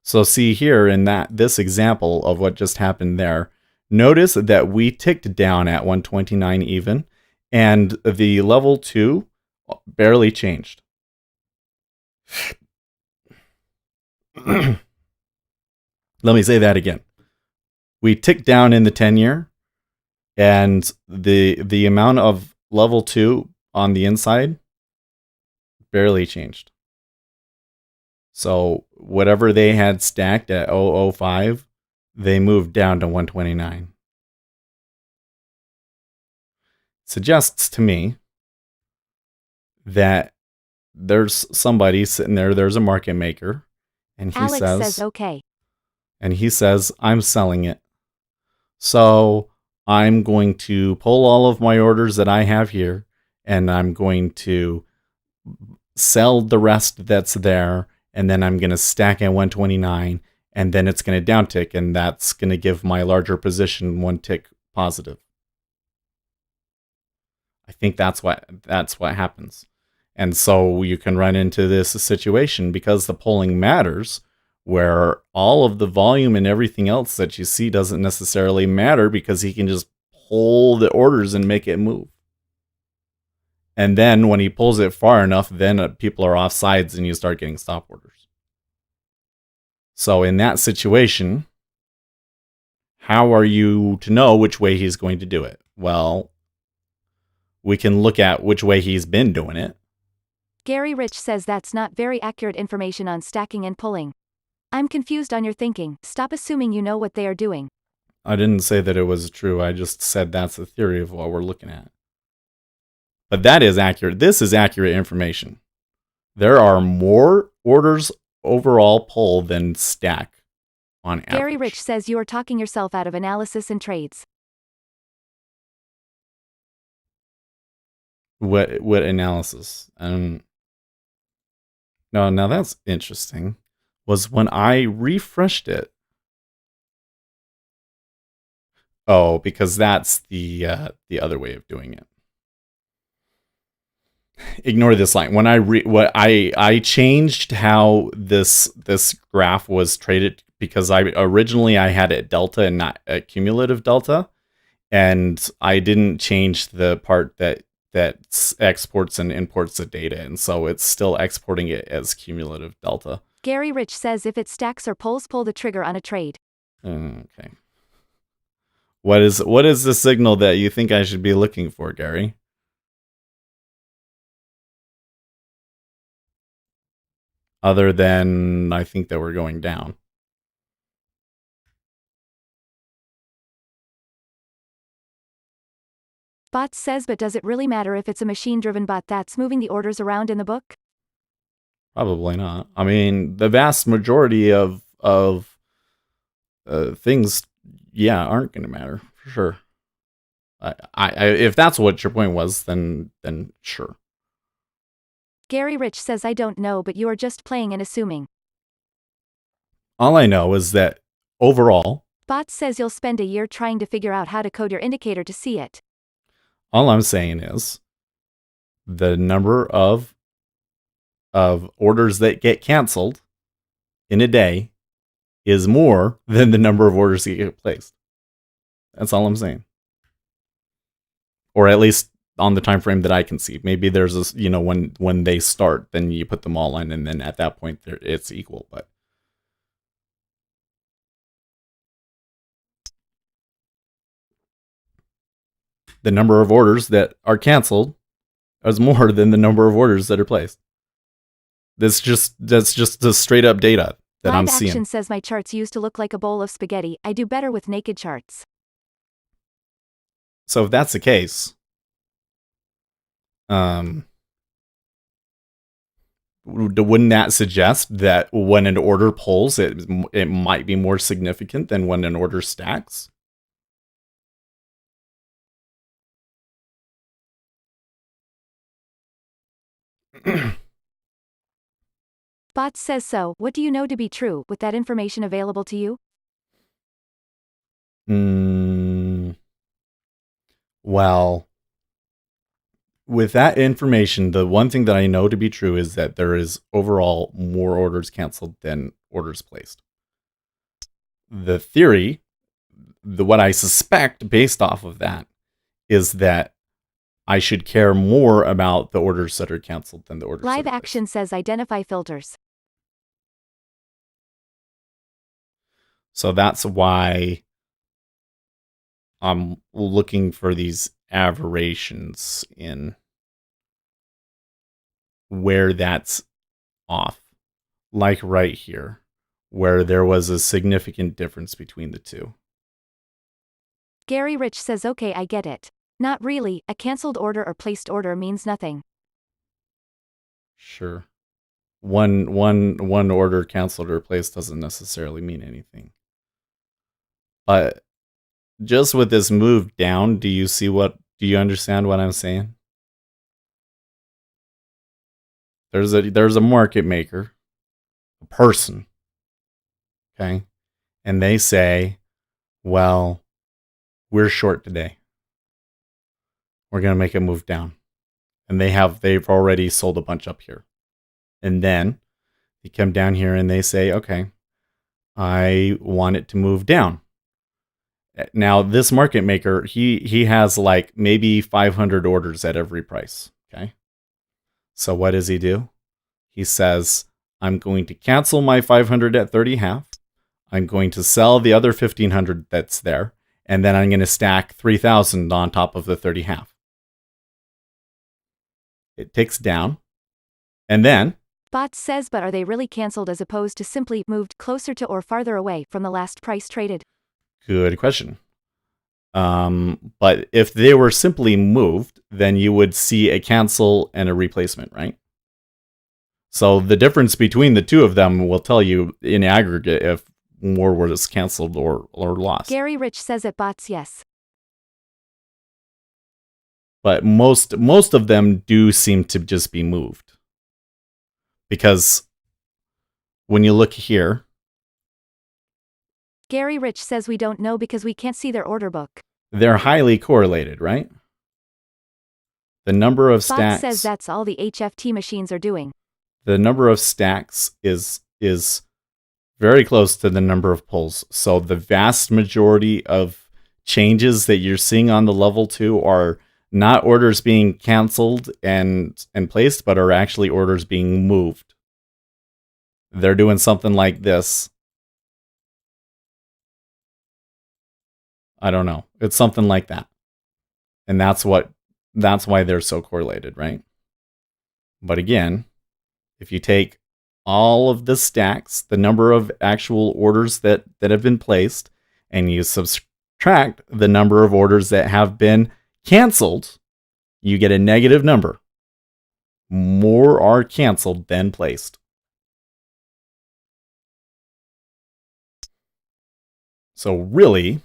So see here in this example of what just happened there, notice that we ticked down at 129 even, and the level 2 barely changed. Let me say that again. We ticked down in the 10-year, and the amount of level 2 on the inside barely changed. So whatever they had stacked at 005, they moved down to 129. Suggests to me that there's somebody sitting there, there's a market maker, and Alex says okay. And he says, I'm selling it. So I'm going to pull all of my orders that I have here, and I'm going to sell the rest that's there, and then I'm going to stack at 129, and then it's going to downtick, and that's going to give my larger position 1 tick positive. I think that's what happens. And so you can run into this situation because the polling matters, where all of the volume and everything else that you see doesn't necessarily matter because he can just pull the orders and make it move. And then when he pulls it far enough, then people are off sides and you start getting stop orders. So in that situation, how are you to know which way he's going to do it? Well, we can look at which way he's been doing it. Gary Rich says that's not very accurate information on stacking and pulling. I'm confused on your thinking. Stop assuming you know what they are doing. I didn't say that it was true. I just said that's the theory of what we're looking at. But that is accurate. This is accurate information. There are more orders overall pull than stack on average. Gary Rich says you are talking yourself out of analysis and trades. What analysis? No, now that's interesting. Was when I refreshed it. Oh, because that's the other way of doing it. Ignore this line. When I changed how this graph was traded, because I originally I had it delta and not a cumulative delta, and I didn't change the part that exports and imports the data, and so it's still exporting it as cumulative delta. Gary Rich says if it stacks or pulls, pull the trigger on a trade. Okay. What is the signal that you think I should be looking for, Gary? Other than I think that we're going down. Bots says, but does it really matter if it's a machine-driven bot that's moving the orders around in the book? Probably not. I mean, the vast majority of things, yeah, aren't going to matter for sure. I if that's what your point was, then sure. Gary Rich says, I don't know, but you are just playing and assuming. All I know is that overall, Bots says you'll spend a year trying to figure out how to code your indicator to see it. all I'm saying is the number of orders that get canceled in a day is more than the number of orders that get placed. That's all I'm saying. Or at least on the time frame that I can see. Maybe there's this, when they start, then you put them all in, and then at that point it's equal. But the number of orders that are canceled is more than the number of orders that are placed. That's just the straight up data that I'm seeing. Live Action says my charts used to look like a bowl of spaghetti. I do better with naked charts. So if that's the case, wouldn't that suggest that when an order pulls, it might be more significant than when an order stacks? Bots says so. What do you know to be true with that information available to you? Well, with that information, the one thing that I know to be true is that there is overall more orders canceled than orders placed. The theory, what I suspect based off of that, is that I should care more about the orders that are canceled than the orders Live that are Action placed. says identify filters. So that's why I'm looking for these aberrations in where that's off. Like right here, where there was a significant difference between the two. Gary Rich says okay, I get it. Not really, a cancelled order or placed order means nothing. Sure. One order canceled or placed doesn't necessarily mean anything. But just with this move down, do you understand what I'm saying? There's a market maker, a person, okay? And they say, well, we're short today. We're going to make a move down. And they've already sold a bunch up here. And then they come down here and they say, okay, I want it to move down. Now, this market maker, he has like maybe 500 orders at every price, okay? So what does he do? He says, I'm going to cancel my 500 at 30.5. I'm going to sell the other 1,500 that's there, and then I'm going to stack 3,000 on top of the 30.5. It ticks down, and then Bots says, but are they really cancelled as opposed to simply moved closer to or farther away from the last price traded? good question. But if they were simply moved, then you would see a cancel and a replacement, right? So the difference between the two of them will tell you in aggregate if more was canceled or lost. Gary Rich says at Bots yes. But most of them do seem to just be moved. Because when you look here, Gary Rich says we don't know because we can't see their order book. they're highly correlated, right? The number of Bot stacks says that's all the HFT machines are doing. the number of stacks is very close to the number of pulls. So the vast majority of changes that you're seeing on the level 2 are not orders being canceled and placed, but are actually orders being moved. They're doing something like this. I don't know. It's something like that. And that's why they're so correlated, right? But again, if you take all of the stacks, the number of actual orders that have been placed, and you subtract the number of orders that have been canceled, you get a negative number. More are canceled than placed. So really,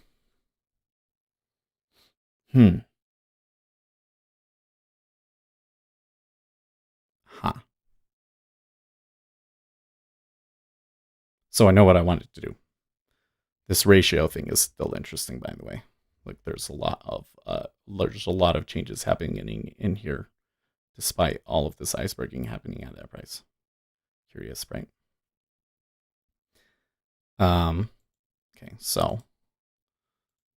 So I know what I wanted to do. This ratio thing is still interesting, by the way. Like there's a lot of changes happening in here, despite all of this iceberging happening at that price. Curious, right? Okay, so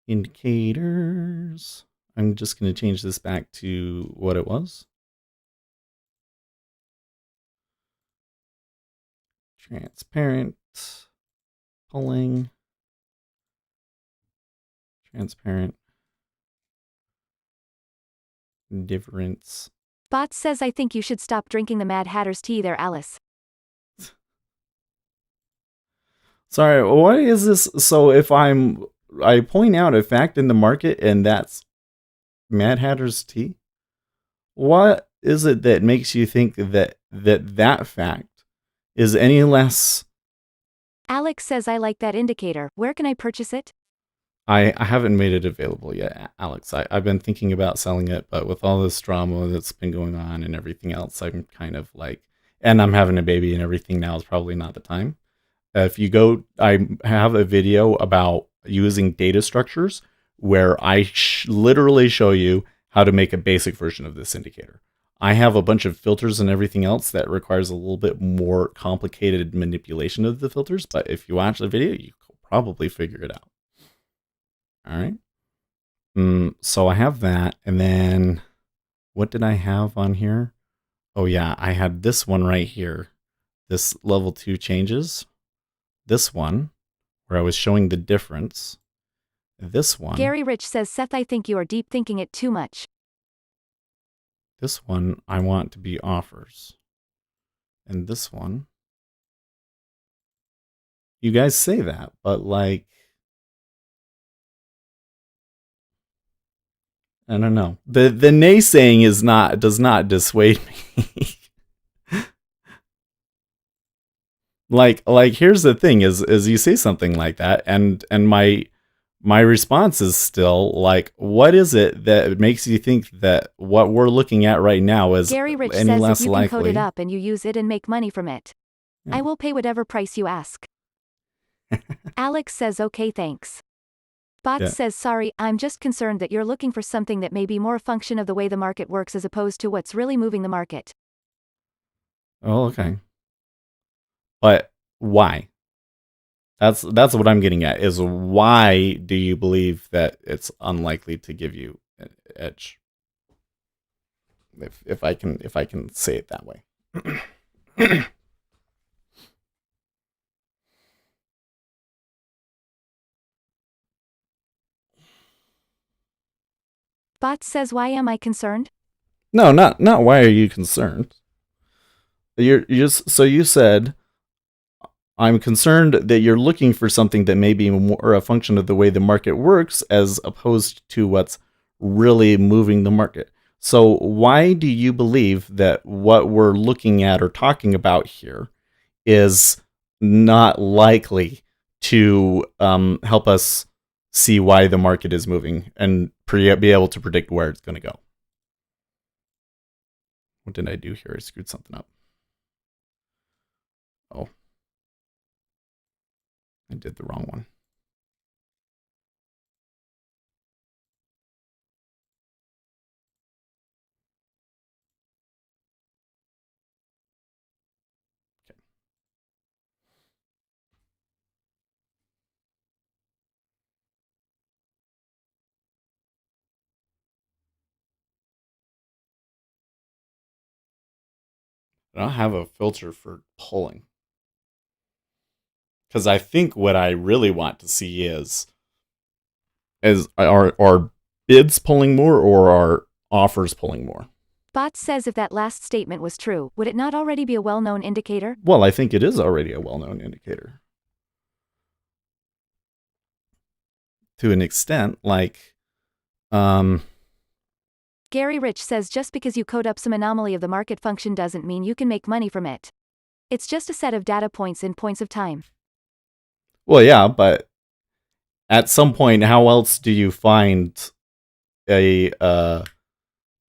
indicators. I'm just going to change this back to what it was. Transparent, pulling, transparent, difference. Bot says I think you should stop drinking the Mad Hatter's tea there, Alice. Sorry, what is this? So if I point out a fact in the market and that's Mad Hatter's tea, what is it that makes you think that fact is any less? Alex says I like that indicator. Where can I purchase it? I haven't made it available yet, Alex. I've been thinking about selling it, but with all this drama that's been going on and everything else, I'm kind of like, and I'm having a baby and everything now is probably not the time. If you go, I have a video about using data structures where I literally show you how to make a basic version of this indicator. I have a bunch of filters and everything else that requires a little bit more complicated manipulation of the filters, but if you watch the video, you can probably figure it out. All right. So I have that, and then what did I have on here? Oh yeah, I had this one right here. This level 2 changes. This one, where I was showing the difference. This one. Gary Rich says, Seth, I think you are deep thinking it too much. This one, I want to be offers. And this one, you guys say that, but like, I don't know. The naysaying does not dissuade me. like here's the thing is you say something like that and my response is still like, what is it that makes you think that what we're looking at right now is Gary Rich any says less if you likely? can code it up and you use it and make money from it. Yeah. I will pay whatever price you ask. Alex says okay, thanks. Bot says sorry, I'm just concerned that you're looking for something that may be more a function of the way the market works as opposed to what's really moving the market. Oh, okay. But why? That's what I'm getting at, is why do you believe that it's unlikely to give you an edge? If I can say it that way. Bot says, why am I concerned? No, not why are you concerned. You're just, so you said, I'm concerned that you're looking for something that may be more a function of the way the market works as opposed to what's really moving the market. So why do you believe that what we're looking at or talking about here is not likely to help us see why the market is moving and be able to predict where it's going to go? What did I do here? I screwed something up. Oh. I did the wrong one. Okay. I don't have a filter for pulling. Because I think what I really want to see is are bids pulling more or are offers pulling more? Bots says if that last statement was true, would it not already be a well-known indicator? Well, I think it is already a well-known indicator. To an extent, like, Gary Rich says just because you code up some anomaly of the market function doesn't mean you can make money from it. It's just a set of data points in points of time. Well, yeah, but at some point, how else do you find an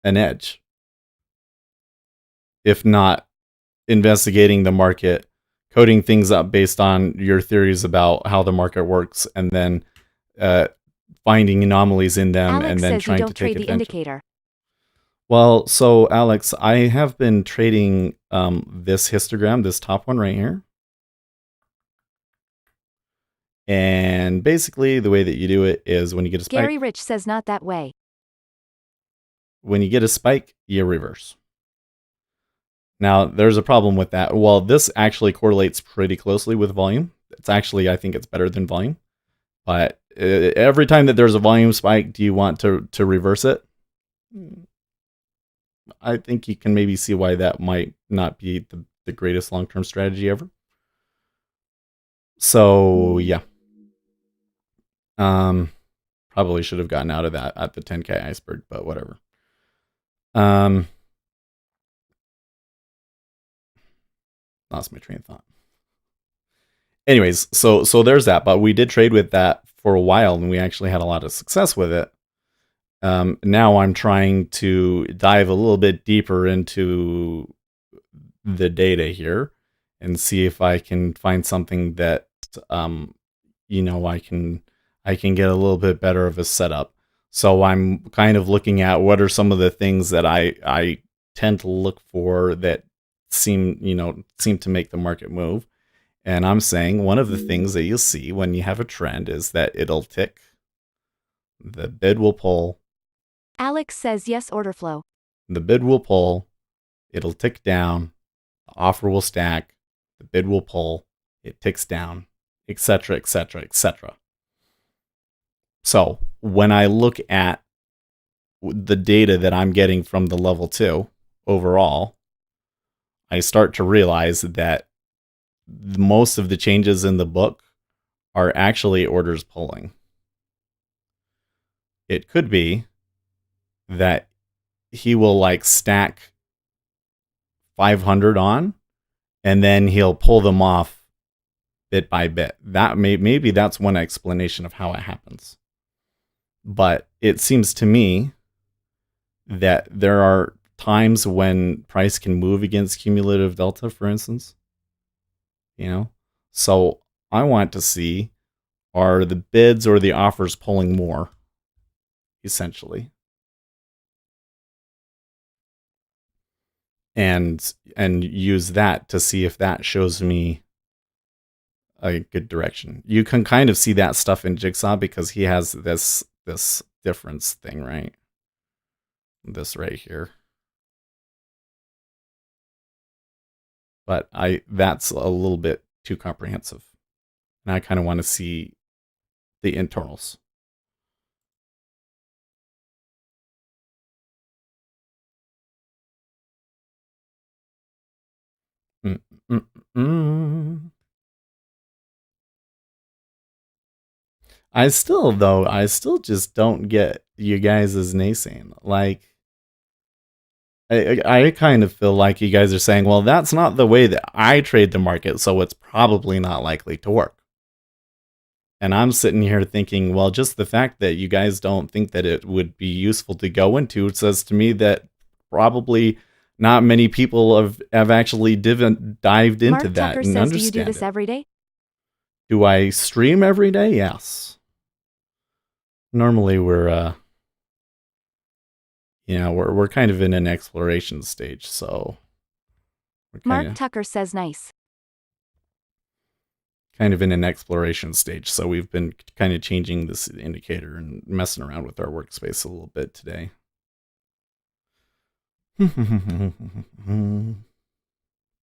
edge if not investigating the market, coding things up based on your theories about how the market works, and then finding anomalies in them, Alex and then says trying you to don't take trade the advantage. indicator. Well, so Alex, I have been trading this histogram, this top one right here. And basically the way that you do it is when you get a spike. Gary Rich says not that way. When you get a spike, you reverse. Now, there's a problem with that. Well, this actually correlates pretty closely with volume. It's actually, I think it's better than volume. But every time that there's a volume spike, do you want to reverse it? I think you can maybe see why that might not be the greatest long-term strategy ever. So, yeah. Probably should have gotten out of that at the 10K iceberg, but whatever. Lost my train of thought. Anyways, so there's that, but we did trade with that for a while, and we actually had a lot of success with it. Now I'm trying to dive a little bit deeper into the data here and see if I can find something that I can get a little bit better of a setup. So I'm kind of looking at what are some of the things that I tend to look for that seem to make the market move. And I'm saying one of the things that you'll see when you have a trend is that it'll tick, the bid will pull. Alex says yes, order flow. The bid will pull, it'll tick down, the offer will stack, the bid will pull, it ticks down, etc., etc., etc. So when I look at the data that I'm getting from the level 2 overall, I start to realize that most of the changes in the book are actually orders pulling. It could be that he will like stack 500 on, and then he'll pull them off bit by bit. That maybe that's one explanation of how it happens. But it seems to me that there are times when price can move against cumulative delta, for instance. So I want to see, are the bids or the offers pulling more, essentially, and use that to see if that shows me a good direction. You can kind of see that stuff in Jigsaw because he has this difference thing, right? This right here. But that's a little bit too comprehensive. And I kind of want to see the internals. I still just don't get you guys' naysaying. Like, I kind of feel like you guys are saying, well, that's not the way that I trade the market, so it's probably not likely to work. And I'm sitting here thinking, well, just the fact that you guys don't think that it would be useful to go into, it says to me that probably Not many people have actually dived into Mark that Tucker and says, do you do understand this it. every day? Do I stream every day? Yes. Normally we're we're kind of in an exploration stage, so we're Mark Tucker says, nice. kind of in an exploration stage. So we've been kind of changing this indicator and messing around with our workspace a little bit today.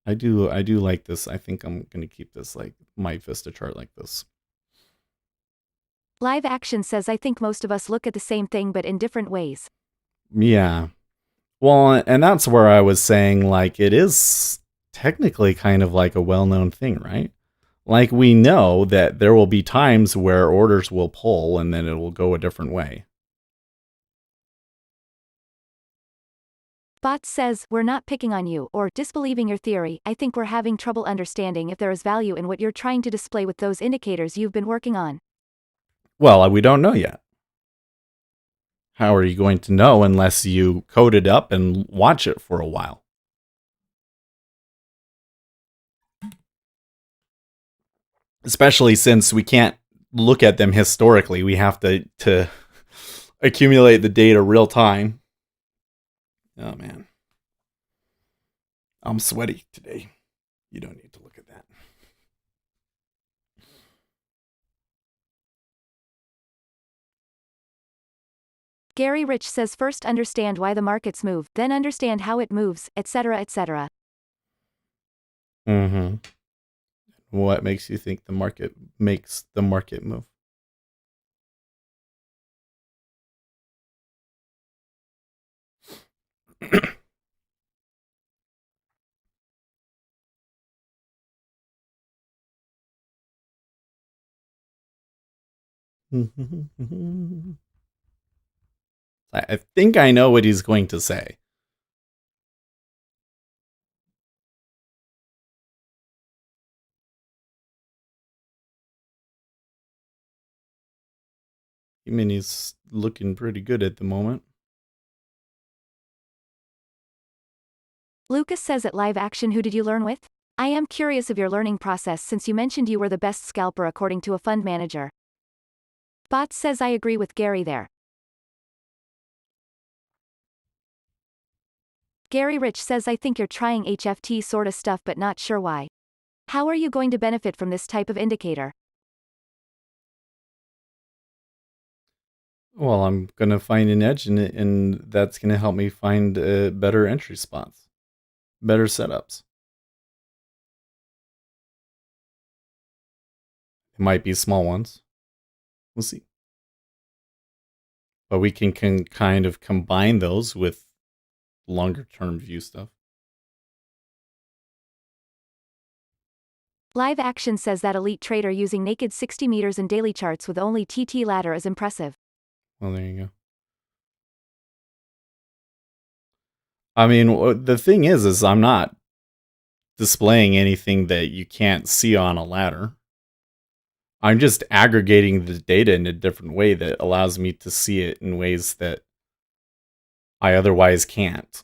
I do like this. I think I'm gonna keep this like my Vista chart like this. Live Action says, I think most of us look at the same thing but in different ways. Yeah. Well, and that's where I was saying, like, it is technically kind of like a well-known thing, right? Like, we know that there will be times where orders will pull and then it will go a different way. Bots says, we're not picking on you or disbelieving your theory. I think we're having trouble understanding if there is value in what you're trying to display with those indicators you've been working on. Well, we don't know yet. How are you going to know unless you code it up and watch it for a while? Especially since we can't look at them historically. We have to accumulate the data real time. Oh, man. I'm sweaty today. You don't need to look at that. Gary Rich says, first understand why the markets move, then understand how it moves, etc., etc. Mm-hmm. What makes you think the market makes the market move? I think I know what he's going to say. I mean, he's looking pretty good at the moment. Lucas says, at Live Action, who did you learn with? I am curious of your learning process since you mentioned you were the best scalper according to a fund manager. Bots says, I agree with Gary there. Gary Rich says, I think you're trying HFT sorta stuff but not sure why. How are you going to benefit from this type of indicator? Well, I'm going to find an edge in it, and that's going to help me find better entry spots, better setups. It might be small ones. We'll see. But we can kind of combine those with longer term view stuff. Live Action says that elite trader using naked 60 meters and daily charts with only TT ladder is impressive. Well, there you go. I mean, the thing is I'm not displaying anything that you can't see on a ladder. I'm just aggregating the data in a different way that allows me to see it in ways that I otherwise can't.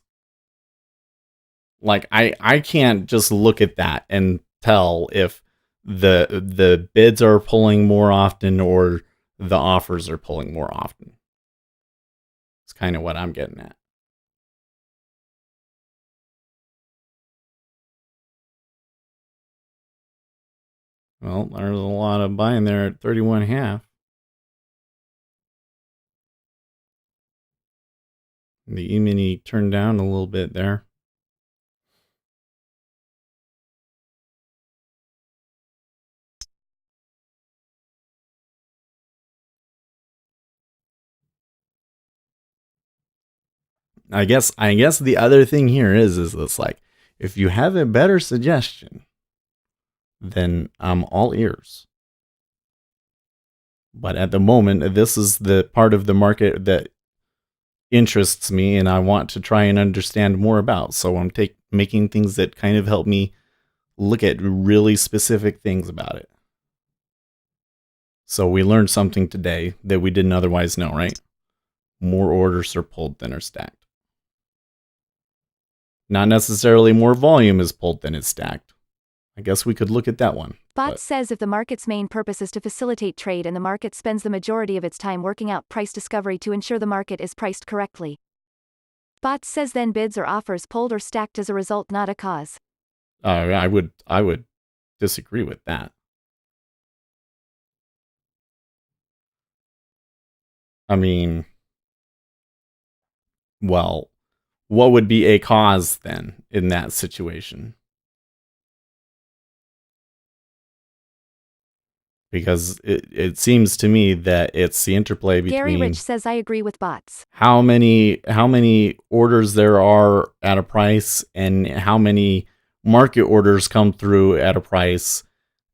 Like I can't just look at that and tell if the bids are pulling more often or the offers are pulling more often. It's kind of what I'm getting at. Well, there's a lot of buying there at 31.5. The E-mini turned down a little bit there. I guess the other thing here is it's like, if you have a better suggestion, then I'm all ears. But at the moment, this is the part of the market that interests me and I want to try and understand more about. So I'm making things that kind of help me look at really specific things about it. So we learned something today that we didn't otherwise know, right? More orders are pulled than are stacked. Not necessarily more volume is pulled than is stacked. I guess we could look at that one. Bot says if the market's main purpose is to facilitate trade and the market spends the majority of its time working out price discovery to ensure the market is priced correctly. Bot says then bids or offers pulled or stacked as a result, not a cause. I would disagree with that. I mean, well, what would be a cause then in that situation? Because it seems to me that it's the interplay between Gary Rich says I agree with bots. How many orders there are at a price and how many market orders come through at a price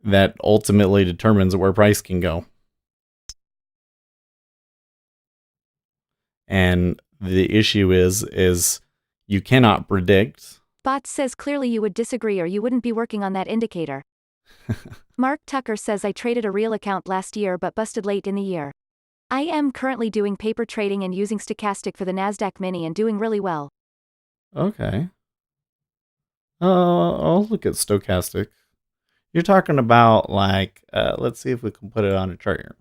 that ultimately determines where price can go. And the issue is you cannot predict. Bots says clearly you would disagree or you wouldn't be working on that indicator. Mark Tucker says I traded a real account last year but busted late in the year. I am currently doing paper trading and using stochastic for the NASDAQ mini and doing really well. Okay. I'll look at stochastic. You're talking about like, let's see if we can put it on a chart here.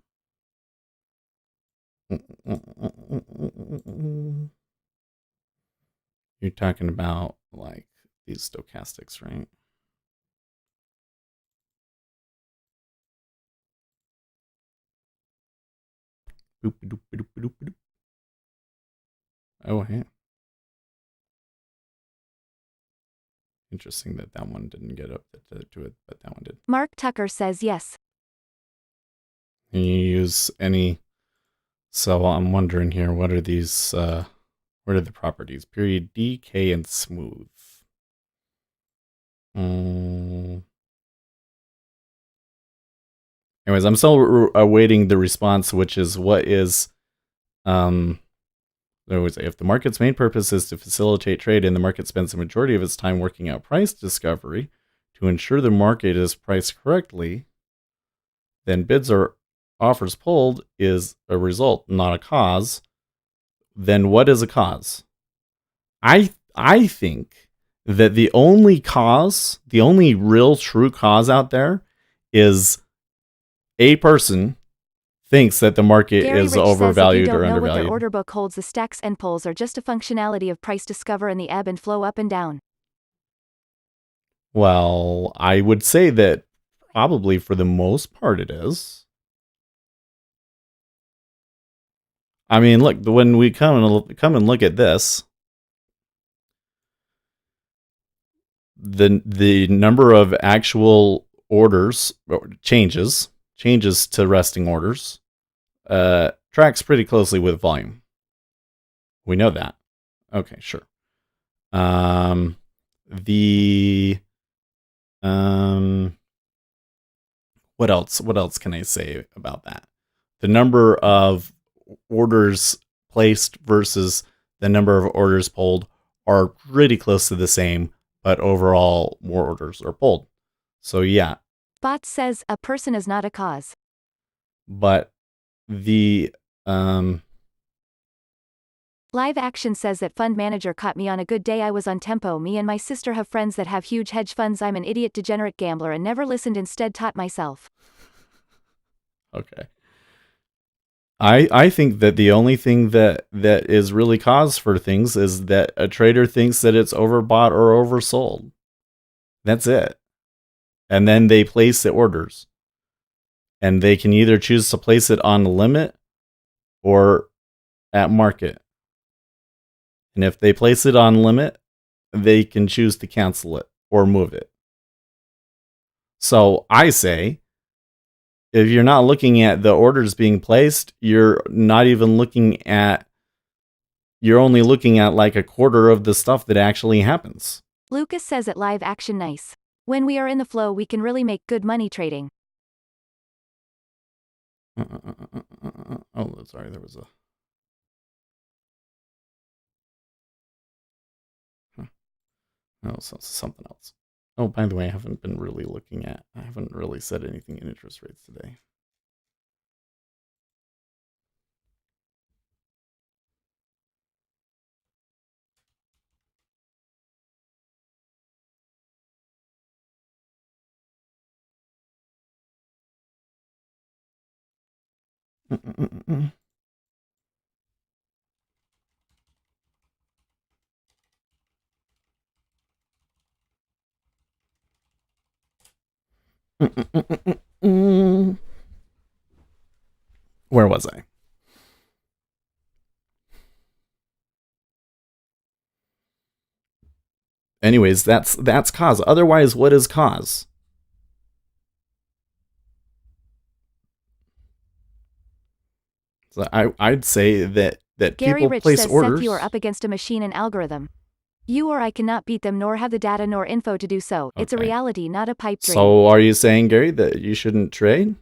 You're talking about like these stochastics, right? Oh, hey. Interesting that one didn't get up to it, but that one did. Mark Tucker says yes. Can you use any? So I'm wondering here, what are these? What are the properties? Period, D, K, and smooth. Anyways, I'm still awaiting the response, which is what is, if the market's main purpose is to facilitate trade and the market spends the majority of its time working out price discovery to ensure the market is priced correctly, then bids or offers pulled is a result, not a cause. Then what is a cause? I think that the only cause, the only real true cause out there is a person thinks that the market Gary is Rich overvalued says if you or don't know undervalued. what their order book holds, the stacks and pulls are just a functionality of price discover and the ebb and flow up and down. Well, I would say that probably for the most part it is. I mean, look, when we come and look at this, the number of actual orders changes to resting orders tracks pretty closely with volume. We know that. Okay, sure. What else can I say about that? The number of orders placed versus the number of orders pulled are pretty close to the same, but overall more orders are pulled. So yeah. Bot says a person is not a cause. But the Live Action says that fund manager caught me on a good day. I was on tempo. Me and my sister have friends that have huge hedge funds. I'm an idiot degenerate gambler and never listened, instead taught myself. Okay. I think that the only thing that is really cause for things is that a trader thinks that it's overbought or oversold. That's it. And then they place the orders. And they can either choose to place it on the limit or at market. And if they place it on limit, they can choose to cancel it or move it. So I say, if you're not looking at the orders being placed, you're not even looking at, you're only looking at like a quarter of the stuff that actually happens. Lucas says at Live Action nice. When we are in the flow, we can really make good money trading. Oh, sorry, there was a... No, something else. Oh, by the way, I haven't really said anything in interest rates today. Where was I? Anyways, that's cause. Otherwise, what is cause? So I'd say that Gary people Rich place says Seth, you are orders. up against a machine and algorithm. You or I cannot beat them nor have the data nor info to do so. It's a Okay. reality, not a pipe dream. So are you saying, Gary, that you shouldn't trade?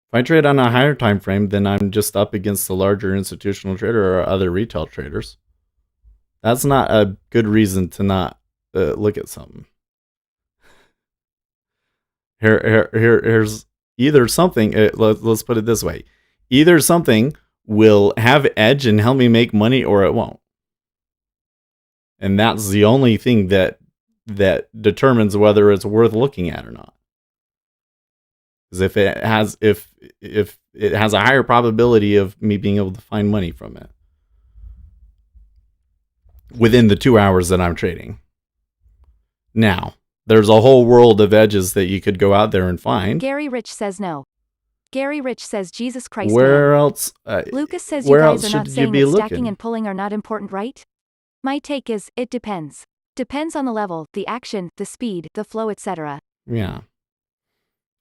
If I trade on a higher time frame, then I'm just up against the larger institutional trader or other retail traders. That's not a good reason to not look at something. Here's either something. Let's put it this way: either something will have edge and help me make money, or it won't. And that's the only thing that determines whether it's worth looking at or not. Because if it has a higher probability of me being able to find money from it within the 2 hours that I'm trading. Now, there's a whole world of edges that you could go out there and find. Gary Rich says no. Gary Rich says Jesus Christ, Where man. else? Lucas says where you guys else are not should you saying be that stacking looking? and pulling are not important, right? My take is, it depends. Depends on the level, the action, the speed, the flow, etc. Yeah.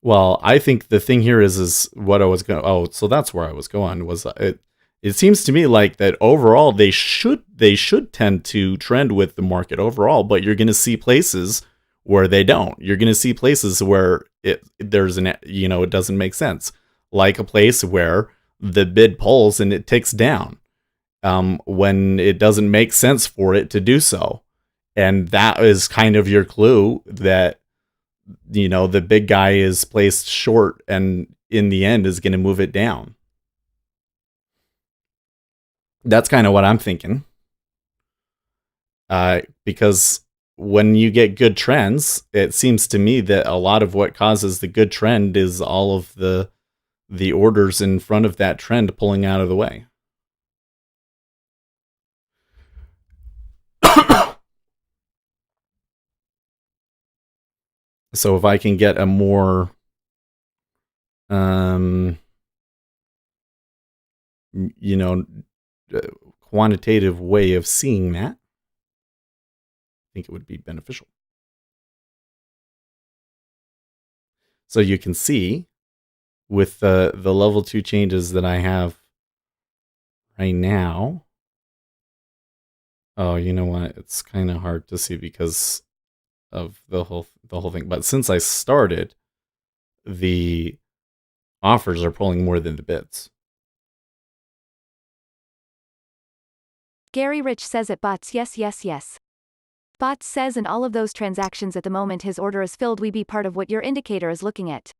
Well, I think the thing here is what I was going. Oh, so that's where I was going. Was it? It seems to me like that overall they should tend to trend with the market overall, but you're going to see places where they don't. You're going to see places where there's it doesn't make sense, like a place where the bid pulls and it ticks down when it doesn't make sense for it to do so, and that is kind of your clue that the big guy is placed short and in the end is going to move it down. That's kind of what I'm thinking. Because when you get good trends, it seems to me that a lot of what causes the good trend is all of the orders in front of that trend pulling out of the way. So if I can get a more um you know quantitative way of seeing that, I think it would be beneficial. So you can see with the level 2 changes that I have right now. Oh, you know what? It's kind of hard to see because of the whole thing. But since I started, the offers are pulling more than the bids. Gary Rich says it bots, yes, yes, yes. Bots says and all of those transactions at the moment his order is filled, we be part of what your indicator is looking at.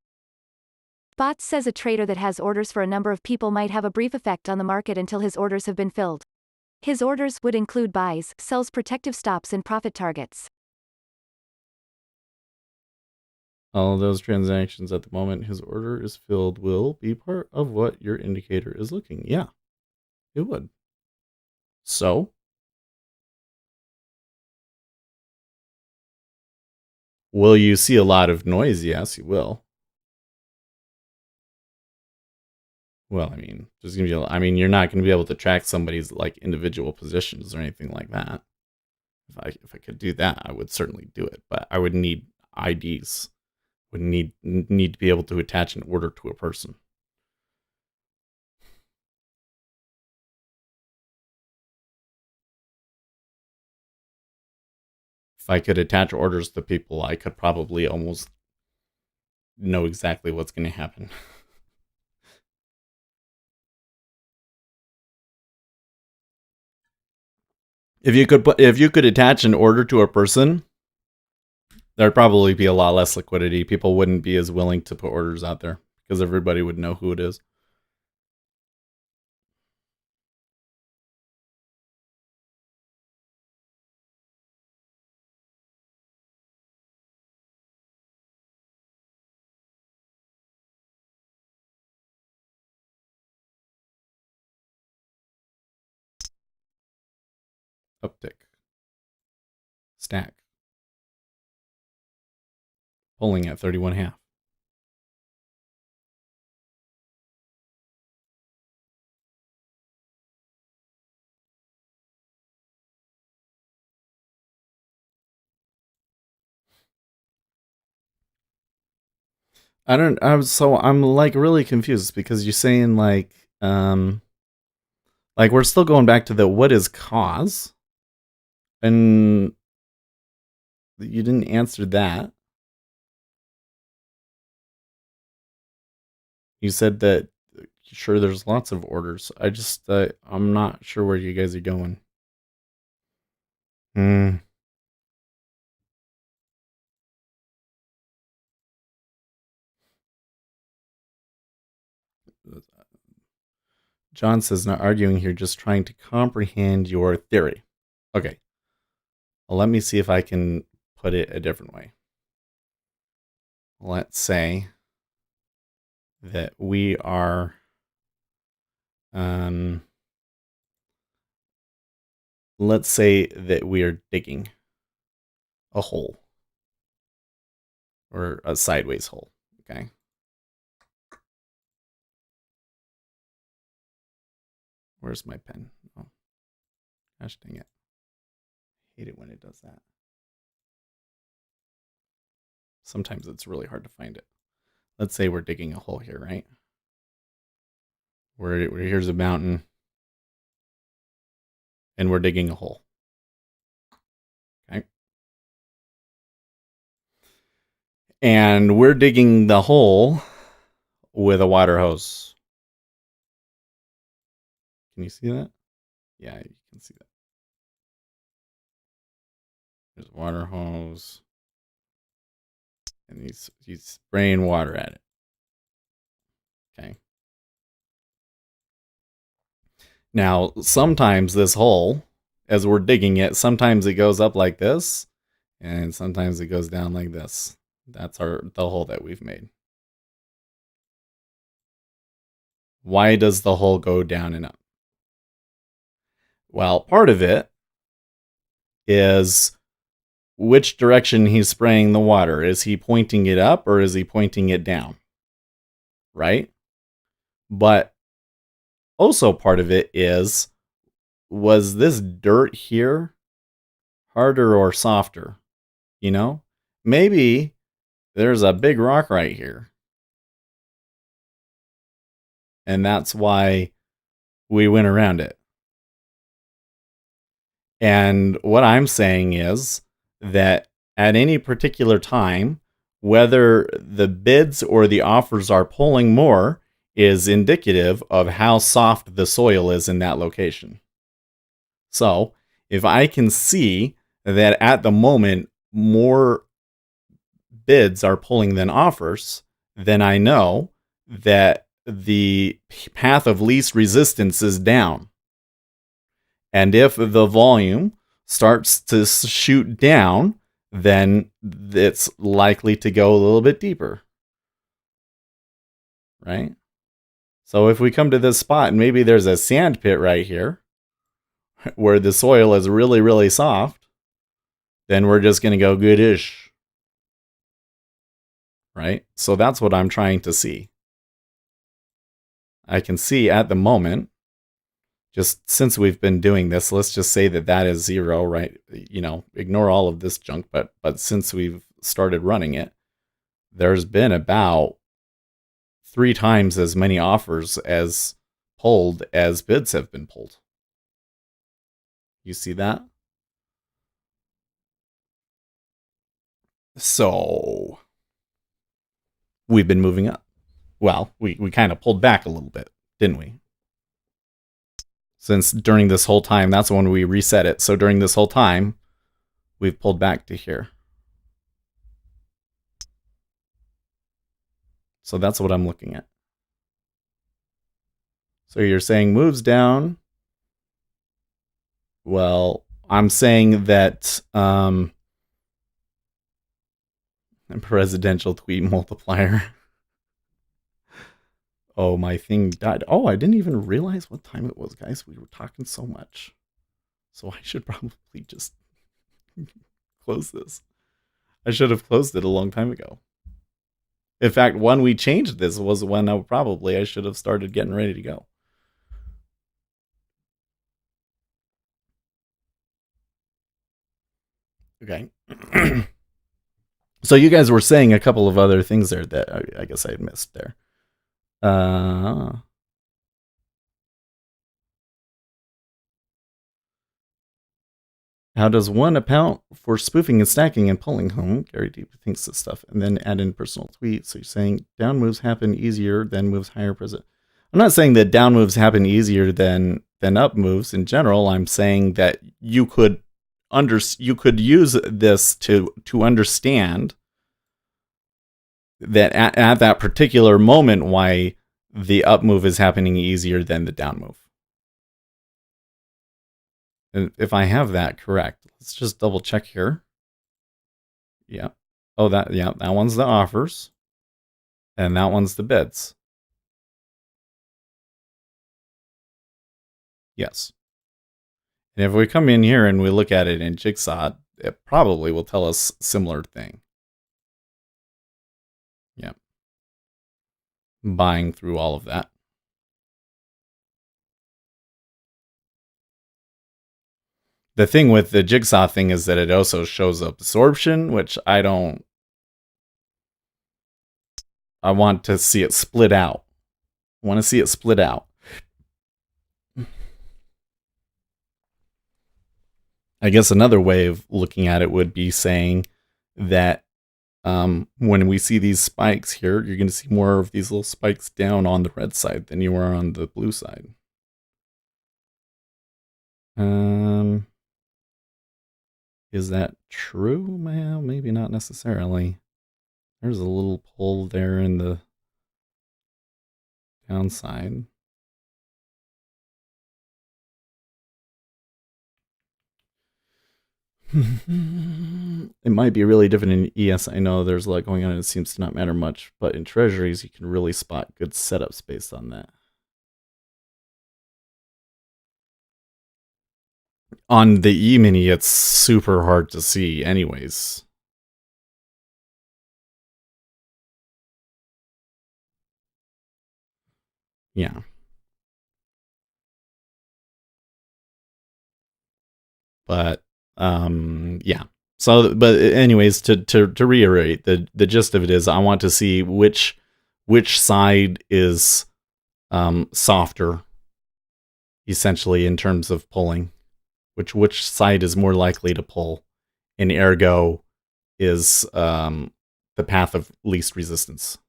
Bots says a trader that has orders for a number of people might have a brief effect on the market until his orders have been filled. His orders would include buys, sells, protective stops, and profit targets. All of those transactions at the moment his order is filled will be part of what your indicator is looking. Yeah, it would. So, will you see a lot of noise? Yes, you will. Well, I mean, there's gonna be. I mean, you're not gonna be able to track somebody's like individual positions or anything like that. If I could do that, I would certainly do it. But I would need IDs. Would need to be able to attach an order to a person. If I could attach orders to people, I could probably almost know exactly what's going to happen. If you could attach an order to a person, there'd probably be a lot less liquidity. People wouldn't be as willing to put orders out there because everybody would know who it is. Uptick. Stack. Pulling at 31.5. I'm like really confused because you're saying like we're still going back to the what is cause, and you didn't answer that. You said that sure there's lots of orders. I'm not sure where you guys are going. John says not arguing here, just trying to comprehend your theory. Okay. Well, let me see if I can put it a different way. Let's say that we are let's say that we are digging a hole or a sideways hole, okay? Where's my pen? Oh, gosh dang it. I hate it when it does that. Sometimes it's really hard to find it. Let's say we're digging a hole here, right? Here's a mountain, and we're digging a hole. Okay. And we're digging the hole with a water hose. Can you see that? Yeah, you can see that. There's a water hose. And he's spraying water at it. Okay. Now, sometimes this hole, as we're digging it, sometimes it goes up like this, and sometimes it goes down like this. That's the hole that we've made. Why does the hole go down and up? Well, part of it is which direction he's spraying the water. Is he pointing it up or is he pointing it down? Right? But also part of it is, was this dirt here harder or softer? You know? Maybe there's a big rock right here. And that's why we went around it. And what I'm saying is that at any particular time, whether the bids or the offers are pulling more is indicative of how soft the soil is in that location. So if I can see that at the moment more bids are pulling than offers, then I know that the path of least resistance is down. And if the volume starts to shoot down, then it's likely to go a little bit deeper. Right? So if we come to this spot and maybe there's a sand pit right here where the soil is really, really soft, then we're just going to go goodish. Right? So that's what I'm trying to see. I can see at the moment, just since we've been doing this, let's just say that that is 0, right? You know, ignore all of this junk, but since we've started running it, there's been about 3 times as many offers as pulled as bids have been pulled. You see that? So we've been moving up. Well, we kind of pulled back a little bit, didn't we? Since during this whole time, that's when we reset it. So during this whole time, we've pulled back to here. So that's what I'm looking at. So you're saying moves down. Well, I'm saying that presidential tweet multiplier. Oh, my thing died. Oh, I didn't even realize what time it was, guys. We were talking so much. So I should probably just close this. I should have closed it a long time ago. In fact, when we changed this was when I should have started getting ready to go. Okay. So you guys were saying a couple of other things there that I guess I had missed there. How does one account for spoofing and stacking and pulling home? Gary Deep thinks this stuff, and then add in personal tweets. So you're saying down moves happen easier than moves higher present. I'm not saying that down moves happen easier than up moves in general. I'm saying that you could use this to understand that at that particular moment why the up move is happening easier than the down move. And if I have that correct, let's just double check here. Yeah. Oh, that one's the offers. And that one's the bids. Yes. And if we come in here and we look at it in Jigsaw, it probably will tell us similar thing. Yep. Buying through all of that. The thing with the Jigsaw thing is that it also shows absorption, which I want to see it split out. I want to see it split out. I guess another way of looking at it would be saying that when we see these spikes here, you're going to see more of these little spikes down on the red side than you are on the blue side. Is that true? Well, maybe not necessarily. There's a little pull there in the downside. It might be really different in ES. I know there's a lot going on and it seems to not matter much, but in treasuries, you can really spot good setups based on that. On the E-mini, it's super hard to see anyways. Yeah. But, yeah. So, but anyways, to reiterate, the gist of it is I want to see which side is softer, essentially, in terms of pulling. Which side is more likely to pull, and ergo is the path of least resistance.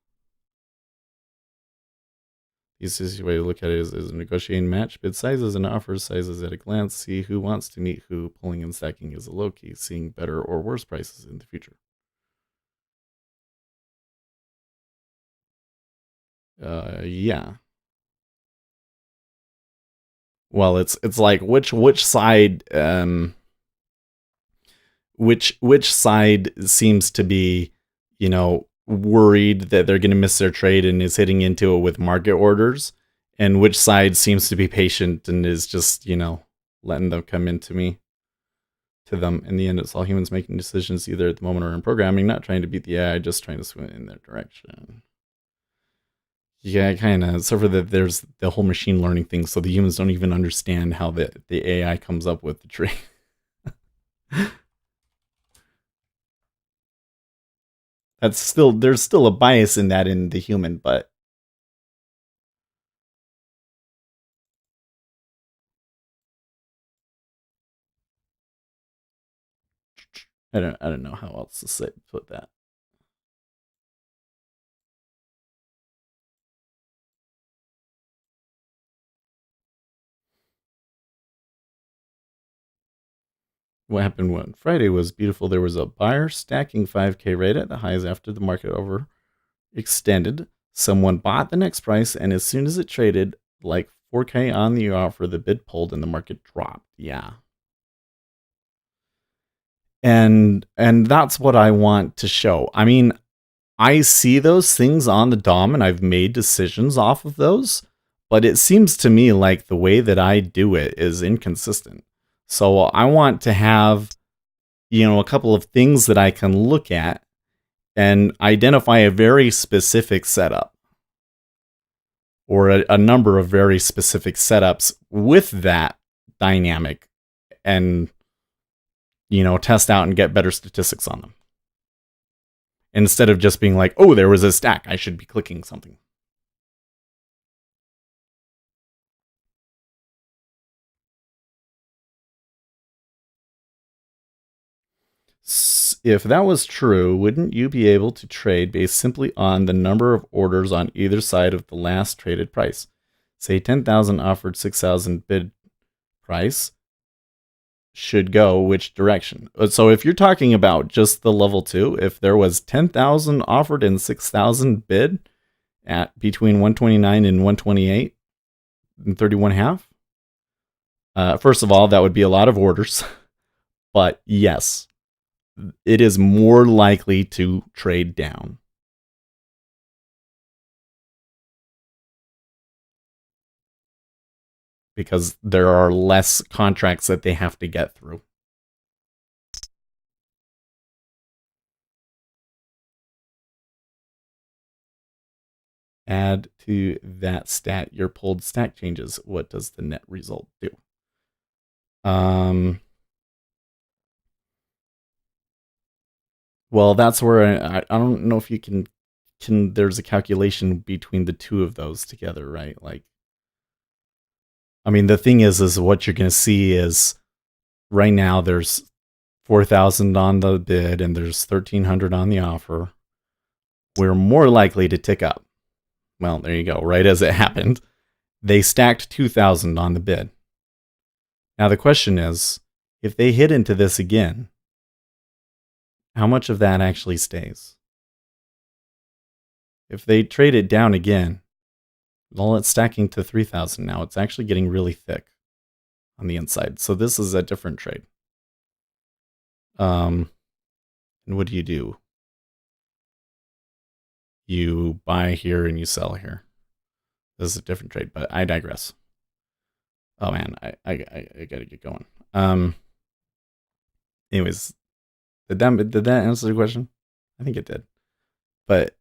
The easiest way to look at it is negotiating match bid sizes and offer sizes at a glance. See who wants to meet who. Pulling and stacking is a low key. Seeing better or worse prices in the future. Yeah. Well, it's like which side which side seems to be, worried that they're going to miss their trade and is hitting into it with market orders, and which side seems to be patient and is just, letting them come into them. In the end, it's all humans making decisions either at the moment or in programming, not trying to beat the AI, just trying to swim in their direction. Yeah, kind of. So for there's the whole machine learning thing, so the humans don't even understand how the AI comes up with the trade. There's still a bias in that in the human, but I don't know how else to put that. What happened when Friday was beautiful. There was a buyer stacking 5K right at the highs after the market over extended. Someone bought the next price, and as soon as it traded like 4K on the offer, the bid pulled and the market dropped. Yeah. And that's what I want to show. I mean, I see those things on the DOM and I've made decisions off of those, but it seems to me like the way that I do it is inconsistent. So I want to have, a couple of things that I can look at and identify a very specific setup or a number of very specific setups with that dynamic and, test out and get better statistics on them. Instead of just being like, oh, there was a stack, I should be clicking something. If that was true, wouldn't you be able to trade based simply on the number of orders on either side of the last traded price? Say 10,000 offered, 6,000 bid price should go which direction? So if you're talking about just the level 2, if there was 10,000 offered and 6,000 bid at between 129 and 128 and 31.5, first of all, that would be a lot of orders. But yes, it is more likely to trade down. Because there are less contracts that they have to get through. Add to that stat your pulled stack changes. What does the net result do? Well, that's where I don't know if you can there's a calculation between the two of those together, right? Like, I mean, the thing is what you're going to see is right now there's 4,000 on the bid and there's 1,300 on the offer. We're more likely to tick up. Well, there you go. Right as it happened, they stacked 2,000 on the bid. Now the question is, if they hit into this again, how much of that actually stays? If they trade it down again, well, it's stacking to 3,000 now. It's actually getting really thick on the inside. So this is a different trade. And what do? You buy here and you sell here. This is a different trade, but I digress. Oh man, I gotta get going. Anyways, did that answer the question? I think it did. But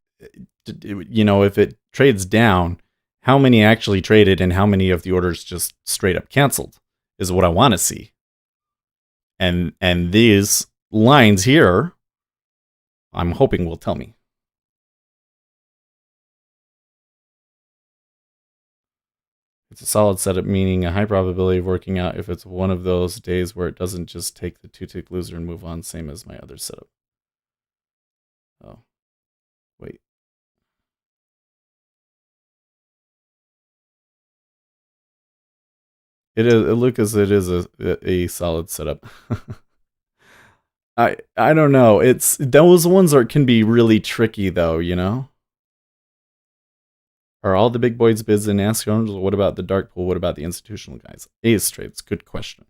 if it trades down, how many actually traded and how many of the orders just straight up canceled is what I want to see. And these lines here, I'm hoping will tell me. It's a solid setup, meaning a high probability of working out if it's one of those days where it doesn't just take the 2-tick loser and move on, same as my other setup. Oh, wait. It is, it is a solid setup. I don't know. It's those ones can be really tricky though, Are all the big boys bids in ask owners? What about the dark pool? What about the institutional guys? Ace trades, good question.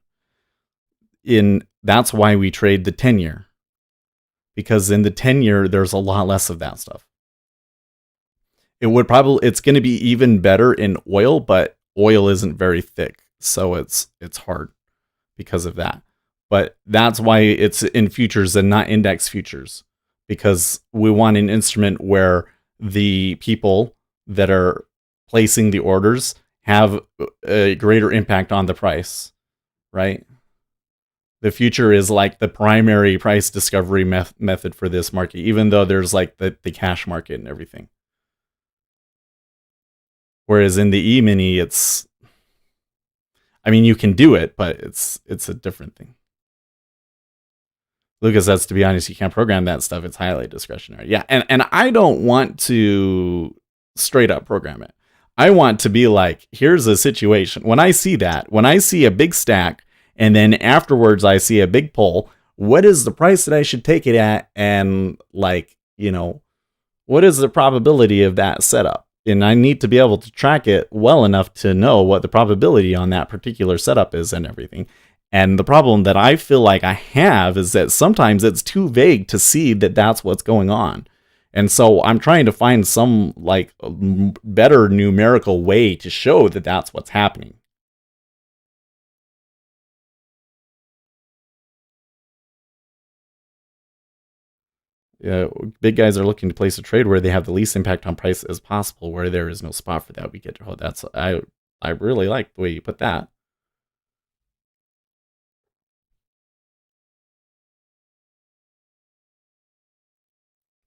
That's why we trade the 10-year. Because in the 10-year, there's a lot less of that stuff. It's going to be even better in oil, but oil isn't very thick. So it's hard because of that. But that's why it's in futures and not index futures. Because we want an instrument where the people that are placing the orders have a greater impact on the price, right? The future is like the primary price discovery method for this market, even though there's like the cash market and everything. Whereas in the E-mini, you can do it, but it's a different thing. Lucas says, to be honest, you can't program that stuff. It's highly discretionary. Yeah, and I don't want to straight up program it. I want to be like, here's a situation. When I see a big stack and then afterwards I see a big pull, what is the price that I should take it at? And what is the probability of that setup? And I need to be able to track it well enough to know what the probability on that particular setup is and everything. And the problem that I feel like I have is that sometimes it's too vague to see that that's what's going on. And so I'm trying to find some better numerical way to show that that's what's happening. Big guys are looking to place a trade where they have the least impact on price as possible, where there is no spot for that. We get that's I really like the way you put that.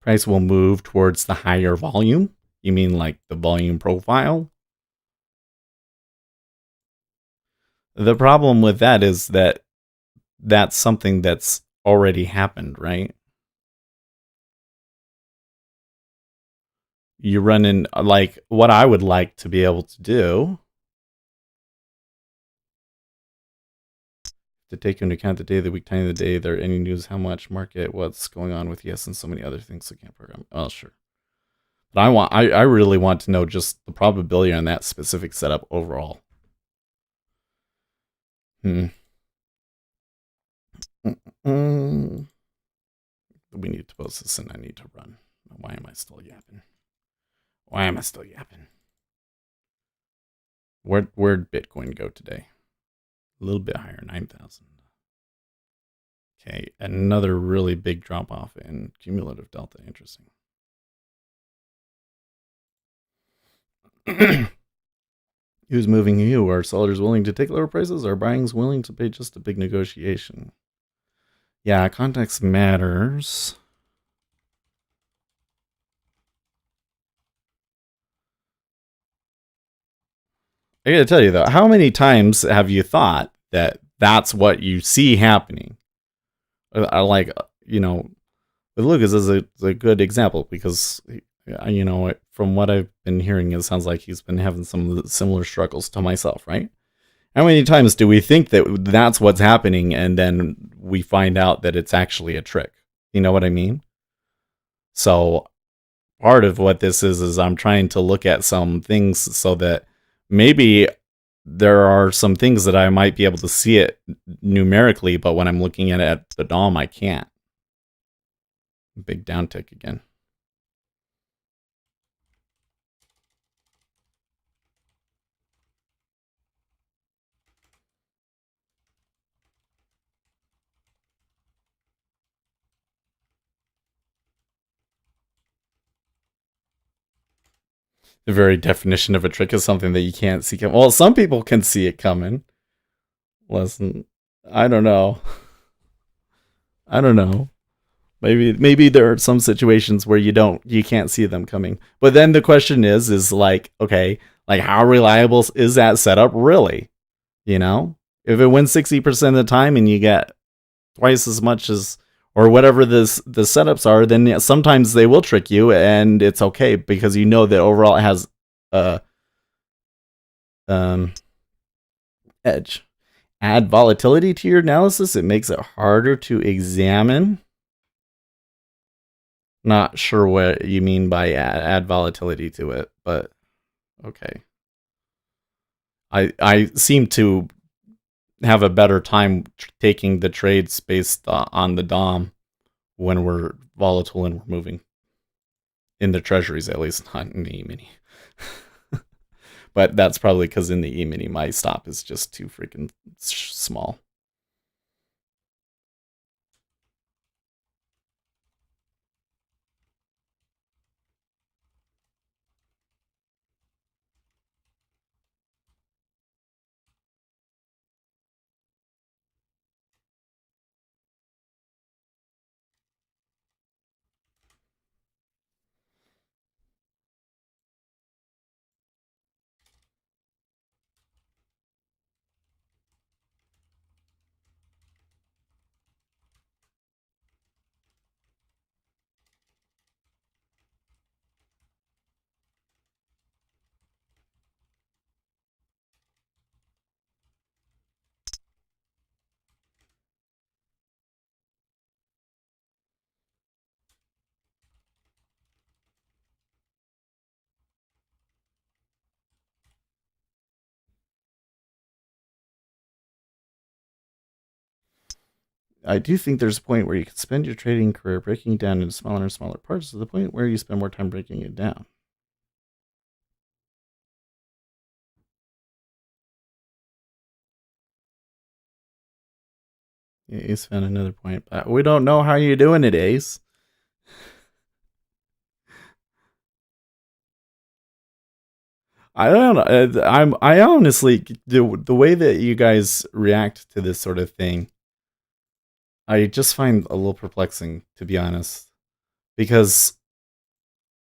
Price will move towards the higher volume. You mean like the volume profile? The problem with that is that that's something that's already happened, right? You run in, like, what I would like to be able to do to take into account the day of the week, time of the day, there any news, how much market, what's going on with yes, and so many other things I can't program. Well, sure. But I really want to know just the probability on that specific setup overall. We need to post this and I need to run. Why am I still yapping? Where'd Bitcoin go today? A little bit higher, 9,000. Okay, another really big drop off in cumulative delta. Interesting. Who's moving you? Are sellers willing to take lower prices? Are buyers willing to pay just a big negotiation? Yeah, context matters. I gotta tell you though, how many times have you thought that that's what you see happening? I like, with Lucas is a good example because, from what I've been hearing, it sounds like he's been having some similar struggles to myself, right? How many times do we think that that's what's happening and then we find out that it's actually a trick? You know what I mean? So part of what this is I'm trying to look at some things so that maybe there are some things that I might be able to see it numerically, but when I'm looking at the DOM, I can't. Big downtick again. The very definition of a trick is something that you can't see coming. Well, some people can see it coming. Listen, I don't know. Maybe there are some situations where you can't see them coming. But then the question is like, okay, like how reliable is that setup really? If it wins 60% of the time and you get twice as much as or whatever the setups are, then sometimes they will trick you and it's okay because you know that overall it has a edge. Add volatility to your analysis. It makes it harder to examine. Not sure what you mean by add volatility to it, but okay. I seem to have a better time taking the trades based on the DOM when we're volatile and we're moving. In the treasuries, at least, not in the E-mini. But that's probably because in the E-mini, my stop is just too freaking small. I do think there's a point where you can spend your trading career breaking it down into smaller and smaller parts to the point where you spend more time breaking it down. Yeah, Ace found another point. But we don't know how you're doing it, Ace. I don't know. I honestly, the way that you guys react to this sort of thing, I just find a little perplexing, to be honest, because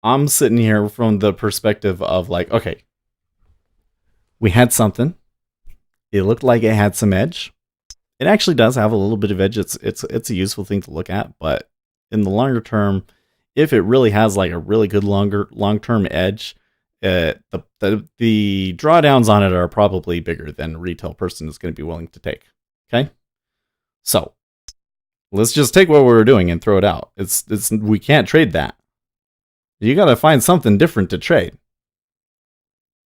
I'm sitting here from the perspective of like, okay, we had something. It looked like it had some edge. It actually does have a little bit of edge. It's a useful thing to look at, but in the longer term, if it really has like a really good long term edge, the drawdowns on it are probably bigger than a retail person is going to be willing to take. Okay, so let's just take what we were doing and throw it out. It's we can't trade that. You got to find something different to trade.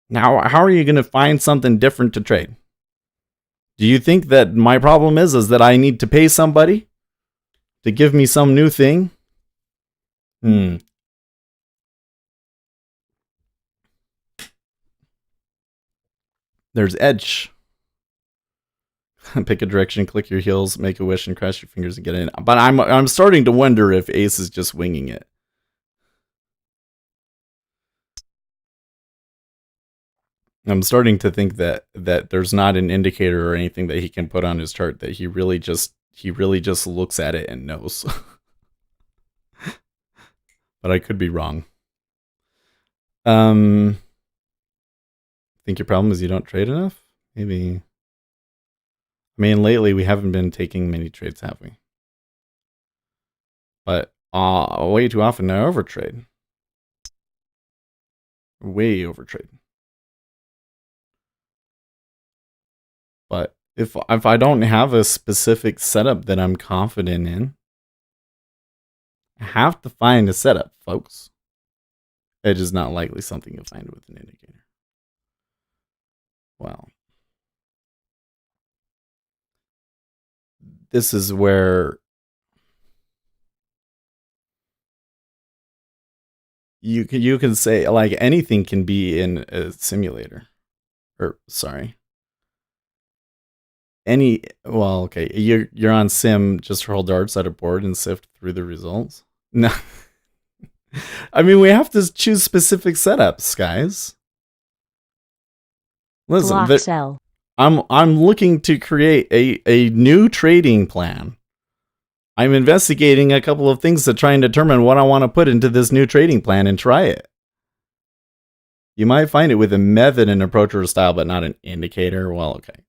Now, how are you going to find something different to trade? Do you think that my problem is that I need to pay somebody to give me some new thing? There's edge. Pick a direction, click your heels, make a wish, and cross your fingers and get in. But I'm starting to wonder if Ace is just winging it. I'm starting to think that there's not an indicator or anything that he can put on his chart, that he really just looks at it and knows. But I could be wrong. Think your problem is you don't trade enough? Maybe. I mean, lately we haven't been taking many trades, have we? But way too often I overtrade. Way overtrade. But if I don't have a specific setup that I'm confident in, I have to find a setup, folks. Edge is not likely something you'll find with an indicator. Well, this is where you can say like anything can be in a simulator, or sorry, okay, you're on sim, just roll darts at a board and sift through the results. No. I mean, we have to choose specific setups, guys. Listen, I'm looking to create a new trading plan. I'm investigating a couple of things to try and determine what I want to put into this new trading plan and try it. You might find it with a method and approach or a style, but not an indicator. Well, okay.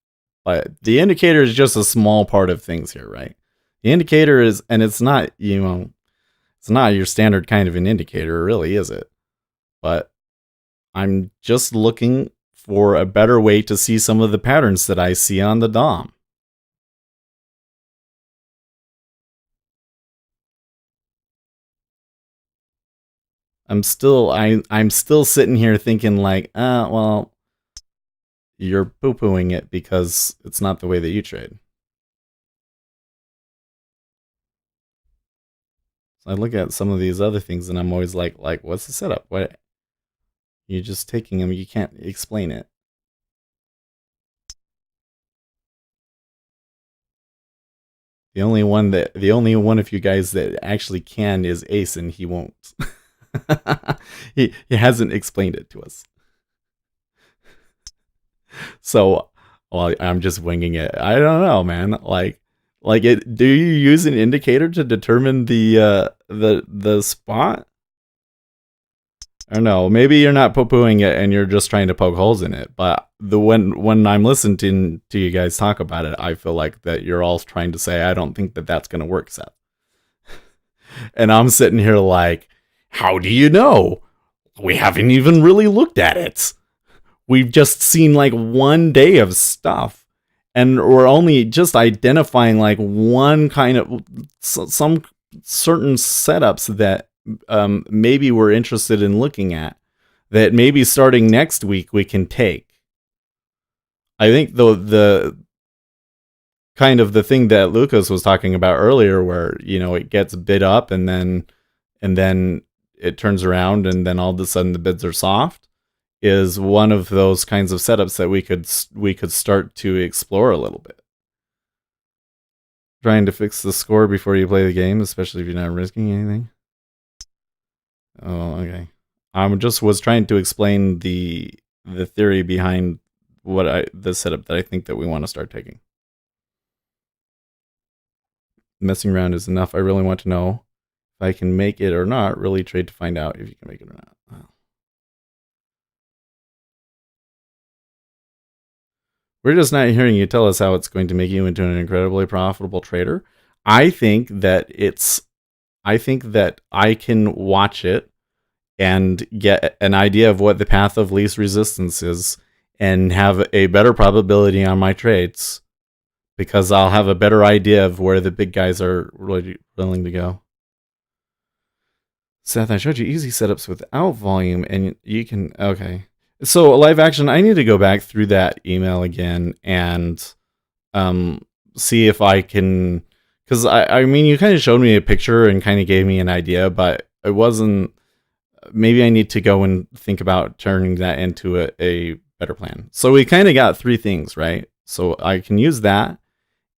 But the indicator is just a small part of things here, right? The indicator is, and it's not, it's not your standard kind of an indicator, really, is it? But I'm just looking for a better way to see some of the patterns that I see on the DOM. I'm still sitting here thinking like, well, you're poo-pooing it because it's not the way that you trade. So I look at some of these other things and I'm always like, what's the setup? What? You're just taking them. You can't explain it. The only one of you guys that actually can is Ace, and he won't. he hasn't explained it to us. So, well, I'm just winging it. I don't know, man. Like it. Do you use an indicator to determine the spot? I don't know. Maybe you're not poo-pooing it and you're just trying to poke holes in it. But when I'm listening to you guys talk about it, I feel like that you're all trying to say, I don't think that that's going to work, Seth. And I'm sitting here like, how do you know? We haven't even really looked at it. We've just seen like one day of stuff. And we're only just identifying like one kind of some certain setups that maybe we're interested in looking at, that maybe starting next week we can take. I think the kind of the thing that Lucas was talking about earlier, where it gets bid up and then it turns around and then all of a sudden the bids are soft, is one of those kinds of setups that we could start to explore a little bit. Trying to fix the score before you play the game, especially if you're not risking anything. Oh, okay. I just was trying to explain the the theory behind the setup that I think that we want to start taking. Messing around is enough. I really want to know if I can make it or not. Really trade to find out if you can make it or not. Wow. We're just not hearing you tell us how it's going to make you into an incredibly profitable trader. I think that I can watch it and get an idea of what the path of least resistance is and have a better probability on my trades because I'll have a better idea of where the big guys are really willing to go. Seth, I showed you easy setups without volume, and you can... Okay. So, live action, I need to go back through that email again and see if I can... Because, I mean, you kind of showed me a picture and kind of gave me an idea, but it wasn't... Maybe I need to go and think about turning that into a better plan. So, we kind of got 3 things, right? So, I can use that.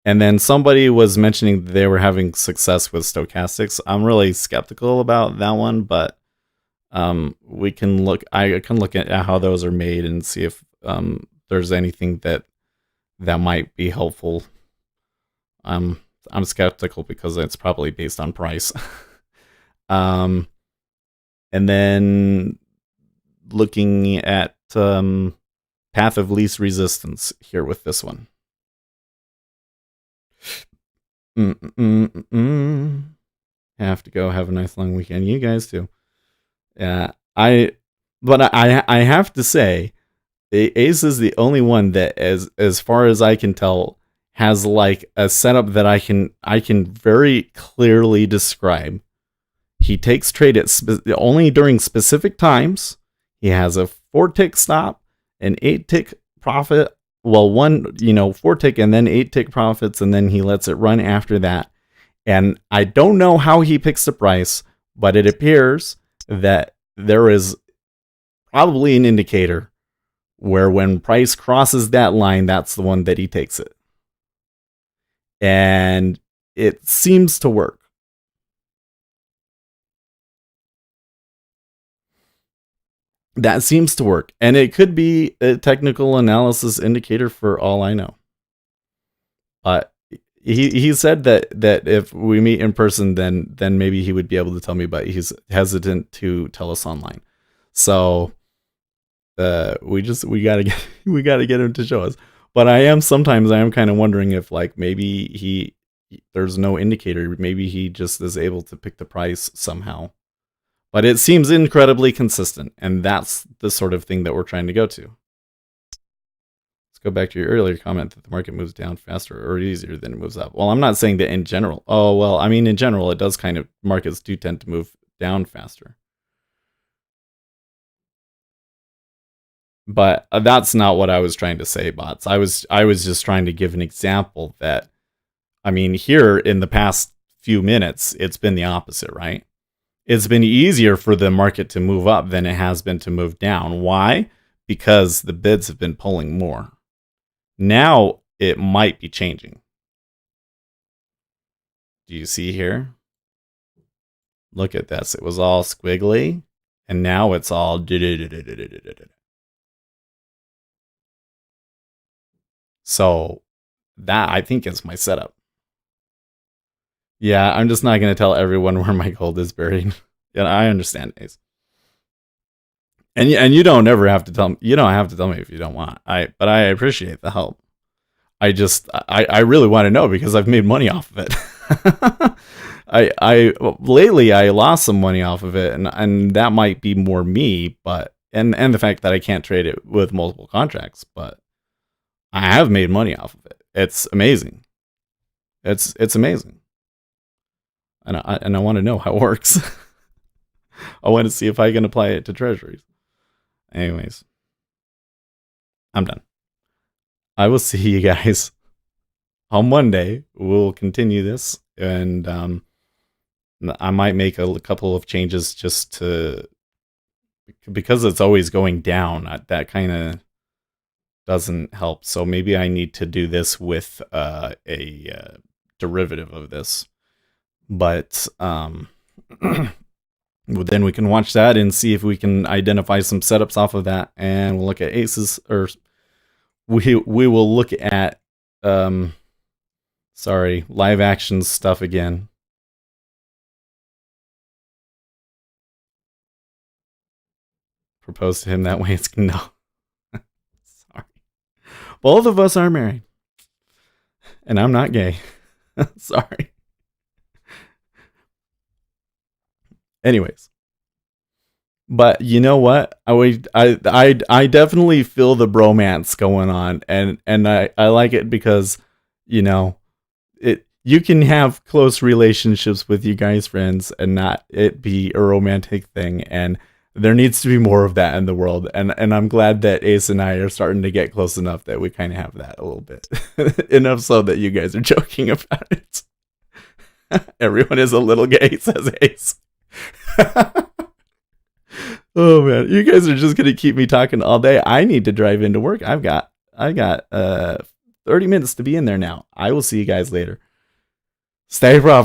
And then somebody was mentioning they were having success with stochastics. I'm really skeptical about that one, but we can look. I can look at how those are made and see if there's anything that might be helpful. I'm skeptical because it's probably based on price. And then looking at path of least resistance here with this one. Have to go. Have a nice long weekend. You guys too. Yeah, I have to say, Ace is the only one that, as far as I can tell, has like a setup that I can very clearly describe. He takes trade at only during specific times. He has a 4-tick stop, an 8-tick profit. Well, 4-tick and then 8-tick profits, and then he lets it run after that. And I don't know how he picks the price, but it appears that there is probably an indicator where when price crosses that line, that's the one that he takes it. And it seems to work. That seems to work. And it could be a technical analysis indicator for all I know. But he said that if we meet in person, then maybe he would be able to tell me, but he's hesitant to tell us online. So we gotta get him to show us. But I am kind of wondering if like maybe there's no indicator. Maybe he just is able to pick the price somehow. But it seems incredibly consistent, and that's the sort of thing that we're trying to go to. Let's go back to your earlier comment that the market moves down faster or easier than it moves up. Well, I'm not saying that in general. Oh, well, I mean, in general, it does markets do tend to move down faster. But that's not what I was trying to say, bots. I was just trying to give an example that, I mean, here in the past few minutes, it's been the opposite, right? It's been easier for the market to move up than it has been to move down. Why? Because the bids have been pulling more. Now it might be changing. Do you see here? Look at this. It was all squiggly, and now it's all... So that, I think, is my setup. Yeah, I'm just not going to tell everyone where my gold is buried. Yeah, I understand, Ace. And you don't ever have to tell me. You don't have to tell me if you don't want. But I appreciate the help. I really want to know because I've made money off of it. Lately I lost some money off of it, and that might be more me, but and the fact that I can't trade it with multiple contracts, but I have made money off of it. It's amazing. It's amazing. And I want to know how it works. I want to see if I can apply it to treasuries. Anyways, I'm done. I will see you guys on Monday. We'll continue this, and I might make a couple of changes just to, because it's always going down. That kind of doesn't help. So maybe I need to do this with a derivative of this. But Well, then we can watch that and see if we can identify some setups off of that, and we'll look at aces, or we will look at live action stuff again. Propose to him that way. It's no. Sorry. Both of us are married. And I'm not gay. Sorry. Anyways. But you know what? I definitely feel the bromance going on, and I like it because, you know, you can have close relationships with you guys friends and not it be a romantic thing, and there needs to be more of that in the world, and I'm glad that Ace and I are starting to get close enough that we kind of have that a little bit. Enough so that you guys are joking about it. Everyone is a little gay, says Ace. Oh man, you guys are just gonna keep me talking all day. I need to drive into work. I got 30 minutes to be in there now. I will see you guys later. Stay proper.